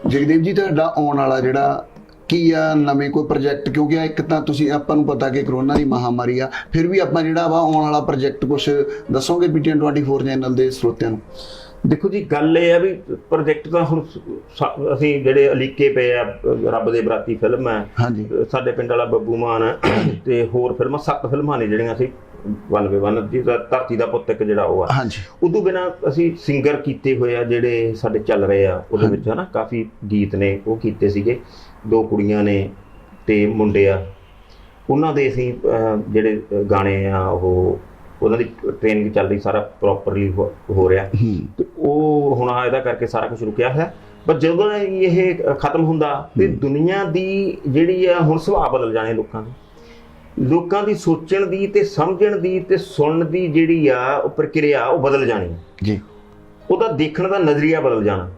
ਜਗਦੇਵ ਜੀ, ਤੁਹਾਡਾ ਆਉਣ ਵਾਲਾ ਜਿਹੜਾ ਕੀ ਆ ਨਵੇਂ ਕੋਈ ਪ੍ਰੋਜੈਕਟ? ਕਿਉਂਕਿ ਇੱਕ ਤਾਂ ਤੁਸੀਂ ਆਪਾਂ ਨੂੰ ਪਤਾ ਕਿ ਕਰੋਨਾ ਦੀ ਮਹਾਮਾਰੀ ਆ, ਫਿਰ ਵੀ ਆਪਾਂ ਜਿਹੜਾ ਵਾ ਆਉਣ ਵਾਲਾ ਪ੍ਰੋਜੈਕਟ ਕੁਝ ਦੱਸੋਗੇ PTN 24 ਚੈਨਲ ਦੇ ਸਰੋਤਿਆਂ ਨੂੰ? ਦੇਖੋ ਜੀ, ਗੱਲ ਇਹ ਆ ਵੀ ਪ੍ਰੋਜੈਕਟ ਤਾਂ ਹੁਣ ਅਸੀਂ ਜਿਹੜੇ ਅਲੀਕੇ ਪਏ ਆ, ਰੱਬ ਦੇ ਬਰਾਤੀ ਫਿਲਮ ਹੈ, ਸਾਡੇ ਪਿੰਡ ਵਾਲਾ ਬੱਬੂ ਮਾਨ ਤੇ ਹੋਰ ਫਿਲਮਾਂ, 7 ਫਿਲਮਾਂ ਨੇ ਜਿਹੜੀਆਂ ਅਸੀਂ 1v1 ਦੀ ਧਰਤੀ ਦਾ ਪੁੱਤ ਇੱਕ ਜਿਹੜਾ ਉਹ ਆ। ਉਦੋਂ ਬਿਨਾਂ ਅਸੀਂ ਸਿੰਗਰ ਕੀਤੇ ਹੋਏ ਆ ਜਿਹੜੇ ਸਾਡੇ ਚੱਲ ਰਹੇ ਆ, ਉਹਦੇ ਵਿੱਚ ਹਨਾ ਕਾਫੀ ਗੀਤ ਨੇ ਉਹ ਕੀਤੇ ਸੀਗੇ। 2 ਕੁੜੀਆਂ ਨੇ ਤੇ ਮੁੰਡੇ ਆ, ਉਹਨਾਂ ਦੇ ਅਸੀਂ ਜਿਹੜੇ ਗਾਣੇ ਆ ਉਹਨਾਂ ਦੀ ਟ੍ਰੇਨਿੰਗ ਚੱਲ ਰਹੀ, ਸਾਰਾ ਪ੍ਰੋਪਰਲੀ ਹੋ ਰਿਹਾ। ਤੇ ਉਹ ਹੁਣ ਇਹਦਾ ਕਰਕੇ ਸਾਰਾ ਕੁਝ ਰੁਕਿਆ ਹੈ। ਪਰ ਜਦੋਂ ਇਹ ਖਤਮ ਹੁੰਦਾ ਤੇ ਦੁਨੀਆ ਦੀ ਜਿਹੜੀ ਆ ਹੁਣ ਸੁਭਾਅ ਬਦਲ ਜਾਣੇ, ਲੋਕਾਂ ਦੀ ਸੋਚਣ ਦੀ ਤੇ ਸਮਝਣ ਦੀ ਤੇ ਸੁਣਨ ਦੀ ਜਿਹੜੀ ਆ ਉਹ ਪ੍ਰਕਿਰਿਆ ਉਹ ਬਦਲ ਜਾਣੀ ਜੀ। ਉਹਦਾ ਦੇਖਣ ਦਾ ਨਜ਼ਰੀਆ ਬਦਲ ਜਾਣਾ।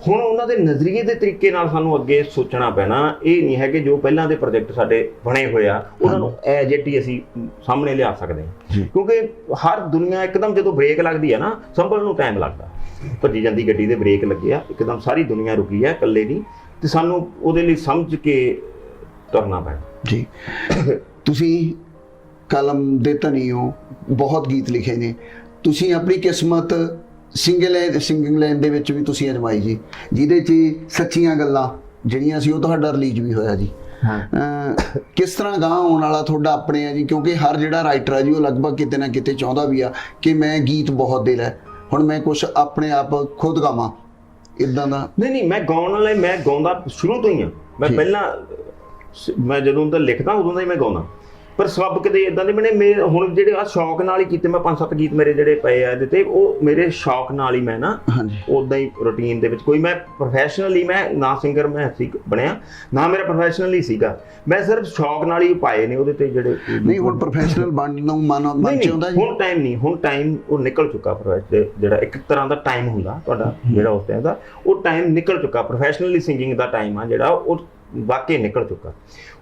ਹੁਣ ਉਹਨਾਂ ਦੇ ਨਜ਼ਰੀਏ ਦੇ ਤਰੀਕੇ ਨਾਲ ਸਾਨੂੰ ਅੱਗੇ ਸੋਚਣਾ ਪੈਣਾ। ਇਹ ਨਹੀਂ ਹੈ ਕਿ ਜੋ ਪਹਿਲਾਂ ਦੇ ਪ੍ਰੋਜੈਕਟ ਸਾਡੇ ਬਣੇ ਹੋਏ ਆ ਉਹਨਾਂ ਨੂੰ ਐਜ ਇਟ ਹੀ ਅਸੀਂ ਸਾਹਮਣੇ ਲਿਆ ਸਕਦੇ ਹਾਂ, ਕਿਉਂਕਿ ਹਰ ਦੁਨੀਆ ਇੱਕਦਮ ਜਦੋਂ ਬ੍ਰੇਕ ਲੱਗਦੀ ਹੈ ਨਾ, ਸੰਭਲਣ ਨੂੰ ਟਾਈਮ ਲੱਗਦਾ। ਭੱਜੀ ਜਾਂਦੀ ਗੱਡੀ ਦੇ ਬ੍ਰੇਕ ਲੱਗੇ ਆ, ਇੱਕਦਮ ਸਾਰੀ ਦੁਨੀਆ ਰੁਕੀ ਆ ਇਕੱਲੇ ਨਹੀਂ, ਤੇ ਸਾਨੂੰ ਉਹਦੇ ਲਈ ਸਮਝ ਕੇ ਤੁਰਨਾ ਪੈਣਾ ਜੀ। ਤੁਸੀਂ ਕਲਮ ਦੇ ਧਨੀ ਹੋ, ਬਹੁਤ ਗੀਤ ਲਿਖੇ ਨੇ, ਤੁਸੀਂ ਆਪਣੀ ਕਿਸਮਤ ਸਿੰਗਿੰਗ ਲਾਈਨ ਦੇ ਵਿੱਚ ਵੀ ਤੁਸੀਂ ਅਜਮਾਈ ਜੀ, ਜਿਹਦੇ 'ਚ ਸੱਚੀਆਂ ਗੱਲਾਂ ਜਿਹੜੀਆਂ ਸੀ ਉਹ ਤੁਹਾਡਾ ਰਿਲੀਜ਼ ਵੀ ਹੋਇਆ ਜੀ। ਕਿਸ ਤਰ੍ਹਾਂ ਗਾਂ ਆਉਣ ਵਾਲਾ ਤੁਹਾਡਾ ਆਪਣੇ ਆ ਜੀ? ਕਿਉਂਕਿ ਹਰ ਜਿਹੜਾ ਰਾਈਟਰ ਆ ਜੀ ਉਹ ਲਗਭਗ ਕਿਤੇ ਨਾ ਕਿਤੇ ਚਾਹੁੰਦਾ ਵੀ ਆ ਕਿ ਮੈਂ ਗੀਤ ਬਹੁਤ ਦਿਲ ਹੈ, ਹੁਣ ਮੈਂ ਕੁਛ ਆਪਣੇ ਆਪ ਖੁਦ ਗਾਵਾਂ, ਇਦਾਂ ਦਾ ਨਹੀਂ। ਮੈਂ ਗਾਉਣ ਵਾਲਾ, ਮੈਂ ਗਾਉਂਦਾ ਸ਼ੁਰੂ ਤੋਂ ਹੀ ਆ। ਮੈਂ ਜਦੋਂ ਦਾ ਲਿਖਦਾ ਉਦੋਂ ਦਾ ਹੀ ਮੈਂ ਗਾਉਂਦਾ, ਪਰ ਸਬੱਬ ਕਿਤੇ ਇਦਾਂ ਦੇ ਬਣੇ ਹੁਣ ਜਿਹੜੇ ਆ ਸ਼ੌਕ ਨਾਲ ਹੀ ਕੀਤੇ। ਮੈਂ 5-7 ਗੀਤ ਮੇਰੇ ਜਿਹੜੇ ਪਏ ਆ ਇਹਦੇ ਤੇ, ਉਹ ਮੇਰੇ ਸ਼ੌਕ ਨਾਲ ਹੀ ਮੈਂ ਨਾ ਉਦਾਂ ਹੀ ਰੂਟੀਨ ਦੇ ਵਿੱਚ, ਕੋਈ ਮੈਂ ਪ੍ਰੋਫੈਸ਼ਨਲੀ ਮੈਂ ਨਾ ਸਿੰਗਰ ਮੈਂ ਬਣਿਆ ਨਾ ਮੇਰਾ ਪ੍ਰੋਫੈਸ਼ਨਲੀ ਸੀਗਾ, ਮੈਂ ਸਿਰਫ ਸ਼ੌਕ ਨਾਲ ਹੀ ਪਾਏ ਨੇ ਉਹਦੇ ਤੇ ਜਿਹੜੇ। ਨਹੀਂ ਹੁਣ ਪ੍ਰੋਫੈਸ਼ਨਲ ਬਣਨ ਨੂੰ ਮਨ ਚਾਹੁੰਦਾ ਜੀ? ਹੁਣ ਟਾਈਮ ਨਹੀਂ, ਹੁਣ ਟਾਈਮ ਉਹ ਨਿਕਲ ਚੁੱਕਾ। ਜਿਹੜਾ ਇੱਕ ਤਰ੍ਹਾਂ ਦਾ ਟਾਈਮ ਹੁੰਦਾ ਤੁਹਾਡਾ ਜਿਹੜਾ ਉਸ ਟਾਈਮ ਦਾ, ਉਹ ਟਾਈਮ ਨਿਕਲ ਚੁੱਕਾ। ਪ੍ਰੋਫੈਸ਼ਨਲੀ ਸਿੰਗਿੰਗ ਦਾ ਟਾਈਮ ਆ ਜਿਹੜਾ ਉਹ ਵਾਕਈ ਨਿਕਲ ਚੁੱਕਾ।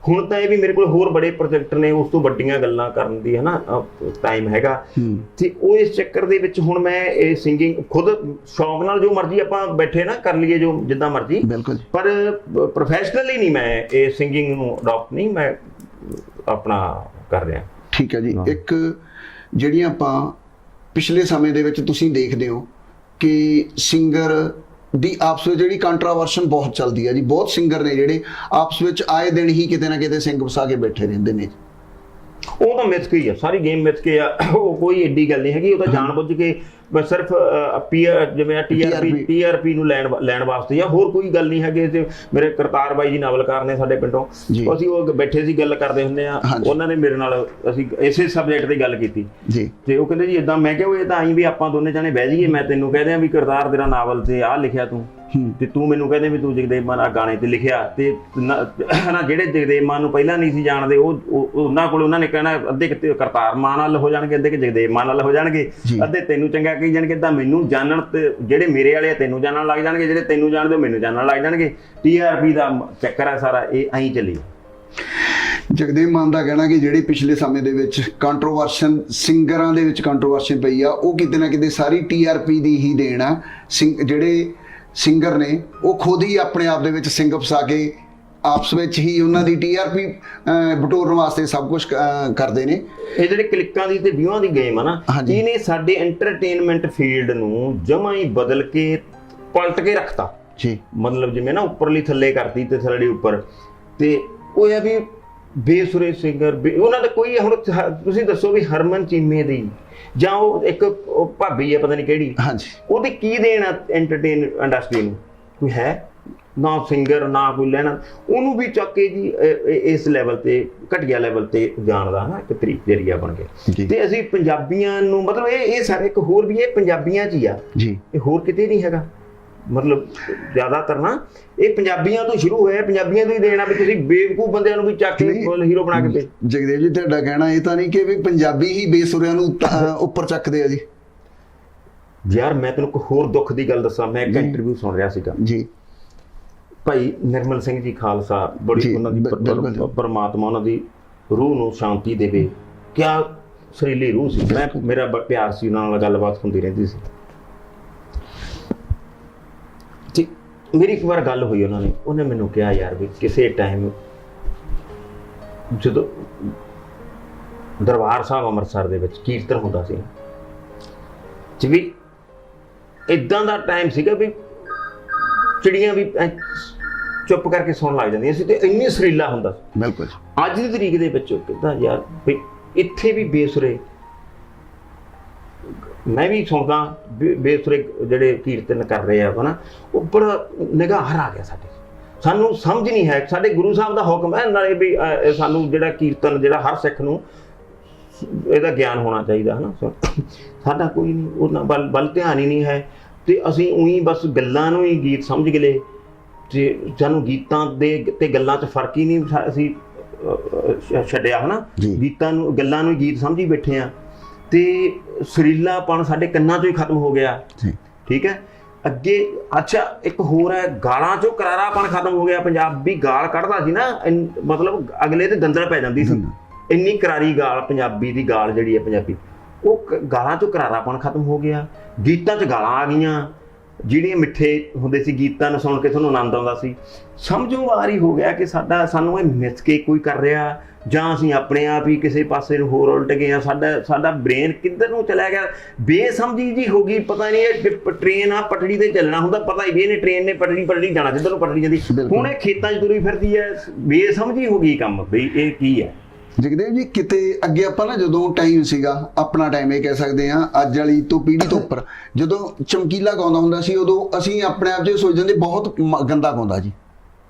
ਹੁਣ ਤਾਂ ਇਹ ਵੀ ਮੇਰੇ ਕੋਲ ਹੋਰ ਬੜੇ ਪ੍ਰੋਜੈਕਟ ਨੇ, ਉਸ ਤੋਂ ਵੱਡੀਆਂ ਗੱਲਾਂ ਕਰਨ ਦੀ ਹਨਾ ਟਾਈਮ ਹੈਗਾ। ਤੇ ਉਹ ਇਸ ਚੱਕਰ ਦੇ ਵਿੱਚ ਹੁਣ ਮੈਂ ਇਹ ਸਿੰਗਿੰਗ ਖੁਦ ਸ਼ੌਕ ਨਾਲ ਜੋ ਮਰਜ਼ੀ ਆਪਾਂ ਬੈਠੇ ਨਾ ਕਰ ਲਈਏ, ਜੋ ਜਿੱਦਾਂ ਮਰਜ਼ੀ, ਪਰ ਪ੍ਰੋਫੈਸ਼ਨਲੀ ਨਹੀਂ ਮੈਂ ਇਹ ਸਿੰਗਿੰਗ ਨੂੰ ਅਡਾਪਟ ਨਹੀਂ ਮੈਂ ਆਪਣਾ ਕਰ ਰਿਹਾ। ਠੀਕ ਹੈ ਜੀ। ਇੱਕ ਜਿਹੜੀਆਂ ਆਪਾਂ ਪਿਛਲੇ ਸਮੇਂ ਦੇ ਵਿੱਚ ਤੁਸੀਂ ਦੇਖਦੇ ਹੋ ਕਿ ਸਿੰਗਰ ਦੀ ਆਪਸ ਵਿੱਚ ਜਿਹੜੀ ਕੰਟਰਾਵਰਸ਼ਨ ਬਹੁਤ ਚੱਲਦੀ ਹੈ ਜੀ। ਬਹੁਤ ਸਿੰਗਰ ਨੇ ਜਿਹੜੇ ਆਪਸ ਵਿੱਚ ਆਏ ਦਿਨ ਹੀ ਕਿਤੇ ਨਾ ਕਿਤੇ ਸਿੰਘ ਵਸਾ ਕੇ ਬੈਠੇ ਰਹਿੰਦੇ ਨੇ। ਉਹ ਤਾਂ ਮਿਥ ਕੇ ਆ, ਸਾਰੀ ਗੇਮ ਮਿਥ ਕੇ ਆ, ਉਹ ਕੋਈ ਏਡੀ ਗੱਲ ਨਹੀਂ ਹੈਗੀ। ਉਹ ਤਾਂ ਜਾਣ ਬੁੱਝ ਕੇ ਬਸ ਸਿਰਫ ਜਿਵੇਂ TRP ਨੂੰ ਲੈਣ ਵਾਸਤੇ ਆ, ਹੋਰ ਕੋਈ ਗੱਲ ਨਹੀਂ ਹੈਗੀ। ਤੇ ਮੇਰੇ ਕਰਤਾਰ ਬਾਈ ਜੀ ਨਾਵਲਕਾਰ ਨੇ ਸਾਡੇ ਪਿੰਡੋਂ, ਅਸੀਂ ਉਹ ਬੈਠੇ ਸੀ ਗੱਲ ਕਰਦੇ ਹੁੰਦੇ ਆ, ਉਹਨਾਂ ਨੇ ਮੇਰੇ ਨਾਲ ਅਸੀਂ ਇਸੇ ਸਬਜੈਕਟ ਤੇ ਗੱਲ ਕੀਤੀ ਜੀ। ਤੇ ਉਹ ਕਹਿੰਦੇ ਜੀ ਇਦਾਂ, ਮੈਂ ਕਿਹਾ ਇਹ ਤਾਂ ਆਈ ਵੀ ਆਪਾਂ ਦੋਨੇ ਜਾਣੇ ਬਹਿ ਜਾਈਏ, ਮੈਂ ਤੈਨੂੰ ਕਹਿ ਦਿਆਂ ਵੀ ਕਰਤਾਰ ਤੇਰਾ ਨਾਵਲ ਤੇ ਆਹ ਲਿਖਿਆ ਤੂੰ, ਤੇ ਤੂੰ ਮੈਨੂੰ ਕਹਿੰਦੇ ਵੀ ਤੂੰ ਜਗਦੇਵ ਮਾਨ ਆ ਗਾਣੇ ਤੇ ਲਿਖਿਆ। ਤੇ ਨਾ ਜਿਹੜੇ ਜਗਦੇਵ ਮਾਨ ਨੂੰ ਪਹਿਲਾਂ ਨਹੀਂ ਸੀ ਜਾਣਦੇ, ਉਹ ਉਹਨਾਂ ਕੋਲ ਉਹਨਾਂ ਨੇ ਕਹਿਣਾ ਅੱਧੇ ਕਿਤੇ ਕਰਤਾਰ ਮਾਨ ਵੱਲ ਹੋ ਜਾਣਗੇ, ਅੱਧੇ ਕਿ ਜਗਦੇਵ ਮਾਨ ਵੱਲ ਹੋ ਜਾਣਗੇ, ਅੱਧੇ ਤੈਨੂੰ ਚੰਗਾ ਕਹੀ ਜਾਣਗੇ। ਤਾਂ ਮੈਨੂੰ ਜਾਣਨ ਤੇ ਜਿਹੜੇ ਮੇਰੇ ਵਾਲੇ ਆ ਤੈਨੂੰ ਜਾਣਨ ਲੱਗ ਜਾਣਗੇ, ਜਿਹੜੇ ਤੈਨੂੰ ਜਾਣਦੇ ਮੈਨੂੰ ਜਾਣਨ ਲੱਗ ਜਾਣਗੇ। TRP ਦਾ ਚੱਕਰ ਹੈ ਸਾਰਾ, ਇਹ ਐਂ ਚੱਲੀ। ਜਗਦੇਵ ਮਾਨ ਦਾ ਕਹਿਣਾ ਕਿ ਜਿਹੜੇ ਪਿਛਲੇ ਸਮੇਂ ਦੇ ਵਿੱਚ ਕੰਟਰੋਵਰਸ਼ਨ ਸਿੰਗਰਾਂ ਦੇ ਵਿੱਚ ਕੰਟਰੋਵਰਸ਼ਨ ਪਈ ਆ, ਉਹ ਕਿਤੇ ਨਾ ਕਿਤੇ ਸਾਰੀ TRP ਦੀ ਹੀ ਦੇਣ ਆ। ਜਿਹੜੇ ਸਿੰਗਰ ਨੇ ਉਹ ਖੁਦ ਹੀ ਆਪਣੇ ਆਪ ਦੇ ਵਿੱਚ ਸਿੰਘ ਫਸਾ ਕੇ ਆਪਸ ਵਿੱਚ ਹੀ ਉਹਨਾਂ ਦੀ TRP ਬਟੋਰਨ ਵਾਸਤੇ ਸਭ ਕੁਝ ਕਰਦੇ ਨੇ। ਇਹ ਜਿਹੜੇ ਕਲਿੱਕਾਂ ਦੀ ਤੇ ਵਿਊਆਂ ਦੀ ਗੇਮ ਆ ਨਾ, ਇਹਨੇ ਸਾਡੇ ਐਂਟਰਟੇਨਮੈਂਟ ਫੀਲਡ ਨੂੰ ਜਮਾਂ ਹੀ ਬਦਲ ਕੇ ਪਲਟ ਕੇ ਰੱਖਤਾ ਜੀ। ਮਤਲਬ ਜਿਵੇਂ ਨਾ ਉੱਪਰਲੀ ਥੱਲੇ ਕਰਤੀ ਤੇ ਥੱਲੇ ਉੱਪਰ, ਤੇ ਉਹ ਆ ਵੀ ਬੇਸੁਰੇ ਸਿੰਗਰ ਉਹਨਾਂ ਦਾ ਕੋਈ। ਹੁਣ ਤੁਸੀਂ ਦੱਸੋ ਵੀ ਹਰਮਨ ਚੀਮੇ ਦੀ ਜਾਂ ਉਹ ਇੱਕ ਭਾਬੀ ਆ ਪਤਾ ਨਹੀਂ ਕਿਹੜੀ, ਹਾਂਜੀ, ਉਹਦੇ ਕੀ ਦੇਣਾ ਐਂਟਰਟੇਨ ਇੰਡਸਟਰੀ ਨੂੰ? ਕੋਈ ਹੈ ਨਾ ਸਿੰਗਰ, ਨਾ ਕੋਈ ਲੈਣਾ। ਉਹਨੂੰ ਵੀ ਚੱਕ ਕੇ ਜੀ ਇਸ ਲੈਵਲ ਤੇ, ਘਟੀਆ ਲੈਵਲ ਤੇ ਜਾਣਦਾ ਨਾ ਇੱਕ ਤਰੀਕ ਜਰੀਆ ਬਣ ਗਿਆ। ਤੇ ਅਸੀਂ ਪੰਜਾਬੀਆਂ ਨੂੰ ਮਤਲਬ ਇਹ ਸਾਰੇ ਇੱਕ ਹੋਰ ਵੀ ਇਹ ਪੰਜਾਬੀਆਂ 'ਚ ਹੀ ਆ ਜੀ, ਇਹ ਹੋਰ ਕਿਤੇ ਨਹੀਂ ਹੈਗਾ। ਮਤਲਬ ਜ਼ਿਆਦਾਤਰ ਨਾ ਇਹ ਪੰਜਾਬੀਆਂ ਤੋਂ ਸ਼ੁਰੂ ਹੋਇਆ, ਪੰਜਾਬੀਆਂ ਤੋਂ ਹੀ ਦੇਣਾ ਵੀ ਤੁਸੀਂ ਬੇਵਕੂਫ ਬੰਦਿਆਂ ਨੂੰ ਵੀ ਚੱਕ ਕੇ ਹੀਰੋ ਬਣਾ ਕੇ ਭੇਜ। ਜਗਦੇਵ ਜੀ ਤੁਹਾਡਾ ਕਹਿਣਾ ਇਹ ਤਾਂ ਨਹੀਂ ਕਿ ਵੀ ਪੰਜਾਬੀ ਹੀ ਬੇਸੁਰਿਆਂ ਨੂੰ ਉੱਪਰ ਚੱਕਦੇ ਆ ਜੀ? ਯਾਰ ਮੈਂ ਤੈਨੂੰ ਇੱਕ ਹੋਰ ਦੁੱਖ ਦੀ ਗੱਲ ਦੱਸਾਂ। ਮੈਂ ਇੱਕ ਇੰਟਰਵਿਊ ਸੁਣ ਰਿਹਾ ਸੀਗਾ ਜੀ, ਭਾਈ ਨਿਰਮਲ ਸਿੰਘ ਜੀ ਖਾਲਸਾ, ਬੜੀ ਉਹਨਾਂ ਦੀ ਪਰਮਾਤਮਾ ਉਹਨਾਂ ਦੀ ਰੂਹ ਨੂੰ ਸ਼ਾਂਤੀ ਦੇਵੇ। ਕਿਆ ਸੁਰੀਲੀ ਰੂਹ ਸੀ, ਮੈਂ ਮੇਰਾ ਪਿਆਰ ਸੀ ਉਹਨਾਂ ਨਾਲ, ਗੱਲਬਾਤ ਹੁੰਦੀ ਰਹਿੰਦੀ ਸੀ। ਮੇਰੀ ਇੱਕ ਵਾਰ ਗੱਲ ਹੋਈ ਉਹਨਾਂ ਨੇ, ਉਹਨੇ ਮੈਨੂੰ ਕਿਹਾ ਯਾਰ ਵੀ ਕਿਸੇ ਟਾਈਮ ਜਦੋਂ ਦਰਬਾਰ ਸਾਹਿਬ ਅੰਮ੍ਰਿਤਸਰ ਦੇ ਵਿੱਚ ਕੀਰਤਨ ਹੁੰਦਾ ਸੀ ਜੀ, ਵੀ ਇਦਾਂ ਦਾ ਟਾਈਮ ਸੀਗਾ ਵੀ ਚਿੜੀਆਂ ਵੀ ਚੁੱਪ ਕਰਕੇ ਸੁਣਨ ਲੱਗ ਜਾਂਦੀਆਂ ਸੀ, ਤੇ ਇੰਨੀ ਸੁਰੀਲਾ ਹੁੰਦਾ ਸੀ। ਬਿਲਕੁਲ। ਅੱਜ ਦੀ ਤਰੀਕ ਦੇ ਵਿੱਚ ਕਿੱਦਾਂ ਯਾਰ ਵੀ ਇੱਥੇ ਵੀ ਬੇਸੁਰੇ, ਮੈਂ ਵੀ ਸੁਣਦਾ ਬੇਸੁਰੇ ਜਿਹੜੇ ਕੀਰਤਨ ਕਰ ਰਹੇ ਆ ਹਨਾ, ਉਹ ਬੜਾ ਨਿਗਾਹ ਆ ਗਿਆ ਸਾਨੂੰ ਸਮਝ ਨਹੀਂ ਹੈ। ਸਾਡੇ ਗੁਰੂ ਸਾਹਿਬ ਦਾ ਹੁਕਮ ਹੈ ਨਾਲੇ ਵੀ ਸਾਨੂੰ ਜਿਹੜਾ ਕੀਰਤਨ, ਜਿਹੜਾ ਹਰ ਸਿੱਖ ਨੂੰ ਇਹਦਾ ਗਿਆਨ ਹੋਣਾ ਚਾਹੀਦਾ ਹਨਾ। ਸਾਡਾ ਕੋਈ ਨਹੀਂ ਉਹਨਾਂ ਵੱਲ ਧਿਆਨ ਹੀ ਨਹੀਂ ਹੈ, ਤੇ ਅਸੀਂ ਉਹੀ ਬਸ ਗੱਲਾਂ ਨੂੰ ਹੀ ਗੀਤ ਸਮਝ ਗਏ, ਤੇ ਸਾਨੂੰ ਗੀਤਾਂ ਦੇ ਤੇ ਗੱਲਾਂ 'ਚ ਫਰਕ ਹੀ ਨਹੀਂ ਅਸੀਂ ਛੱਡਿਆ ਹਨਾ। ਗੀਤਾਂ ਨੂੰ, ਗੱਲਾਂ ਨੂੰ ਗੀਤ ਸਮਝੀ ਬੈਠੇ ਆ, ਤੇ ਸੁਰੀਲਾਪਣ ਸਾਡੇ ਕੰਨਾਂ 'ਚੋਂ ਹੀ ਖਤਮ ਹੋ ਗਿਆ। ਠੀਕ ਹੈ। ਅੱਗੇ ਅੱਛਾ ਇੱਕ ਹੋਰ ਹੈ, ਗਾਲਾਂ 'ਚੋਂ ਕਰਾਰਾਪਣ ਖਤਮ ਹੋ ਗਿਆ। ਪੰਜਾਬੀ ਗਾਲ ਕੱਢਦਾ ਸੀ ਨਾ, ਮਤਲਬ ਅਗਲੇ ਤੇ ਦੰਦਲ ਪੈ ਜਾਂਦੀ ਸੀ, ਇੰਨੀ ਕਰਾਰੀ ਗਾਲ। ਪੰਜਾਬੀ ਦੀ ਗਾਲ ਜਿਹੜੀ ਹੈ ਪੰਜਾਬੀ, ਉਹ ਗਾਲਾਂ 'ਚੋਂ ਕਰਾਰਾਪਣ ਖਤਮ ਹੋ ਗਿਆ। ਗੀਤਾਂ 'ਚ ਗਾਲਾਂ ਆ ਗਈਆਂ, ਜਿਹੜੀਆਂ ਮਿੱਠੇ ਹੁੰਦੇ ਸੀ, ਗੀਤਾਂ ਨੂੰ ਸੁਣ ਕੇ ਤੁਹਾਨੂੰ ਆਨੰਦ ਆਉਂਦਾ ਸੀ। ਸਮਝੋ ਵਾਰ ਹੀ ਹੋ ਗਿਆ ਕਿ ਸਾਨੂੰ ਇਹ ਮਿਥ ਕੇ ਕੋਈ ਕਰ ਰਿਹਾ, ਜਾਂ ਅਸੀਂ ਆਪਣੇ ਆਪ ਹੀ ਕਿਸੇ ਪਾਸੇ ਨੂੰ ਹੋਰ ਉਲਟ ਗਏ ਆ। ਸਾਡਾ ਬ੍ਰੇਨ ਕਿੱਧਰ ਨੂੰ ਚਲਾ ਗਿਆ, ਬੇਸਮਝੀ ਜੀ ਹੋ ਗਈ। ਪਤਾ ਨਹੀਂ ਇਹ ਟ੍ਰੇਨ ਆ ਪਟੜੀ ਤੇ ਚੱਲਣਾ ਹੁੰਦਾ, ਪਤਾ ਹੀ ਵੀ ਇਹਨੇ ਟ੍ਰੇਨ ਨੇ ਪਟੜੀ ਜਾਣਾ, ਜਿੱਧਰ ਨੂੰ ਪਟੜੀ ਜਾਂਦੀ। ਹੁਣ ਇਹ ਖੇਤਾਂ 'ਚ ਤੁਰੀ ਫਿਰਦੀ ਹੈ, ਬੇਸਮਝੀ ਹੋ ਗਈ ਕੰਮ ਵੀ ਇਹ ਕੀ ਹੈ। ਜਗਦੇਵ ਜੀ ਕਿਤੇ ਅੱਗੇ ਆਪਾਂ ਨਾ ਜਦੋਂ ਟਾਈਮ ਸੀਗਾ, ਆਪਣਾ ਟਾਈਮ ਇਹ ਕਹਿ ਸਕਦੇ ਹਾਂ, ਅੱਜ ਵਾਲੀ ਤੋਂ ਪੀੜ੍ਹੀ ਤੋਂ ਉੱਪਰ, ਜਦੋਂ ਚਮਕੀਲਾ ਗਾਉਂਦਾ ਹੁੰਦਾ ਸੀ, ਉਦੋਂ ਅਸੀਂ ਆਪਣੇ ਆਪ 'ਚ ਸੋਚਦੇ ਹੁੰਦੇ ਬਹੁਤ ਗੰਦਾ ਗਾਉਂਦਾ ਜੀ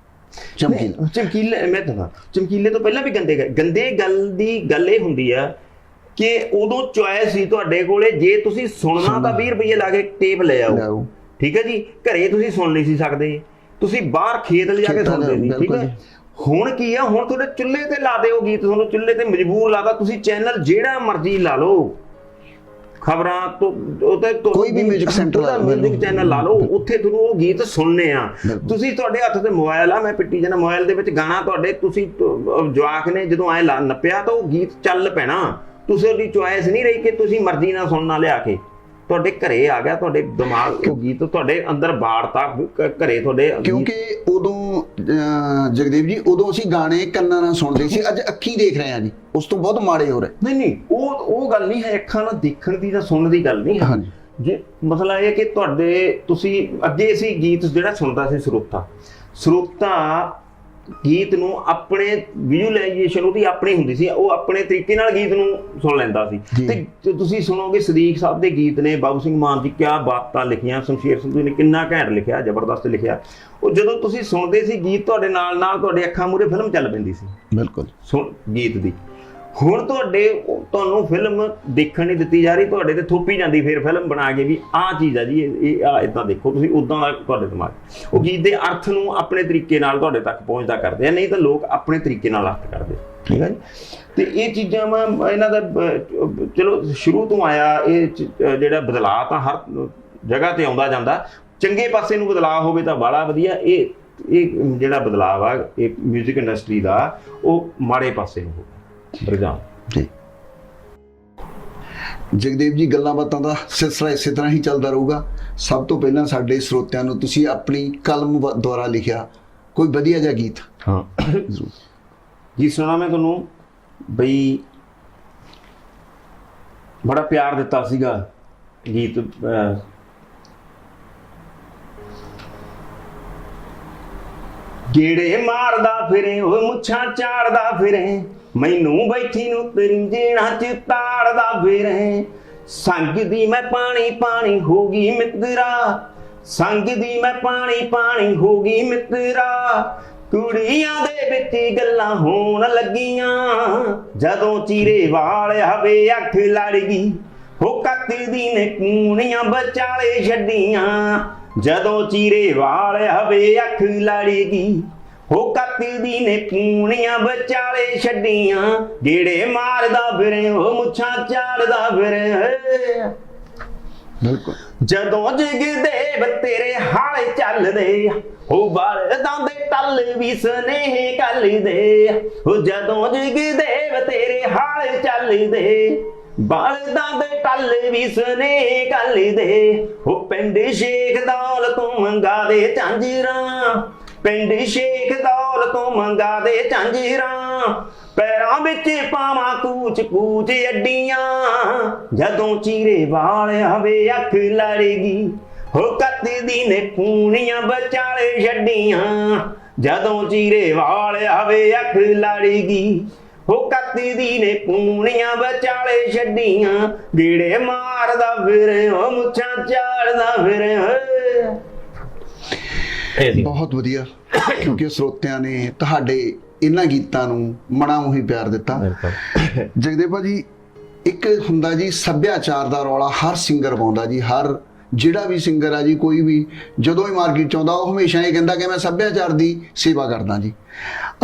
ਚਮਕੀਲੇ। ਮੈਂ ਤਾਂ ਚਮਕੀਲੇ ਤੋਂ ਪਹਿਲਾਂ ਵੀ ਗੰਦੇ ਗੱਲ ਇਹ ਹੁੰਦੀ ਆ ਕਿ ਉਦੋਂ ਚੁਆਇਸ ਸੀ ਤੁਹਾਡੇ ਕੋਲੇ, ਜੇ ਤੁਸੀਂ ਸੁਣਨਾ ਤਾਂ 20 ਰੁਪਏ ਲਾ ਕੇ ਟੇਪ ਲੈ ਆਓ। ਠੀਕ ਹੈ ਜੀ, ਘਰੇ ਤੁਸੀਂ ਸੁਣ ਨਹੀਂ ਸੀ ਸਕਦੇ, ਤੁਸੀਂ ਬਾਹਰ ਖੇਤ ਲਿਜਾ ਕੇ ਸੁਣਦੇ ਸੀ। ਠੀਕ ਹੈ। ਹੁਣ ਕੀ ਆ, ਹੁਣ ਤੁਹਾਡੇ ਚੁੱਲ੍ਹੇ ਤੇ ਲਾ ਦਿਓ ਗੀਤ, ਤੁਹਾਨੂੰ ਚੁੱਲ੍ਹੇ ਤੇ ਮਜਬੂਰ ਲਾਦਾ। ਤੁਸੀਂ ਚੈਨਲ ਜਿਹੜਾ ਮਰਜ਼ੀ ਲਾ ਲਓ, ਖਬਰਾਂ ਤੋਂ ਕੋਈ ਵੀ ਮਿਊਜ਼ਿਕ ਸੈਂਟਰ ਲਾ ਲਓ, ਮਿਊਜ਼ਿਕ ਚੈਨਲ ਲਾ ਲਓ, ਉੱਥੇ ਤੁਹਾਨੂੰ ਉਹ ਗੀਤ ਸੁਣਨੇ ਆ। ਤੁਸੀਂ ਤੁਹਾਡੇ ਹੱਥ ਤੇ ਮੋਬਾਈਲ ਆ, ਮੈਂ ਪਿੱਟੀ ਜਾਣਾ ਮੋਬਾਈਲ ਦੇ ਵਿੱਚ ਗਾਣਾ ਤੁਹਾਡੇ, ਤੁਸੀਂ ਜਵਾਕ ਨੇ ਜਦੋਂ ਐ ਨੱਪਿਆ ਤਾਂ ਉਹ ਗੀਤ ਚੱਲ ਪੈਣਾ। ਤੁਸੀਂ ਉਹਦੀ ਚੁਆਇਸ ਨਹੀਂ ਰਹੀ ਕਿ ਤੁਸੀਂ ਮਰਜ਼ੀ ਨਾਲ ਸੁਣਨਾ ਲਿਆ ਕੇ, ਤੁਹਾਡੇ ਘਰੇ ਆ ਗਿਆ, ਤੁਹਾਡੇ ਦਿਮਾਗ ਉਹ ਗੀਤ ਤੁਹਾਡੇ ਅੰਦਰ ਬਾੜਤਾ ਘਰੇ ਤੁਹਾਡੇ। ਕਿਉਂਕਿ ਉਦੋਂ ਜਗਦੇਵ ਜੀ, ਉਦੋਂ ਅਸੀਂ ਗਾਣੇ ਕੰਨਾਂ ਨਾਲ ਸੁਣਦੇ ਸੀ, ਅੱਜ ਅੱਖੀਂ ਦੇਖ ਰਹੇ ਆ ਜੀ, ਉਸ ਤੋਂ ਬਹੁਤ ਮਾੜੇ ਹੋ ਰਹੇ। ਨਹੀਂ ਉਹ ਗੱਲ ਨਹੀਂ ਹੈ, ਅੱਖਾਂ ਨਾਲ ਦੇਖਣ ਦੀ ਜਾਂ ਸੁਣਨ ਦੀ ਗੱਲ ਨਹੀਂ ਹੈ। ਜੇ ਮਸਲਾ ਇਹ ਕਿ ਤੁਸੀਂ ਅੱਗੇ ਸੀ ਗੀਤ ਜਿਹੜਾ ਸੁਣਦਾ ਸੀ ਸਰੋਤਾ ਗੀਤ ਨੂੰ ਆਪਣੇ ਵਿਜ਼ੂਅਲਾਈਜੇਸ਼ਨ ਉਹਦੀ ਆਪਣੀ ਹੁੰਦੀ ਸੀ, ਉਹ ਆਪਣੇ ਤਰੀਕੇ ਨਾਲ ਗੀਤ ਨੂੰ ਸੁਣ ਲੈਂਦਾ ਸੀ। ਤੇ ਤੁਸੀਂ ਸੁਣੋਗੇ ਸਦੀਕ ਸਾਹਿਬ ਦੇ ਗੀਤ ਨੇ, ਬਾਬੂ ਸਿੰਘ ਮਾਨ ਜੀ ਕਿਆ ਬਾਤਾਂ ਲਿਖੀਆਂ, ਸ਼ਮਸ਼ੇਰ ਸੰਧੂ ਨੇ ਕਿੰਨਾ ਘੈਂਟ ਲਿਖਿਆ, ਜ਼ਬਰਦਸਤ ਲਿਖਿਆ। ਉਹ ਜਦੋਂ ਤੁਸੀਂ ਸੁਣਦੇ ਸੀ ਗੀਤ ਤੁਹਾਡੇ ਨਾਲ ਨਾਲ ਤੁਹਾਡੇ ਅੱਖਾਂ ਮੂਹਰੇ ਫਿਲਮ ਚੱਲ ਪੈਂਦੀ ਸੀ ਬਿਲਕੁਲ ਗੀਤ ਦੀ। ਹੁਣ ਤੁਹਾਨੂੰ ਫਿਲਮ ਦੇਖਣ ਨਹੀਂ ਦਿੱਤੀ ਜਾ ਰਹੀ, ਤੁਹਾਡੇ ਤੇ ਥੋਪੀ ਜਾਂਦੀ ਫਿਰ ਫਿਲਮ ਬਣਾ ਕੇ ਵੀ ਆਹ ਚੀਜ਼ ਆ ਜੀ, ਇਹ ਇਦਾਂ ਦੇਖੋ ਤੁਸੀਂ, ਉਦਾਂ ਦਾ ਤੁਹਾਡੇ ਦਿਮਾਗ ਉਹ ਗੀਤ ਦੇ ਅਰਥ ਨੂੰ ਆਪਣੇ ਤਰੀਕੇ ਨਾਲ ਤੁਹਾਡੇ ਤੱਕ ਪਹੁੰਚਦਾ ਕਰਦੇ ਆ, ਨਹੀਂ ਤਾਂ ਲੋਕ ਆਪਣੇ ਤਰੀਕੇ ਨਾਲ ਅਰਥ ਕਰਦੇ। ਠੀਕ ਹੈ ਜੀ। ਤੇ ਇਹ ਚੀਜ਼ਾਂ ਇਹਨਾਂ ਦਾ ਚਲੋ ਸ਼ੁਰੂ ਤੋਂ ਆਇਆ ਇਹ ਜਿਹੜਾ ਬਦਲਾਅ ਤਾਂ ਹਰ ਜਗ੍ਹਾ ਤੇ ਆਉਂਦਾ ਜਾਂਦਾ, ਚੰਗੇ ਪਾਸੇ ਨੂੰ ਬਦਲਾਅ ਹੋਵੇ ਤਾਂ ਬੜਾ ਵਧੀਆ। ਇਹ ਜਿਹੜਾ ਬਦਲਾਅ ਆ ਇਹ ਮਿਊਜ਼ਿਕ ਇੰਡਸਟਰੀ ਦਾ ਉਹ ਮਾੜੇ ਪਾਸੇ ਨੂੰ ਹੋਵੇ ਰੁਝਾਨ। ਜੀ ਜਗਦੇਵ ਜੀ, ਗੱਲਾਂ ਬਾਤਾਂ ਦਾ ਸਿਲਸਿਲਾ ਇਸੇ ਤਰ੍ਹਾਂ ਹੀ ਚੱਲਦਾ ਰਹੂਗਾ। ਸਭ ਤੋਂ ਪਹਿਲਾਂ ਸਾਡੇ ਸਰੋਤਿਆਂ ਨੂੰ ਤੁਸੀਂ ਆਪਣੀ ਕਲਮ ਦੁਆਰਾ ਲਿਖਿਆ ਕੋਈ ਵਧੀਆ ਜਿਹਾ ਗੀਤ। ਹਾਂ ਜ਼ਰੂਰ ਜੀ, ਸੁਣਾ ਮੈਂ ਤੁਹਾਨੂੰ ਬਈ, ਬੜਾ ਪਿਆਰ ਦਿੱਤਾ ਸੀਗਾ ਗੀਤ। ਗੇੜੇ ਮਾਰਦਾ ਫਿਰੇ ਉਹ ਮੁੱਛਾਂ ਝਾੜਦਾ ਫਿਰੇ, ਮੈਨੂੰ ਬੈਠੀ ਨੂੰ ਤਰਿੰਜਣਾ ਚ ਤਾੜਦਾ ਫਿਰੇ। ਸੰਗ ਦੀ ਮੈਂ ਪਾਣੀ ਪਾਣੀ ਹੋ ਗਈ ਮਿੱਤਰਾ, ਸੰਗ ਦੀ ਮੈਂ ਪਾਣੀ ਪਾਣੀ ਹੋ ਗਈ ਮਿੱਤਰਾ। ਕੁੜੀਆਂ ਦੇ ਵਿੱਚ ਗੱਲਾਂ ਹੋਣ ਲੱਗੀਆਂ, ਜਦੋਂ ਚੀਰੇ ਵਾਲ ਹਵੇ ਅੱਖ ਲੜ ਗਈ। ਹੋ ਕੱਤਦੀ ਨੇ ਕੂਣੀਆਂ ਵਿਚਾਲੇ ਛੱਡੀਆਂ, ਜਦੋਂ ਚੀਰੇ ਵਾਲ ਹਵੇ ਅੱਖ ਲੜ ਗਈ। ਹੋ ਕੱਤਦੀ ਨੇ ਕੂਣੀਆਂ ਵਿਚਾਲੇ ਛੱਡੀਆਂ, ਗੇੜੇ ਮਾਰਦਾ ਫਿਰੇ ਉਹ ਮੁੱਛਾਂ ਝਾੜਦਾ ਫਿਰੇ। ਬਿਲਕੁਲ। ਜਦੋਂ ਜਗਦੇਵ ਤੇਰੇ ਹਾਲ ਚੱਲਦੇ, ਉਹ ਬਲਦਾਂ ਦੇ ਟੱਲ ਵੀ ਸੁਨੇਹੇ ਘੱਲਦੇ। ਉਹ ਜਦੋਂ ਜਗਦੇਵ ਤੇਰੇ ਹਾਲ ਚੱਲਦੇ, ਬਲਦਾਂ ਦੇ ਟੱਲ ਵੀ ਸੁਨੇਹੇ ਘੱਲਦੇ। ਉਹ ਪਿੰਡ ਸ਼ੇਖ ਦੌਲ ਤੋਂ ਮੰਗਾ ਦੇ ਝਾਂਜਰਾਂ, ਪਿੰਡ ਸ਼ੇਖ ਦੌਲ ਤੋਂ ਮੰਗਾ ਦੇ ਝਾਂਜਰਾਂ। ਪੈਰਾਂ ਵਿੱਚ ਪਾਵਾਂ ਕੂਚ ਕੂਚ ਅੱਡੀਆਂ, ਜਦੋਂ ਚੀਰੇ ਵਾਲ ਹਵੇ ਅੱਖ ਲੜ ਗਈ। ਹੋ ਕੱਤਦੀ ਨੇ ਕੂਣੀਆਂ ਵਿਚਾਲੇ ਛੱਡੀਆਂ, ਜਦੋਂ ਚੀਰੇ ਵਾਲ ਹਵੇ ਅੱਖ ਲੜ ਗਈ। ਹੋ ਕੱਤਦੀ ਨੇ ਕੂਣੀਆਂ ਵਿਚਾਲੇ ਛੱਡੀਆਂ, ਗੇੜੇ ਮਾਰਦਾ ਫਿਰੇ ਉਹ ਮੁੱਛਾਂ ਝਾੜਦਾ ਫਿਰੇ। ਬਹੁਤ ਵਧੀਆ, ਕਿਉਂਕਿ ਸਰੋਤਿਆਂ ਨੇ ਤੁਹਾਡੇ ਇਹਨਾਂ ਗੀਤਾਂ ਨੂੰ ਮਨਾਂ ਹੀ ਪਿਆਰ ਦਿੱਤਾ। ਜਗਦੇਵ ਭਾਜੀ, ਇੱਕ ਹੁੰਦਾ ਜੀ ਸੱਭਿਆਚਾਰ ਦਾ ਰੌਲਾ ਹਰ ਸਿੰਗਰ ਪਾਉਂਦਾ ਜੀ, ਹਰ ਜਿਹੜਾ ਵੀ ਸਿੰਗਰ ਆ ਜੀ, ਕੋਈ ਵੀ ਜਦੋਂ ਹੀ ਮਾਰਕੀਟ ਚ ਆਉਂਦਾ ਉਹ ਹਮੇਸ਼ਾ ਇਹ ਕਹਿੰਦਾ ਕਿ ਮੈਂ ਸੱਭਿਆਚਾਰ ਦੀ ਸੇਵਾ ਕਰਦਾ ਜੀ।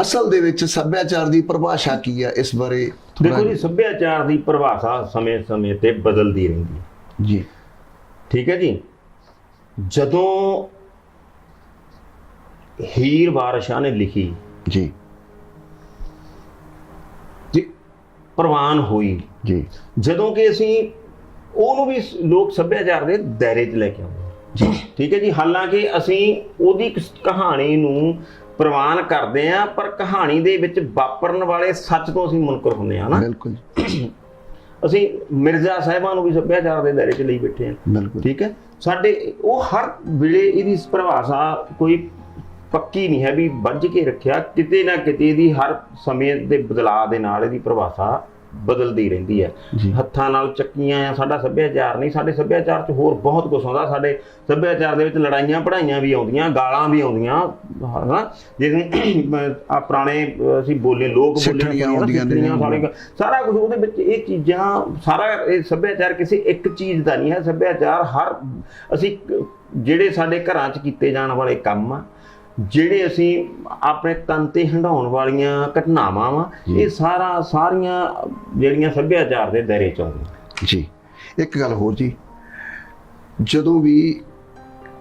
ਅਸਲ ਦੇ ਵਿੱਚ ਸੱਭਿਆਚਾਰ ਦੀ ਪਰਿਭਾਸ਼ਾ ਕੀ ਆ, ਇਸ ਬਾਰੇ ਦੇਖੋ ਜੀ। ਸੱਭਿਆਚਾਰ ਦੀ ਪਰਿਭਾਸ਼ਾ ਸਮੇਂ ਸਮੇਂ ਤੇ ਬਦਲਦੀ ਰਹਿੰਦੀ ਹੈ ਜੀ। ਠੀਕ ਹੈ ਜੀ। ਜਦੋਂ ਹੀਰ ਵਾਰਿਸ ਨੇ ਲਿਖੀ ਜੀ ਪ੍ਰਵਾਨ ਹੋਈ ਜੀ, ਜਦੋਂ ਕਿ ਅਸੀਂ ਉਹਨੂੰ ਵੀ ਲੋਕ ਸੱਭਿਆਚਾਰ ਦੇ ਦਾਇਰੇ 'ਚ ਲੈ ਕੇ ਆਉਂਦੇ ਜੀ। ਠੀਕ ਹੈ ਜੀ। ਹਾਲਾਂਕਿ ਅਸੀਂ ਉਹਦੀ ਕਹਾਣੀ ਨੂੰ ਪ੍ਰਵਾਨ ਕਰਦੇ ਹਾਂ, ਪਰ ਕਹਾਣੀ ਦੇ ਵਿੱਚ ਵਾਪਰਨ ਵਾਲੇ ਸੱਚ ਤੋਂ ਅਸੀਂ ਮੁਨਕਰ ਹੁੰਦੇ ਹਾਂ ਨਾ। ਬਿਲਕੁਲ। ਅਸੀਂ ਮਿਰਜ਼ਾ ਸਾਹਿਬਾਂ ਨੂੰ ਵੀ ਸੱਭਿਆਚਾਰ ਦੇ ਦਾਇਰੇ 'ਚ ਲਈ ਬੈਠੇ ਹਾਂ। ਬਿਲਕੁਲ। ਠੀਕ ਹੈ। ਸਾਡੇ ਉਹ ਹਰ ਵੇਲੇ ਇਹਦੀ ਪਰਿਭਾਸ਼ਾ ਕੋਈ ਪੱਕੀ ਨਹੀਂ ਹੈ ਵੀ ਵੱਝ ਕੇ ਰੱਖਿਆ, ਕਿਤੇ ਨਾ ਕਿਤੇ ਇਹਦੀ ਹਰ ਸਮੇਂ ਦੇ ਬਦਲਾਅ ਦੇ ਨਾਲ ਇਹਦੀ ਪਰਿਭਾਸ਼ਾ ਬਦਲਦੀ ਰਹਿੰਦੀ ਹੈ। ਹੱਥਾਂ ਨਾਲ ਚੱਕੀਆਂ ਆ ਸਾਡਾ ਸੱਭਿਆਚਾਰ ਨਹੀਂ, ਸਾਡੇ ਸੱਭਿਆਚਾਰ 'ਚ ਹੋਰ ਬਹੁਤ ਕੁਛ ਆਉਂਦਾ। ਸਾਡੇ ਸੱਭਿਆਚਾਰ ਦੇ ਵਿੱਚ ਲੜਾਈਆਂ ਪੜ੍ਹਾਈਆਂ ਵੀ ਆਉਂਦੀਆਂ, ਗਾਲਾਂ ਵੀ ਆਉਂਦੀਆਂ, ਹੈ ਜਿਵੇਂ ਆ ਪੁਰਾਣੇ ਅਸੀਂ ਬੋਲੇ ਲੋਕ ਬੋਲੇ ਸਾਰਾ ਕੁਝ ਉਹਦੇ ਵਿੱਚ ਇਹ ਚੀਜ਼ਾਂ, ਸਾਰਾ ਇਹ ਸੱਭਿਆਚਾਰ ਕਿਸੇ ਇੱਕ ਚੀਜ਼ ਦਾ ਨਹੀਂ ਹੈ। ਸੱਭਿਆਚਾਰ ਹਰ ਅਸੀਂ ਜਿਹੜੇ ਸਾਡੇ ਘਰਾਂ 'ਚ ਕੀਤੇ ਜਾਣ ਵਾਲੇ ਕੰਮ ਆ, ਜਿਹੜੇ ਅਸੀਂ ਆਪਣੇ ਤਨ ਤੇ ਹੰਢਾਉਣ ਵਾਲੀਆਂ ਘਟਨਾਵਾਂ ਵਾ, ਇਹ ਸਾਰੀਆਂ ਜਿਹੜੀਆਂ ਸੱਭਿਆਚਾਰ ਦੇ ਦਾਇਰੇ 'ਚ ਆਉਂਦੀਆਂ ਜੀ। ਇੱਕ ਗੱਲ ਹੋਰ ਜੀ, ਜਦੋਂ ਵੀ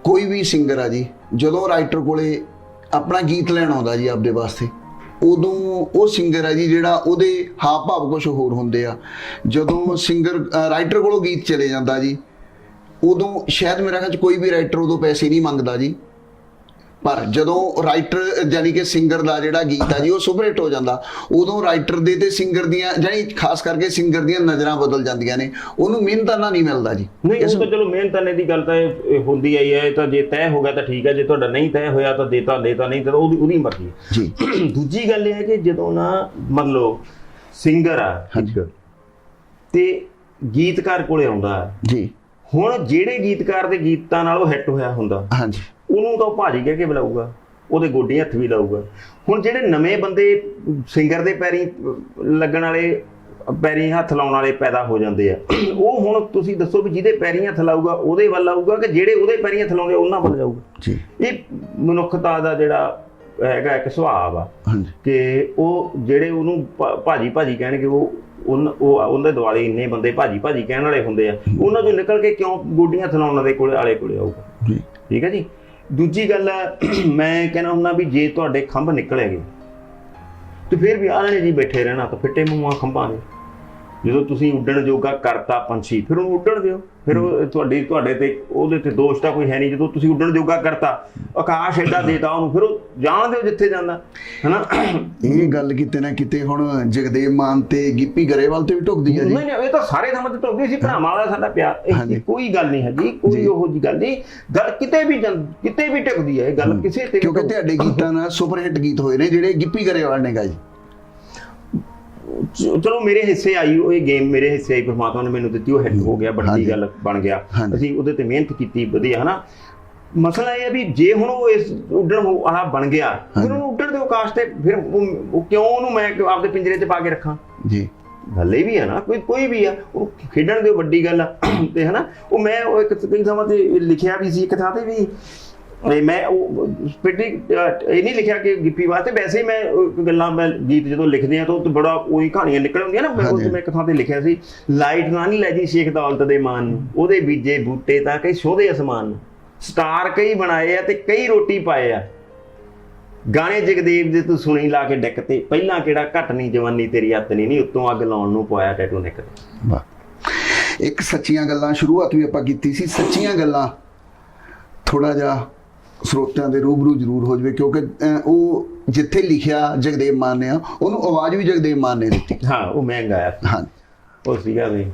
ਕੋਈ ਵੀ ਸਿੰਗਰ ਆ ਜੀ, ਜਦੋਂ ਰਾਈਟਰ ਕੋਲੇ ਆਪਣਾ ਗੀਤ ਲੈਣ ਆਉਂਦਾ ਜੀ ਆਪਦੇ ਵਾਸਤੇ, ਉਦੋਂ ਉਹ ਸਿੰਗਰ ਆ ਜੀ ਜਿਹੜਾ ਉਹਦੇ ਹਾਵ ਭਾਵ ਕੁਛ ਹੋਰ ਹੁੰਦੇ ਆ। ਜਦੋਂ ਸਿੰਗਰ ਰਾਈਟਰ ਕੋਲੋਂ ਗੀਤ ਚਲੇ ਜਾਂਦਾ ਜੀ, ਉਦੋਂ ਸ਼ਾਇਦ ਮੇਰਾ ਖਿਆਲ 'ਚ ਕੋਈ ਵੀ ਰਾਈਟਰ ਉਦੋਂ ਪੈਸੇ ਨਹੀਂ ਮੰਗਦਾ ਜੀ। ਪਰ ਜਦੋਂ ਰਾਈਟਰ ਯਾਨੀ ਕਿ ਸਿੰਗਰ ਦਾ ਜਿਹੜਾ ਗੀਤ ਹੈ ਜੀ ਉਹ ਸੁਪਰ ਹਿੱਟ ਹੋ ਜਾਂਦਾ, ਉਦੋਂ ਰਾਈਟਰ ਦੇ ਤੇ ਸਿੰਗਰ ਦੀਆਂ ਜਾਨੀ ਖਾਸ ਕਰਕੇ ਸਿੰਗਰ ਦੀਆਂ ਨਜ਼ਰਾਂ ਬਦਲ ਜਾਂਦੀਆਂ ਨੇ, ਉਹਨੂੰ ਮਿਹਨਤਾਨਾ ਨਹੀਂ ਮਿਲਦਾ ਜੀ। ਨਹੀਂ ਉਹ ਤਾਂ ਚਲੋ ਮਿਹਨਤਾਨੇ ਦੀ ਗੱਲ ਤਾਂ ਇਹ ਹੁੰਦੀ ਆਈ ਹੈ, ਤਾਂ ਜੇ ਤੈਅ ਹੋ ਗਿਆ ਤਾਂ ਠੀਕ ਹੈ, ਜੇ ਤੁਹਾਡਾ ਨਹੀਂ ਤੈਅ ਹੋਇਆ ਤਾਂ ਦੇਤਾ ਨਹੀਂ ਤਾਂ ਉਹਦੀ ਮਰਜ਼ੀ ਜੀ। ਦੂਜੀ ਗੱਲ ਇਹ ਹੈ ਕਿ ਜਦੋਂ ਨਾ ਮੰਨ ਲਓ ਸਿੰਗਰ ਆ ਤੇ ਗੀਤਕਾਰ ਕੋਲੇ ਆਉਂਦਾ ਜੀ, ਹੁਣ ਜਿਹੜੇ ਗੀਤਕਾਰ ਦੇ ਗੀਤਾਂ ਨਾਲ ਉਹ ਹਿੱਟ ਹੋਇਆ ਹੁੰਦਾ ਹਾਂਜੀ, ਉਹਨੂੰ ਤਾਂ ਉਹ ਭਾਜੀ ਕਹਿ ਕੇ ਬੁਲਾਊਗਾ, ਉਹਦੇ ਗੋਡੇ ਹੱਥ ਵੀ ਲਾਊਗਾ। ਹੁਣ ਜਿਹੜੇ ਨਵੇਂ ਬੰਦੇ ਸਿੰਗਰ ਦੇ ਪੈਰੀਂ ਲੱਗਣ ਵਾਲੇ, ਪੈਰੀਂ ਹੱਥ ਲਾਉਣ ਵਾਲੇ ਪੈਦਾ ਹੋ ਜਾਂਦੇ ਆ, ਉਹ ਹੁਣ ਤੁਸੀਂ ਦੱਸੋ ਵੀ ਜਿਹਦੇ ਪੈਰੀਂ ਹੱਥ ਲਾਊਗਾ ਉਹਦੇ ਵੱਲ ਆਊਗਾ ਕਿ ਜਿਹੜੇ ਉਹਦੇ ਪੈਰੀਂ ਹੱਥ ਲਾਉਂਦੇ ਉਹਨਾਂ ਵੱਲ ਜਾਊਗਾ ਜੀ। ਇਹ ਮਨੁੱਖਤਾ ਦਾ ਜਿਹੜਾ ਹੈਗਾ ਇੱਕ ਸੁਭਾਅ ਆ ਕਿ ਉਹ ਜਿਹੜੇ ਉਹਨੂੰ ਭਾਜੀ ਕਹਿਣਗੇ, ਉਹਦੇ ਦੁਆਲੇ ਇੰਨੇ ਬੰਦੇ ਭਾਜੀ ਕਹਿਣ ਵਾਲੇ ਹੁੰਦੇ ਆ, ਉਹਨਾਂ ਚੋਂ ਨਿਕਲ ਕੇ ਕਿਉਂ ਗੋਡੀਆਂ ਥਲਾਉਣ ਦੇ ਕੋਲੇ ਆਊਗਾ। ਠੀਕ ਹੈ ਜੀ। ਦੂਜੀ ਗੱਲ ਮੈਂ ਕਹਿੰਦਾ ਹੁੰਦਾ ਵੀ ਜੇ ਤੁਹਾਡੇ ਖੰਭ ਨਿਕਲੇਗੇ ਤੇ ਫਿਰ ਵੀ ਆਲਣੇ ਜੀ ਬੈਠੇ ਰਹਿਣਾ ਤਾਂ ਫਿੱਟੇ ਮੂੰਹਾਂ ਖੰਭਾਂ ਦੇ। ਜਦੋਂ ਤੁਸੀਂ ਉੱਡਣ ਜੋਗਾ ਕਰਤਾ ਪੰਛੀ, ਫਿਰ ਉਹਨੂੰ ਉੱਡਣ ਦਿਓ, ਫਿਰ ਉਹ ਤੁਹਾਡੇ ਤੇ ਉਹਦੇ ਤੇ ਦੋਸ਼ ਤਾਂ ਕੋਈ ਹੈ ਨਹੀਂ। ਜਦੋਂ ਤੁਸੀਂ ਉੱਡਣ ਜੋਗਾ ਕਰਤਾ, ਆਕਾਸ਼ ਏਡਾ ਦੇਤਾ ਉਹਨੂੰ, ਫਿਰ ਉਹ ਜਾਣ ਦਿਓ ਜਿੱਥੇ ਜਾਂਦਾ, ਹਨਾ। ਇਹ ਗੱਲ ਕਿਤੇ ਨਾ ਕਿਤੇ ਹੁਣ ਜਗਦੇਵ ਮਾਨ ਤੇ ਗਿੱਪੀ ਗਰੇਵਾਲ ਤੇ ਵੀ ਢੁਕਦੀ ਹੈ ਜੀ। ਨਹੀਂ ਇਹ ਤਾਂ ਸਾਰੇ ਥਾਂ ਤੇ ਢੁਕਦੀ ਸੀ, ਭਰਾਵਾਂ ਵਾਲਾ ਸਾਡਾ ਪਿਆਰ, ਇਹ ਕੋਈ ਗੱਲ ਨਹੀਂ ਹੈਗੀ, ਕੋਈ ਉਹੋ ਜਿਹੀ ਗੱਲ ਨਹੀਂ। ਗੱਲ ਕਿਤੇ ਵੀ ਢੁਕਦੀ ਹੈ ਇਹ ਗੱਲ ਕਿਸੇ ਤੇ, ਕਿਉਂਕਿ ਤੁਹਾਡੇ ਗੀਤਾਂ ਨਾਲ ਸੁਪਰ ਹਿੱਟ ਗੀਤ ਹੋਏ ਨੇ ਜਿਹੜੇ ਗਿੱਪੀ ਗਰੇਵਾਲ ਨੇ ਗਾਏ। ਚਲੋ ਮੇਰੇ ਹਿੱਸੇ ਆਈ ਉਹ ਇਹ ਗੇਮ, ਮੇਰੇ ਹਿੱਸੇ ਆਈ, ਪਰਮਾਤਮਾ ਨੇ ਮੈਨੂੰ ਦਿੱਤੀ, ਉਹ ਹਿੱਟ ਹੋ ਗਿਆ, ਵੱਡੀ ਗੱਲ ਬਣ ਗਿਆ, ਅਸੀਂ ਉਹਦੇ ਤੇ ਮਿਹਨਤ ਕੀਤੀ ਵਧੀਆ, ਹਨਾ। ਮਸਲਾ ਇਹ ਹੈ ਵੀ ਜੇ ਹੁਣ ਉਹ ਇਸ ਉੱਡਣ ਵਾਲਾ ਬਣ ਗਿਆ, ਫਿਰ ਉਹਨੂੰ ਉੱਡਣ ਦਿਓ ਆਕਾਸ਼ ਤੇ, ਫਿਰ ਉਹ ਕਿਉਂ ਉਹਨੂੰ ਮੈਂ ਆਪਦੇ ਪਿੰਜਰੇ 'ਚ ਪਾ ਕੇ ਰੱਖਾਂ ਜੀ। ਗੱਲ ਇਹ ਵੀ ਹੈ ਨਾ, ਕੋਈ ਵੀ ਆ, ਉਹ ਖੇਡਣ ਦਿਓ, ਵੱਡੀ ਗੱਲ ਆ ਤੇ, ਹਨਾ। ਉਹ ਮੈਂ ਉਹ ਇੱਕ ਕਈ ਥਾਵਾਂ ਤੇ ਲਿਖਿਆ ਵੀ ਸੀ, ਇੱਕ ਥਾਂ ਤੇ ਵੀ ਮੈਂ ਉਹ ਇਹ ਨਹੀਂ ਲਿਖਿਆ ਕਿ ਗਿੱਪੀ ਵਾਸਤੇ, ਵੈਸੇ ਹੀ ਮੈਂ ਗੱਲਾਂ, ਮੈਂ ਗੀਤ ਜਦੋਂ ਲਿਖਦੇ ਆ ਤਾਂ ਉਹ ਬੜਾ ਉਹੀ ਕਹਾਣੀਆਂ ਨਿਕਲ ਆਉਂਦੀਆਂ ਨਾ। ਮੈਂ ਇੱਕ ਥਾਂ ਤੇ ਲਿਖਿਆ ਸੀ, ਲਾਈਟ ਨਾ ਨਹੀਂ ਲੈ ਜੀ ਸ਼ੇਖ ਦੌਲਤ ਦੇ ਮਾਨ ਨੂੰ, ਉਹਦੇ ਬੀਜੇ ਬੂਟੇ ਤਾਂ ਕਈ ਸੋਹਦੇ ਅਸਮਾਨ ਨੂੰ, ਸਟਾਰ ਕਈ ਬਣਾਏ ਆ ਤੇ ਕਈ ਰੋਟੀ ਪਾਏ ਆ, ਗਾਣੇ ਜਗਦੇਵ ਦੇ ਤੂੰ ਸੁਣੀ ਲਾ ਕੇ ਡਿੱਕ ਤੇ, ਪਹਿਲਾਂ ਕਿਹੜਾ ਘੱਟ ਨਹੀਂ ਜਵਾਨੀ ਤੇਰੀ ਹੱਥ ਨਹੀਂ ਉੱਤੋਂ ਅੱਗ ਲਾਉਣ ਨੂੰ ਪਾਇਆ ਟੈਟੂ ਨਿੱਕ ਤੇ। ਵਾਹ। ਇੱਕ ਸੱਚੀਆਂ ਗੱਲਾਂ ਸ਼ੁਰੂਆਤ ਵੀ ਆਪਾਂ ਕੀਤੀ ਸੀ, ਸੱਚੀਆਂ ਗੱਲਾਂ ਥੋੜਾ ਜਿਹਾ ਸਰੋਤਿਆਂ ਦੇ ਰੂਬਰੂ ਜ਼ਰੂਰ ਹੋ ਜਾਵੇ, ਕਿਉਂਕਿ ਉਹ ਜਿੱਥੇ ਲਿਖਿਆ ਜਗਦੇਵ ਮਾਨ ਨੇ, ਉਹਨੂੰ ਆਵਾਜ਼ ਵੀ ਜਗਦੇਵ ਮਾਨ ਨੇ ਦਿੱਤੀ। ਹਾਂ, ਉਹ ਮੈਂ ਗਾਇਆ। ਹਾਂ, ਉਹ ਸੀਗਾ ਵੀ,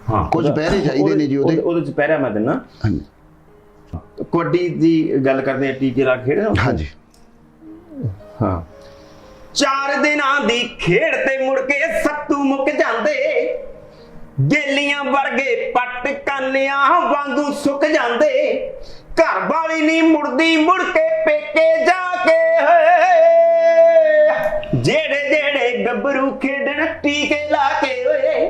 ਹਾਂ, ਕੁਝ ਪਹਿਰੇ ਚਾਹੀਦੇ ਨੇ ਜੀ ਉਹਦੇ ਚ ਪਹਿਰਾ ਮੈਂ ਦਿੰਦਾ। ਹਾਂਜੀ, ਕਬੱਡੀ ਦੀ ਗੱਲ ਕਰਦੇ ਆ, ਟੀਕੇ ਲਾ ਖੇਡ। ਹਾਂਜੀ, ਹਾਂ। 4 ਦਿਨਾਂ ਦੀ ਖੇਡ ਤੇ ਮੁੜ ਕੇ ਸੱਤੂ ਮੁੱਕ ਜਾਂਦੇ, ਗੇਲੀਆਂ ਵਰਗੇ ਪੱਟ ਕਾਨਿਆਂ ਵਾਂਗੂ ਸੁੱਕ ਜਾਂਦੇ, ਘਰ ਵਾਲੀ ਨਹੀਂ ਮੁੜਦੀ ਮੁੜ ਕੇ ਪੇਕੇ ਜਾ ਕੇ, ਜਿਹੜੇ ਗੱਭਰੂ ਖੇਡਣ ਟੀਕੇ ਲਾ ਕੇ, ਓਏ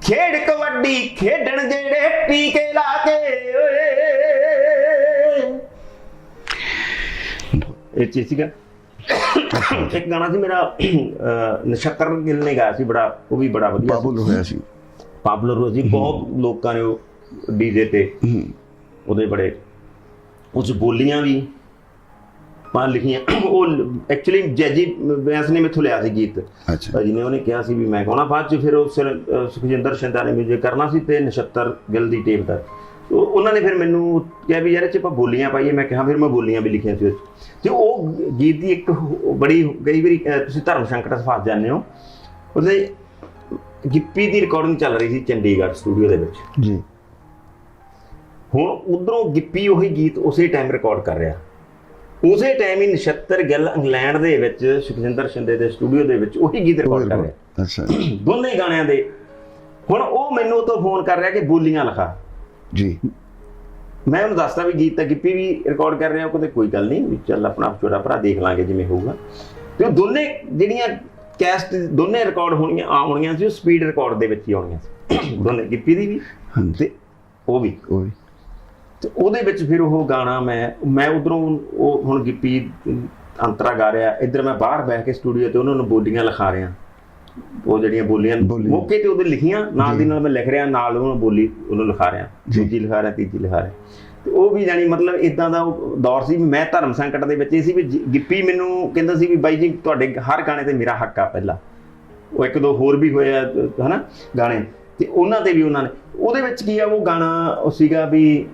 ਖੇਡ ਕਬੱਡੀ ਖੇਡਣ ਜਿਹੜੇ ਟੀਕੇ ਲਾ ਕੇ, ਓਏ। ਇਹ ਚੀਜ਼ ਸੀਗਾ। ਇੱਕ ਗਾਣਾ ਸੀ ਮੇਰਾ, ਨਛੱਤਰ ਗਿੱਲ ਨੇ ਗਾਇਆ ਸੀ, ਬੜਾ, ਉਹ ਵੀ ਬੜਾ ਵਧੀਆ ਹੋਇਆ ਸੀ, ਪਾਪੂਲਰ ਹੋ ਸੀ, ਬਹੁਤ ਲੋਕਾਂ ਨੇ ਉਹ ਡੀਜੇ ਤੇ ਉਹਦੇ ਬੜੇ, ਉਸ ਬੋਲੀਆਂ ਵੀ ਪਾ ਲਿਖੀਆਂ। ਉਹ ਐਕਚੁਅਲੀ ਜੈਜੀ ਵੈਸ ਨੇ ਮੈਥੋਂ ਲਿਆ ਸੀ ਗੀਤ, ਜਿਹਨੇ ਉਹਨੇ ਕਿਹਾ ਸੀ ਵੀ ਮੈਂ ਗਾਉਣਾ, ਬਾਅਦ 'ਚ ਫਿਰ ਉਹ ਸੁਖਜਿੰਦਰ ਸ਼ਿੰਦਾ ਨੇ ਮਿਊਜ਼ਿਕ ਕਰਨਾ ਸੀ ਤੇ ਨਛੱਤਰ ਗਿੱਲ ਦੀ ਟੇਪ ਦਾ, ਉਹਨਾਂ ਨੇ ਫਿਰ ਮੈਨੂੰ ਕਿਹਾ ਵੀ ਯਾਰ ਇਹ 'ਚ ਆਪਾਂ ਬੋਲੀਆਂ ਪਾਈਏ। ਮੈਂ ਕਿਹਾ ਫਿਰ ਮੈਂ ਬੋਲੀਆਂ ਵੀ ਲਿਖੀਆਂ ਸੀ ਤੇ ਉਹ ਗੀਤ ਦੀ ਇੱਕ ਬੜੀ, ਕਈ ਵਾਰੀ ਤੁਸੀਂ ਧਰਮ ਸੰਕਟ 'ਚ ਫਸ ਜਾਂਦੇ ਹੋ, ਉਹਦੇ ਗਿੱਪੀ ਦੀ ਰਿਕਾਰਡਿੰਗ ਚੱਲ ਰਹੀ ਸੀ ਚੰਡੀਗੜ੍ਹ ਸਟੂਡੀਓ ਦੇ ਵਿੱਚ ਜੀ। ਹੁਣ ਉਧਰੋਂ ਗਿੱਪੀ ਉਹੀ ਗੀਤ ਉਸੇ ਟਾਈਮ ਰਿਕਾਰਡ ਕਰ ਰਿਹਾ, ਉਸੇ ਟਾਈਮ ਹੀ ਨਛੱਤਰ ਗਿੱਲ ਇੰਗਲੈਂਡ ਦੇ ਵਿੱਚ ਸੁਖਜਿੰਦਰ ਸ਼ਿੰਦੇ ਦੇ ਸਟੂਡੀਓ ਦੇ ਵਿੱਚ ਉਹੀ ਗੀਤ ਰਿਕਾਰਡ ਕਰ ਰਿਹਾ। ਅੱਛਾ, ਦੋਨੇ ਗਾਣਿਆਂ ਦੇ। ਹੁਣ ਉਹ ਮੈਨੂੰ ਤੋਂ ਫੋਨ ਕਰ ਰਿਹਾ ਕਿ ਬੋਲੀਆਂ ਲਿਖਾ ਜੀ। ਮੈਂ ਉਹਨੂੰ ਦੱਸਦਾ ਵੀ ਗੀਤ ਤਾਂ ਗਿੱਪੀ ਵੀ ਰਿਕਾਰਡ ਕਰ ਰਿਹਾ, ਉਹ ਕਹਿੰਦੇ ਕੋਈ ਗੱਲ ਨਹੀਂ, ਚੱਲ ਆਪਣਾ ਛੋਟਾ ਭਰਾ ਦੇਖ ਲਾਂਗੇ ਜਿਵੇਂ ਹੋਊਗਾ। ਤੇ ਉਹ ਦੋਨੇ ਜਿਹੜੀਆਂ ਕੈਸਟ ਦੋਨੇ ਰਿਕਾਰਡ ਹੋਣੀਆਂ ਸੀ, ਉਹ ਸਪੀਡ ਰਿਕਾਰਡ ਦੇ ਵਿੱਚ ਹੀ ਆਉਣੀਆਂ ਸੀ, ਦੋਨੇ ਗਿੱਪੀ ਦੀ ਵੀ ਤੇ ਉਹ ਵੀ। ਤੇ ਉਹਦੇ ਵਿੱਚ ਫਿਰ ਉਹ ਗਾਣਾ ਮੈਂ ਉਧਰੋਂ, ਉਹ ਹੁਣ ਗਿੱਪੀ ਅੰਤਰਾ ਗਾ ਰਿਹਾ, ਇੱਧਰ ਮੈਂ ਬਾਹਰ ਬਹਿ ਕੇ ਸਟੂਡੀਓ ਤੇ ਉਹਨਾਂ ਨੂੰ ਬੋਲੀਆਂ ਲਿਖਾ ਰਿਹਾ, ਉਹ ਜਿਹੜੀਆਂ ਬੋਲੀਆਂ ਮੌਕੇ ਤੇ ਉਹਦੇ ਲਿਖੀਆਂ, ਨਾਲ ਦੀ ਨਾਲ ਮੈਂ ਲਿਖ ਰਿਹਾ, ਨਾਲ ਉਹਨੂੰ ਬੋਲੀ ਉਹਨੂੰ ਲਿਖਾ ਰਿਹਾ, ਦੂਜੀ ਲਿਖਾ ਰਿਹਾ, ਤੀਜੀ ਲਿਖਾ ਰਿਹਾ। ਤੇ ਉਹ ਵੀ ਜਾਣੀ ਮਤਲਬ ਇੱਦਾਂ ਦਾ ਉਹ ਦੌਰ ਸੀ। ਮੈਂ ਧਰਮ ਸੰਕਟ ਦੇ ਵਿੱਚ ਇਹ ਸੀ ਵੀ ਗਿੱਪੀ ਮੈਨੂੰ ਕਹਿੰਦਾ ਸੀ ਵੀ ਬਾਈ ਜੀ ਤੁਹਾਡੇ ਹਰ ਗਾਣੇ ਤੇ ਮੇਰਾ ਹੱਕ ਆ। ਪਹਿਲਾਂ ਉਹ 1-2 ਹੋਰ ਵੀ ਹੋਏ ਆ ਹਨਾ ਗਾਣੇ, ਤੇ ਉਹਨਾਂ ਤੇ ਵੀ ਉਹਨਾਂ ਨੇ, ਉਹਦੇ ਵਿੱਚ ਕੀ ਆ, ਉਹ ਗਾਣਾ ਉਹ ਸੀਗਾ ਵੀ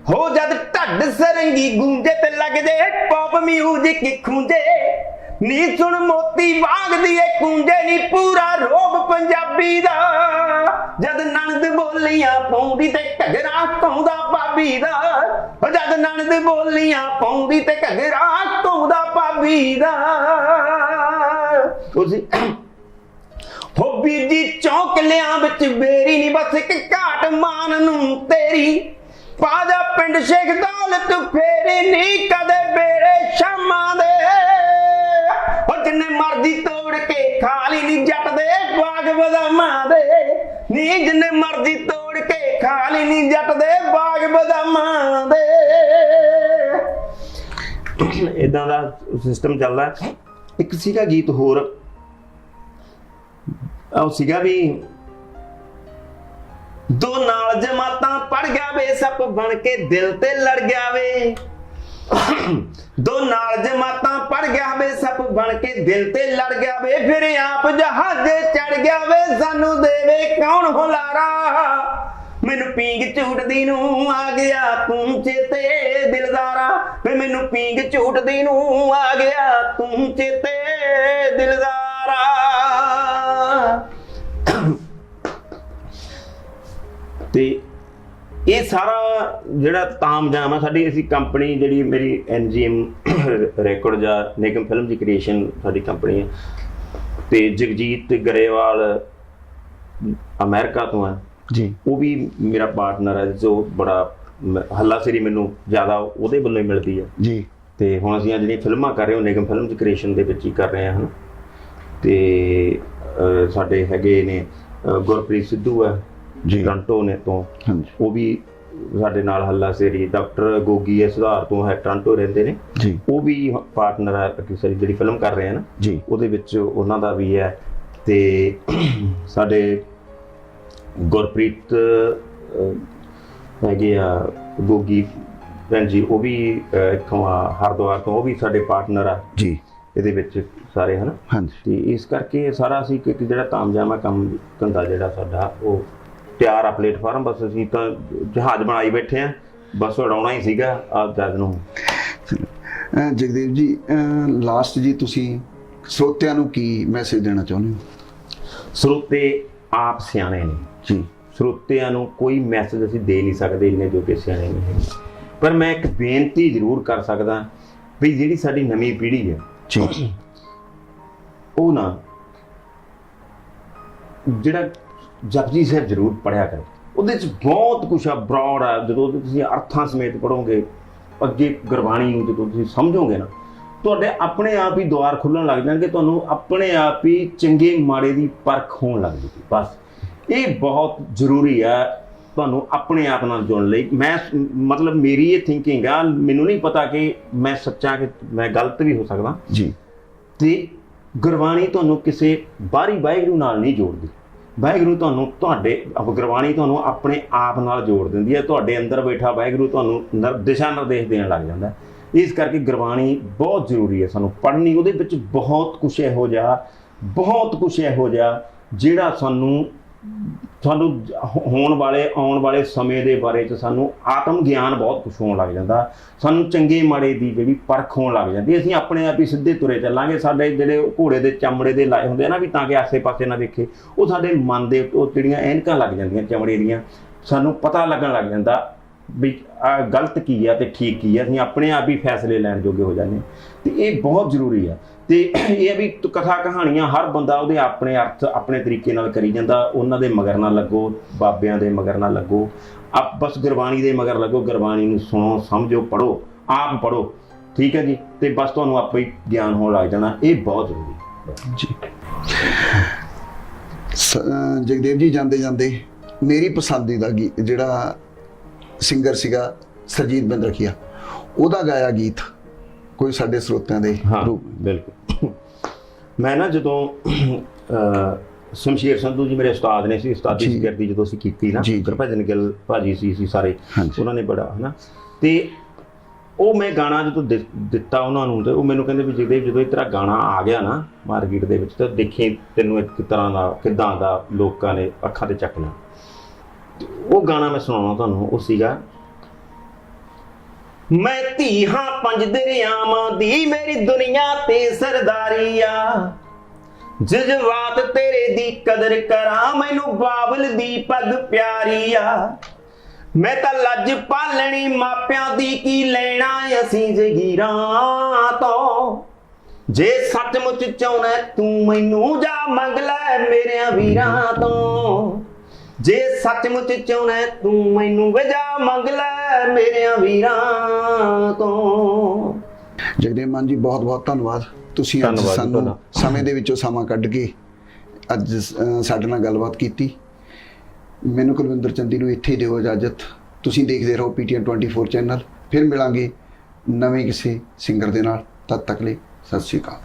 ਹੋ ਜਦ ਢੱਡ ਸਰੰਗੀ ਗੂੰਜੇ ਤੇ ਲੱਗ ਜੇ ਪੌਪ ਮਿਊਜ਼ਿਕ ਖੂੰਜੇ ਨੀ ਸੁਣ ਮੋਤੀ ਵਾਗਦੀ ਏ ਕੂੰਜੇ ਨੀ ਪੂਰਾ ਰੋਬ ਪੰਜਾਬੀ ਦਾ ਜਦ ਨਣਦ ਬੋਲੀਆਂ ਪਾਉਂਦੀ ਤੇ ਘਗਰਾ ਧੌਂਦਾ ਭਾਬੀ ਦਾ ਉਹ ਜਦ ਨਣਦ ਬੋਲੀਆਂ ਪਾਉਂਦੀ ਤੇ ਘਗਰਾ ਧੌਂਦਾ ਭਾਬੀ ਦਾ ਤੁਸੀਂ ਹੋ ਬੀਜੀ ਚੌਂਕਲਿਆਂ ਵਿੱਚ ਬੇਰੀ ਨੀ ਬਸ ਇੱਕ ਘਾਟ ਮਾਨ ਨੂੰ ਤੇਰੀ ਪਾਜਾ ਪਿੰਡ ਸ਼ੇਖ ਦੌਲਤ ਫੇਰੀ ਨੀ ਕਦੇ ਬੇੜੇ ਸ਼ਾਮਾਂ ਦੇ ਉਹ ਜਿੰਨੇ ਮਰਜ਼ੀ ਤੋੜ ਕੇ ਖਾ ਲਈ ਨੀ ਜੱਟ ਦੇ ਬਾਗ ਬਦਾਮਾਂ ਦੇ ਨੀ ਜਿੰਨੇ ਮਰਜ਼ੀ ਤੋੜ ਕੇ ਖਾ ਲਈ ਨੀ ਜੱਟ ਦੇ ਬਾਗ ਬਦਾਮਾਂ ਦੇ ਇਦਾਂ ਦਾ ਸਿਸਟਮ ਚੱਲਦਾ। ਇੱਕ ਸੀਗਾ ਗੀਤ ਹੋਰ ਉਹ ਸੀਗਾ ਵੀ ਦੋ ਨਾਲ ਜਮਾਤਾਂ ਪੜ ਗਿਆ ਵੇ ਸੱਪ ਬਣ ਕੇ ਦਿਲ ਤੇ ਲੜ ਗਿਆ ਵੇ ਦੋ ਨਾਲ ਜਮਾਤਾਂ ਪੜ ਗਿਆ ਵੇ ਸੱਪ ਬਣ ਕੇ ਦਿਲ ਤੇ ਲੜ ਗਿਆ ਵੇ ਫਿਰ ਆਪ ਜਹਾਜ਼ੇ ਚੜ ਗਿਆ ਵੇ ਸਾਨੂੰ ਦੇਵੇ ਕੌਣ ਹੁਲਾਰਾ ਮੈਨੂੰ ਪੀਂਗ ਝੂਟਦੀ ਨੂੰ ਆ ਗਿਆ ਤੂੰ ਚੇਤੇ ਦਿਲਦਾਰਾ ਵੇ ਮੈਨੂੰ ਪੀਂਗ ਝੂਟਦੀ ਨੂੰ ਆ ਗਿਆ ਤੂੰ ਚੇਤੇ ਦਿਲਦਾਰਾ। ਤੇ ਇਹ ਸਾਰਾ ਜਿਹੜਾ ਤਾਮਝਾਮ ਆ ਸਾਡੀ ਅਸੀਂ ਕੰਪਨੀ ਜਿਹੜੀ ਮੇਰੀ ਐਨਜੀਐਮ ਰੈਕੋਰਡ ਜਾਂ ਨਿਗਮ ਫਿਲਮ ਦੀ ਕ੍ਰੀਏਸ਼ਨ ਸਾਡੀ ਕੰਪਨੀ ਹੈ ਤੇ ਜਗਜੀਤ ਗਰੇਵਾਲ ਅਮਰੀਕਾ ਤੋਂ ਹੈ ਜੀ, ਉਹ ਵੀ ਮੇਰਾ ਪਾਰਟਨਰ ਹੈ ਜੋ ਬੜਾ ਹੱਲਾਸ਼ੇਰੀ ਮੈਨੂੰ ਜ਼ਿਆਦਾ ਉਹਦੇ ਵੱਲੋਂ ਹੀ ਮਿਲਦੀ ਹੈ ਜੀ। ਤੇ ਹੁਣ ਅਸੀਂ ਜਿਹੜੀਆਂ ਫਿਲਮਾਂ ਕਰ ਰਹੇ ਹਾਂ ਨਿਗਮ ਫਿਲਮ ਦੀ ਕ੍ਰੀਏਸ਼ਨ ਦੇ ਵਿੱਚ ਹੀ ਕਰ ਰਹੇ ਹਾਂ ਤੇ ਸਾਡੇ ਹੈਗੇ ਨੇ ਗੁਰਪ੍ਰੀਤ ਸਿੱਧੂ ਹੈ ਜੀ, ਟੋਰਾਂਟੋ ਨੇ ਤੋਂ ਹਾਂਜੀ, ਉਹ ਵੀ ਸਾਡੇ ਨਾਲ ਹੱਲਾਸ਼ੇਰੀ ਡਾਕਟਰ ਗੋਗੀ ਹੈ ਸੁਧਾਰ ਤੋਂ ਹੈ ਟੋਰਾਂਟੋ ਰਹਿੰਦੇ ਨੇ ਜੀ, ਉਹ ਵੀ ਪਾਰਟਨਰ ਹੈ ਕਿਸੇ ਜਿਹੜੀ ਫਿਲਮ ਕਰ ਰਹੇ ਹਨ ਜੀ, ਉਹਦੇ ਵਿੱਚ ਉਹਨਾਂ ਦਾ ਵੀ ਹੈ ਤੇ ਸਾਡੇ ਗੁਰਪ੍ਰੀਤ ਹੈਗੇ ਆ ਗੋਗੀ ਭੈਣ ਜੀ ਉਹ ਵੀ ਇੱਥੋਂ ਆ ਹਰਿਦੁਆਰ ਤੋਂ ਉਹ ਵੀ ਸਾਡੇ ਪਾਰਟਨਰ ਆ ਜੀ ਇਹਦੇ ਵਿੱਚ ਸਾਰੇ ਹਨ। ਹਾਂਜੀ, ਤੇ ਇਸ ਕਰਕੇ ਸਾਰਾ ਅਸੀਂ ਇੱਕ ਜਿਹੜਾ ਤਾਮਝਾਮ ਕੰਮ ਧੰਦਾ ਜਿਹੜਾ ਸਾਡਾ ਉਹ ਤਿਆਰ ਆ ਪਲੇਟਫਾਰਮ ਬਸ ਅਸੀਂ ਤਾਂ ਜਹਾਜ਼ ਬਣਾਈ ਬੈਠੇ ਆ ਬਸ ਉਡਾਉਣਾ ਹੀ ਸੀਗਾ ਆਪ ਜਦ ਨੂੰ। ਜਗਦੇਵ ਜੀ ਲਾਸਟ ਜੀ ਤੁਸੀਂ ਸਰੋਤਿਆਂ ਨੂੰ ਕੀ ਮੈਸੇਜ ਦੇਣਾ ਚਾਹੁੰਦੇ ਹੋ? ਸਰੋਤੇ ਆਪ ਸਿਆਣੇ ਨੇ ਜੀ, ਸਰੋਤਿਆਂ ਨੂੰ ਕੋਈ ਮੈਸੇਜ ਅਸੀਂ ਦੇ ਨਹੀਂ ਸਕਦੇ ਇੰਨੇ ਜੋ ਕਿ ਸਿਆਣੇ ਨਹੀਂ ਹੈਗੇ ਪਰ ਮੈਂ ਇੱਕ ਬੇਨਤੀ ਜ਼ਰੂਰ ਕਰ ਸਕਦਾ ਵੀ ਜਿਹੜੀ ਸਾਡੀ ਨਵੀਂ ਪੀੜ੍ਹੀ ਹੈ ਜੀ, ਉਹ ਨਾ ਜਿਹੜਾ ਜਪਜੀ ਸਾਹਿਬ ਜ਼ਰੂਰ ਪੜ੍ਹਿਆ ਕਰੇ ਉਹਦੇ 'ਚ ਬਹੁਤ ਕੁਛ ਆ ਬਰੌਡ ਆ ਜਦੋਂ ਤੁਸੀਂ ਅਰਥਾਂ ਸਮੇਤ ਪੜ੍ਹੋਗੇ ਅੱਗੇ ਗੁਰਬਾਣੀ ਨੂੰ ਜਦੋਂ ਤੁਸੀਂ ਸਮਝੋਗੇ ਨਾ ਤੁਹਾਡੇ ਆਪਣੇ ਆਪ ਹੀ ਦੁਆਰ ਖੁੱਲਣ ਲੱਗ ਜਾਣਗੇ ਤੁਹਾਨੂੰ ਆਪਣੇ ਆਪ ਹੀ ਚੰਗੇ ਮਾੜੇ ਦੀ ਪਰਖ ਹੋਣ ਲੱਗ ਜੂਗੀ। ਬਸ ਇਹ ਬਹੁਤ ਜ਼ਰੂਰੀ ਆ ਤੁਹਾਨੂੰ ਆਪਣੇ ਆਪ ਨਾਲ ਜੁੜਨ ਲਈ। ਮੈਂ ਮਤਲਬ ਮੇਰੀ ਇਹ ਥਿੰਕਿੰਗ ਆ ਮੈਨੂੰ ਨਹੀਂ ਪਤਾ ਕਿ ਮੈਂ ਸੱਚਾ ਕਿ ਮੈਂ ਗਲਤ ਵੀ ਹੋ ਸਕਦਾ ਜੀ ਤੇ ਗੁਰਬਾਣੀ ਤੁਹਾਨੂੰ ਕਿਸੇ ਬਾਹਰੀ ਵਾਹਿਗੁਰੂ ਨਾਲ ਨਹੀਂ ਜੋੜਦੀ ਵਾਹਿਗੁਰੂ ਤੁਹਾਨੂੰ ਤੁਹਾਡੇ ਗੁਰਬਾਣੀ ਤੁਹਾਨੂੰ ਆਪਣੇ ਆਪ ਨਾਲ ਜੋੜ ਦਿੰਦੀ ਹੈ ਤੁਹਾਡੇ ਅੰਦਰ ਬੈਠਾ ਵਾਹਿਗੁਰੂ ਤੁਹਾਨੂੰ ਦਿਸ਼ਾ ਨਿਰਦੇਸ਼ ਦੇਣ ਲੱਗ ਜਾਂਦਾ ਇਸ ਕਰਕੇ ਗੁਰਬਾਣੀ ਬਹੁਤ ਜ਼ਰੂਰੀ ਹੈ ਸਾਨੂੰ ਪੜ੍ਹਨੀ ਉਹਦੇ ਵਿੱਚ ਬਹੁਤ ਕੁਛ ਇਹੋ ਜਿਹਾ ਜਿਹੜਾ ਸਾਨੂੰ ਹੋਣ ਵਾਲੇ ਆਉਣ ਵਾਲੇ ਸਮੇਂ ਦੇ ਬਾਰੇ 'ਚ ਸਾਨੂੰ ਆਤਮ ਗਿਆਨ ਬਹੁਤ ਕੁਛ ਹੋਣ ਲੱਗ ਜਾਂਦਾ ਸਾਨੂੰ ਚੰਗੇ ਮਾੜੇ ਦੀ ਜਿਹੜੀ ਪਰਖ ਹੋਣ ਲੱਗ ਜਾਂਦੀ ਅਸੀਂ ਆਪਣੇ ਆਪ ਹੀ ਸਿੱਧੇ ਤੁਰੇ ਚੱਲਾਂਗੇ ਸਾਡੇ ਜਿਹੜੇ ਘੋੜੇ ਦੇ ਚਮੜੇ ਦੇ ਲਾਏ ਹੁੰਦੇ ਆ ਨਾ ਵੀ ਤਾਂ ਕਿ ਆਸੇ ਪਾਸੇ ਨਾ ਵੇਖੇ ਉਹ ਸਾਡੇ ਮਨ ਦੇ ਉਹ ਜਿਹੜੀਆਂ ਐਨਕਾਂ ਲੱਗ ਜਾਂਦੀਆਂ ਚਮੜੇ ਦੀਆਂ ਸਾਨੂੰ ਪਤਾ ਲੱਗਣ ਲੱਗ ਜਾਂਦਾ ਵੀ ਗਲਤ ਕੀ ਆ ਤੇ ਠੀਕ ਕੀ ਆ ਅਸੀਂ ਆਪਣੇ ਆਪ ਹੀ ਫੈਸਲੇ ਲੈਣ ਜੋਗੇ ਹੋ ਜਾਂਦੇ ਤੇ ਇਹ ਬਹੁਤ ਜ਼ਰੂਰੀ ਆ ਤੇ ਇਹ ਵੀ ਕਥਾ ਕਹਾਣੀਆਂ ਹਰ ਬੰਦਾ ਉਹਦੇ ਆਪਣੇ ਅਰਥ ਆਪਣੇ ਤਰੀਕੇ ਨਾਲ ਕਰੀ ਜਾਂਦਾ ਉਹਨਾਂ ਦੇ ਮਗਰ ਨਾ ਲੱਗੋ ਬਾਬਿਆਂ ਦੇ ਮਗਰ ਨਾ ਲੱਗੋ ਆਪ ਬਸ ਗੁਰਬਾਣੀ ਦੇ ਮਗਰ ਲੱਗੋ ਗੁਰਬਾਣੀ ਨੂੰ ਸੁਣੋ ਸਮਝੋ ਪੜ੍ਹੋ ਆਪ ਪੜ੍ਹੋ ਠੀਕ ਹੈ ਜੀ ਤੇ ਬਸ ਤੁਹਾਨੂੰ ਆਪੇ ਹੀ ਗਿਆਨ ਹੋਣ ਲੱਗ ਜਾਣਾ ਇਹ ਬਹੁਤ ਜ਼ਰੂਰੀ ਜੀ। ਜਗਦੇਵ ਜੀ ਜਾਂਦੇ ਜਾਂਦੇ ਮੇਰੀ ਪਸੰਦੀਦਾ ਜਿਹੜਾ ਸਿੰਗਰ ਸੀਗਾ ਸਰਜੀਤ ਬਿੰਦਰਖੀਆ ਉਹਦਾ ਗਾਇਆ ਗੀਤ ਕੋਈ ਸਾਡੇ ਸਰੋਤਿਆਂ ਦੇ ਰੂਪ ਬਿਲਕੁਲ ਮੈਂ ਨਾ ਜਦੋਂ ਸ਼ਮਸ਼ੀਰ ਸੰਧੂ ਜੀ ਮੇਰੇ ਉਸਤਾਦ ਨੇ ਸੀ ਉਸਤਾਦੀ ਸ਼ਾਗਿਰਦੀ ਜਦੋਂ ਅਸੀਂ ਕੀਤੀ ਨਾ ਗੁਰਭਜਨ ਗਿੱਲ ਭਾਜੀ ਸੀ ਸਾਰੇ ਉਹਨਾਂ ਨੇ ਬੜਾ ਹਨਾ ਤੇ ਉਹ ਮੈਂ ਗਾਣਾ ਜਦੋਂ ਦਿੱਤਾ ਉਹਨਾਂ ਨੂੰ ਤੇ ਉਹ ਮੈਨੂੰ ਕਹਿੰਦੇ ਵੀ ਜਦੋਂ ਇਹ ਤੇਰਾ ਗਾਣਾ ਆ ਗਿਆ ਨਾ ਮਾਰਕੀਟ ਦੇ ਵਿੱਚ ਤਾਂ ਦੇਖੀ ਤੈਨੂੰ ਇੱਕ ਤਰ੍ਹਾਂ ਦਾ ਕਿੱਦਾਂ ਦਾ ਲੋਕਾਂ ਨੇ ਅੱਖਾਂ ਤੇ ਚੱਕਣਾ ਉਹ ਗਾਣਾ ਮੈਂ ਸੁਣਾਉਣਾ ਤੁਹਾਨੂੰ ਉਹ ਸੀਗਾ ਮੈਂ ਧੀ ਹਾਂ ਪੰਜ ਦਰਿਆਵਾਂ ਦੀ, ਮੇਰੀ ਦੁਨੀਆ ਤੇ ਸਰਦਾਰੀ ਆ। ਜਜ਼ਬਾਤ ਤੇਰੇ ਦੀ ਕਦਰ ਕਰਾਂ, ਮੈਨੂੰ ਬਾਬਲ ਦੀ ਪੱਗ ਪਿਆਰੀ ਆ। ਮੈਂ ਤਾਂ ਲੱਜ ਪਾਲਣੀ ਮਾਪਿਆਂ ਦੀ, ਕੀ ਲੈਣਾ ਅਸੀਂ ਜਗੀਰਾਂ ਤੋਂ। ਜੇ ਸੱਚਮੁੱਚ ਚਾਹੁੰਦਾ ਤੂੰ ਮੈਨੂੰ, ਜਾ ਮੰਗ ਲੈ ਮੇਰਿਆਂ ਵੀਰਾਂ ਤੋਂ। ਜੇ ਸੱਚਮੁੱਚ ਚਾਹੁੰਦਾ ਤੂੰ ਮੈਨੂੰ, ਵੇ ਜਾ ਮੰਗ ਲੈ ਮੇਰਿਆਂ ਵੀਰਾਂ ਤੋਂ। ਜਗਦੇਵ ਮਾਨ ਜੀ, ਬਹੁਤ ਬਹੁਤ ਧੰਨਵਾਦ। ਤੁਸੀਂ ਅੱਜ ਧੰਨਵਾਦ ਜੀ ਸਾਨੂੰ ਤੁਹਾਡਾ। ਸਮੇਂ ਦੇ ਵਿੱਚੋਂ ਸਮਾਂ ਕੱਢ ਕੇ ਅੱਜ ਸਾਡੇ ਨਾਲ ਗੱਲਬਾਤ ਕੀਤੀ। ਮੈਨੂੰ ਕੁਲਵਿੰਦਰ ਚੰਦੀ ਨੂੰ ਇੱਥੇ ਹੀ ਦਿਓ ਇਜਾਜ਼ਤ। ਤੁਸੀਂ ਦੇਖਦੇ ਰਹੋ PTN 24 ਚੈਨਲ। ਫਿਰ ਮਿਲਾਂਗੇ ਨਵੇਂ ਕਿਸੇ ਸਿੰਗਰ ਦੇ ਨਾਲ। ਤਦ ਤੱਕ ਲਈ ਸਤਿ ਸ਼੍ਰੀ ਅਕਾਲ।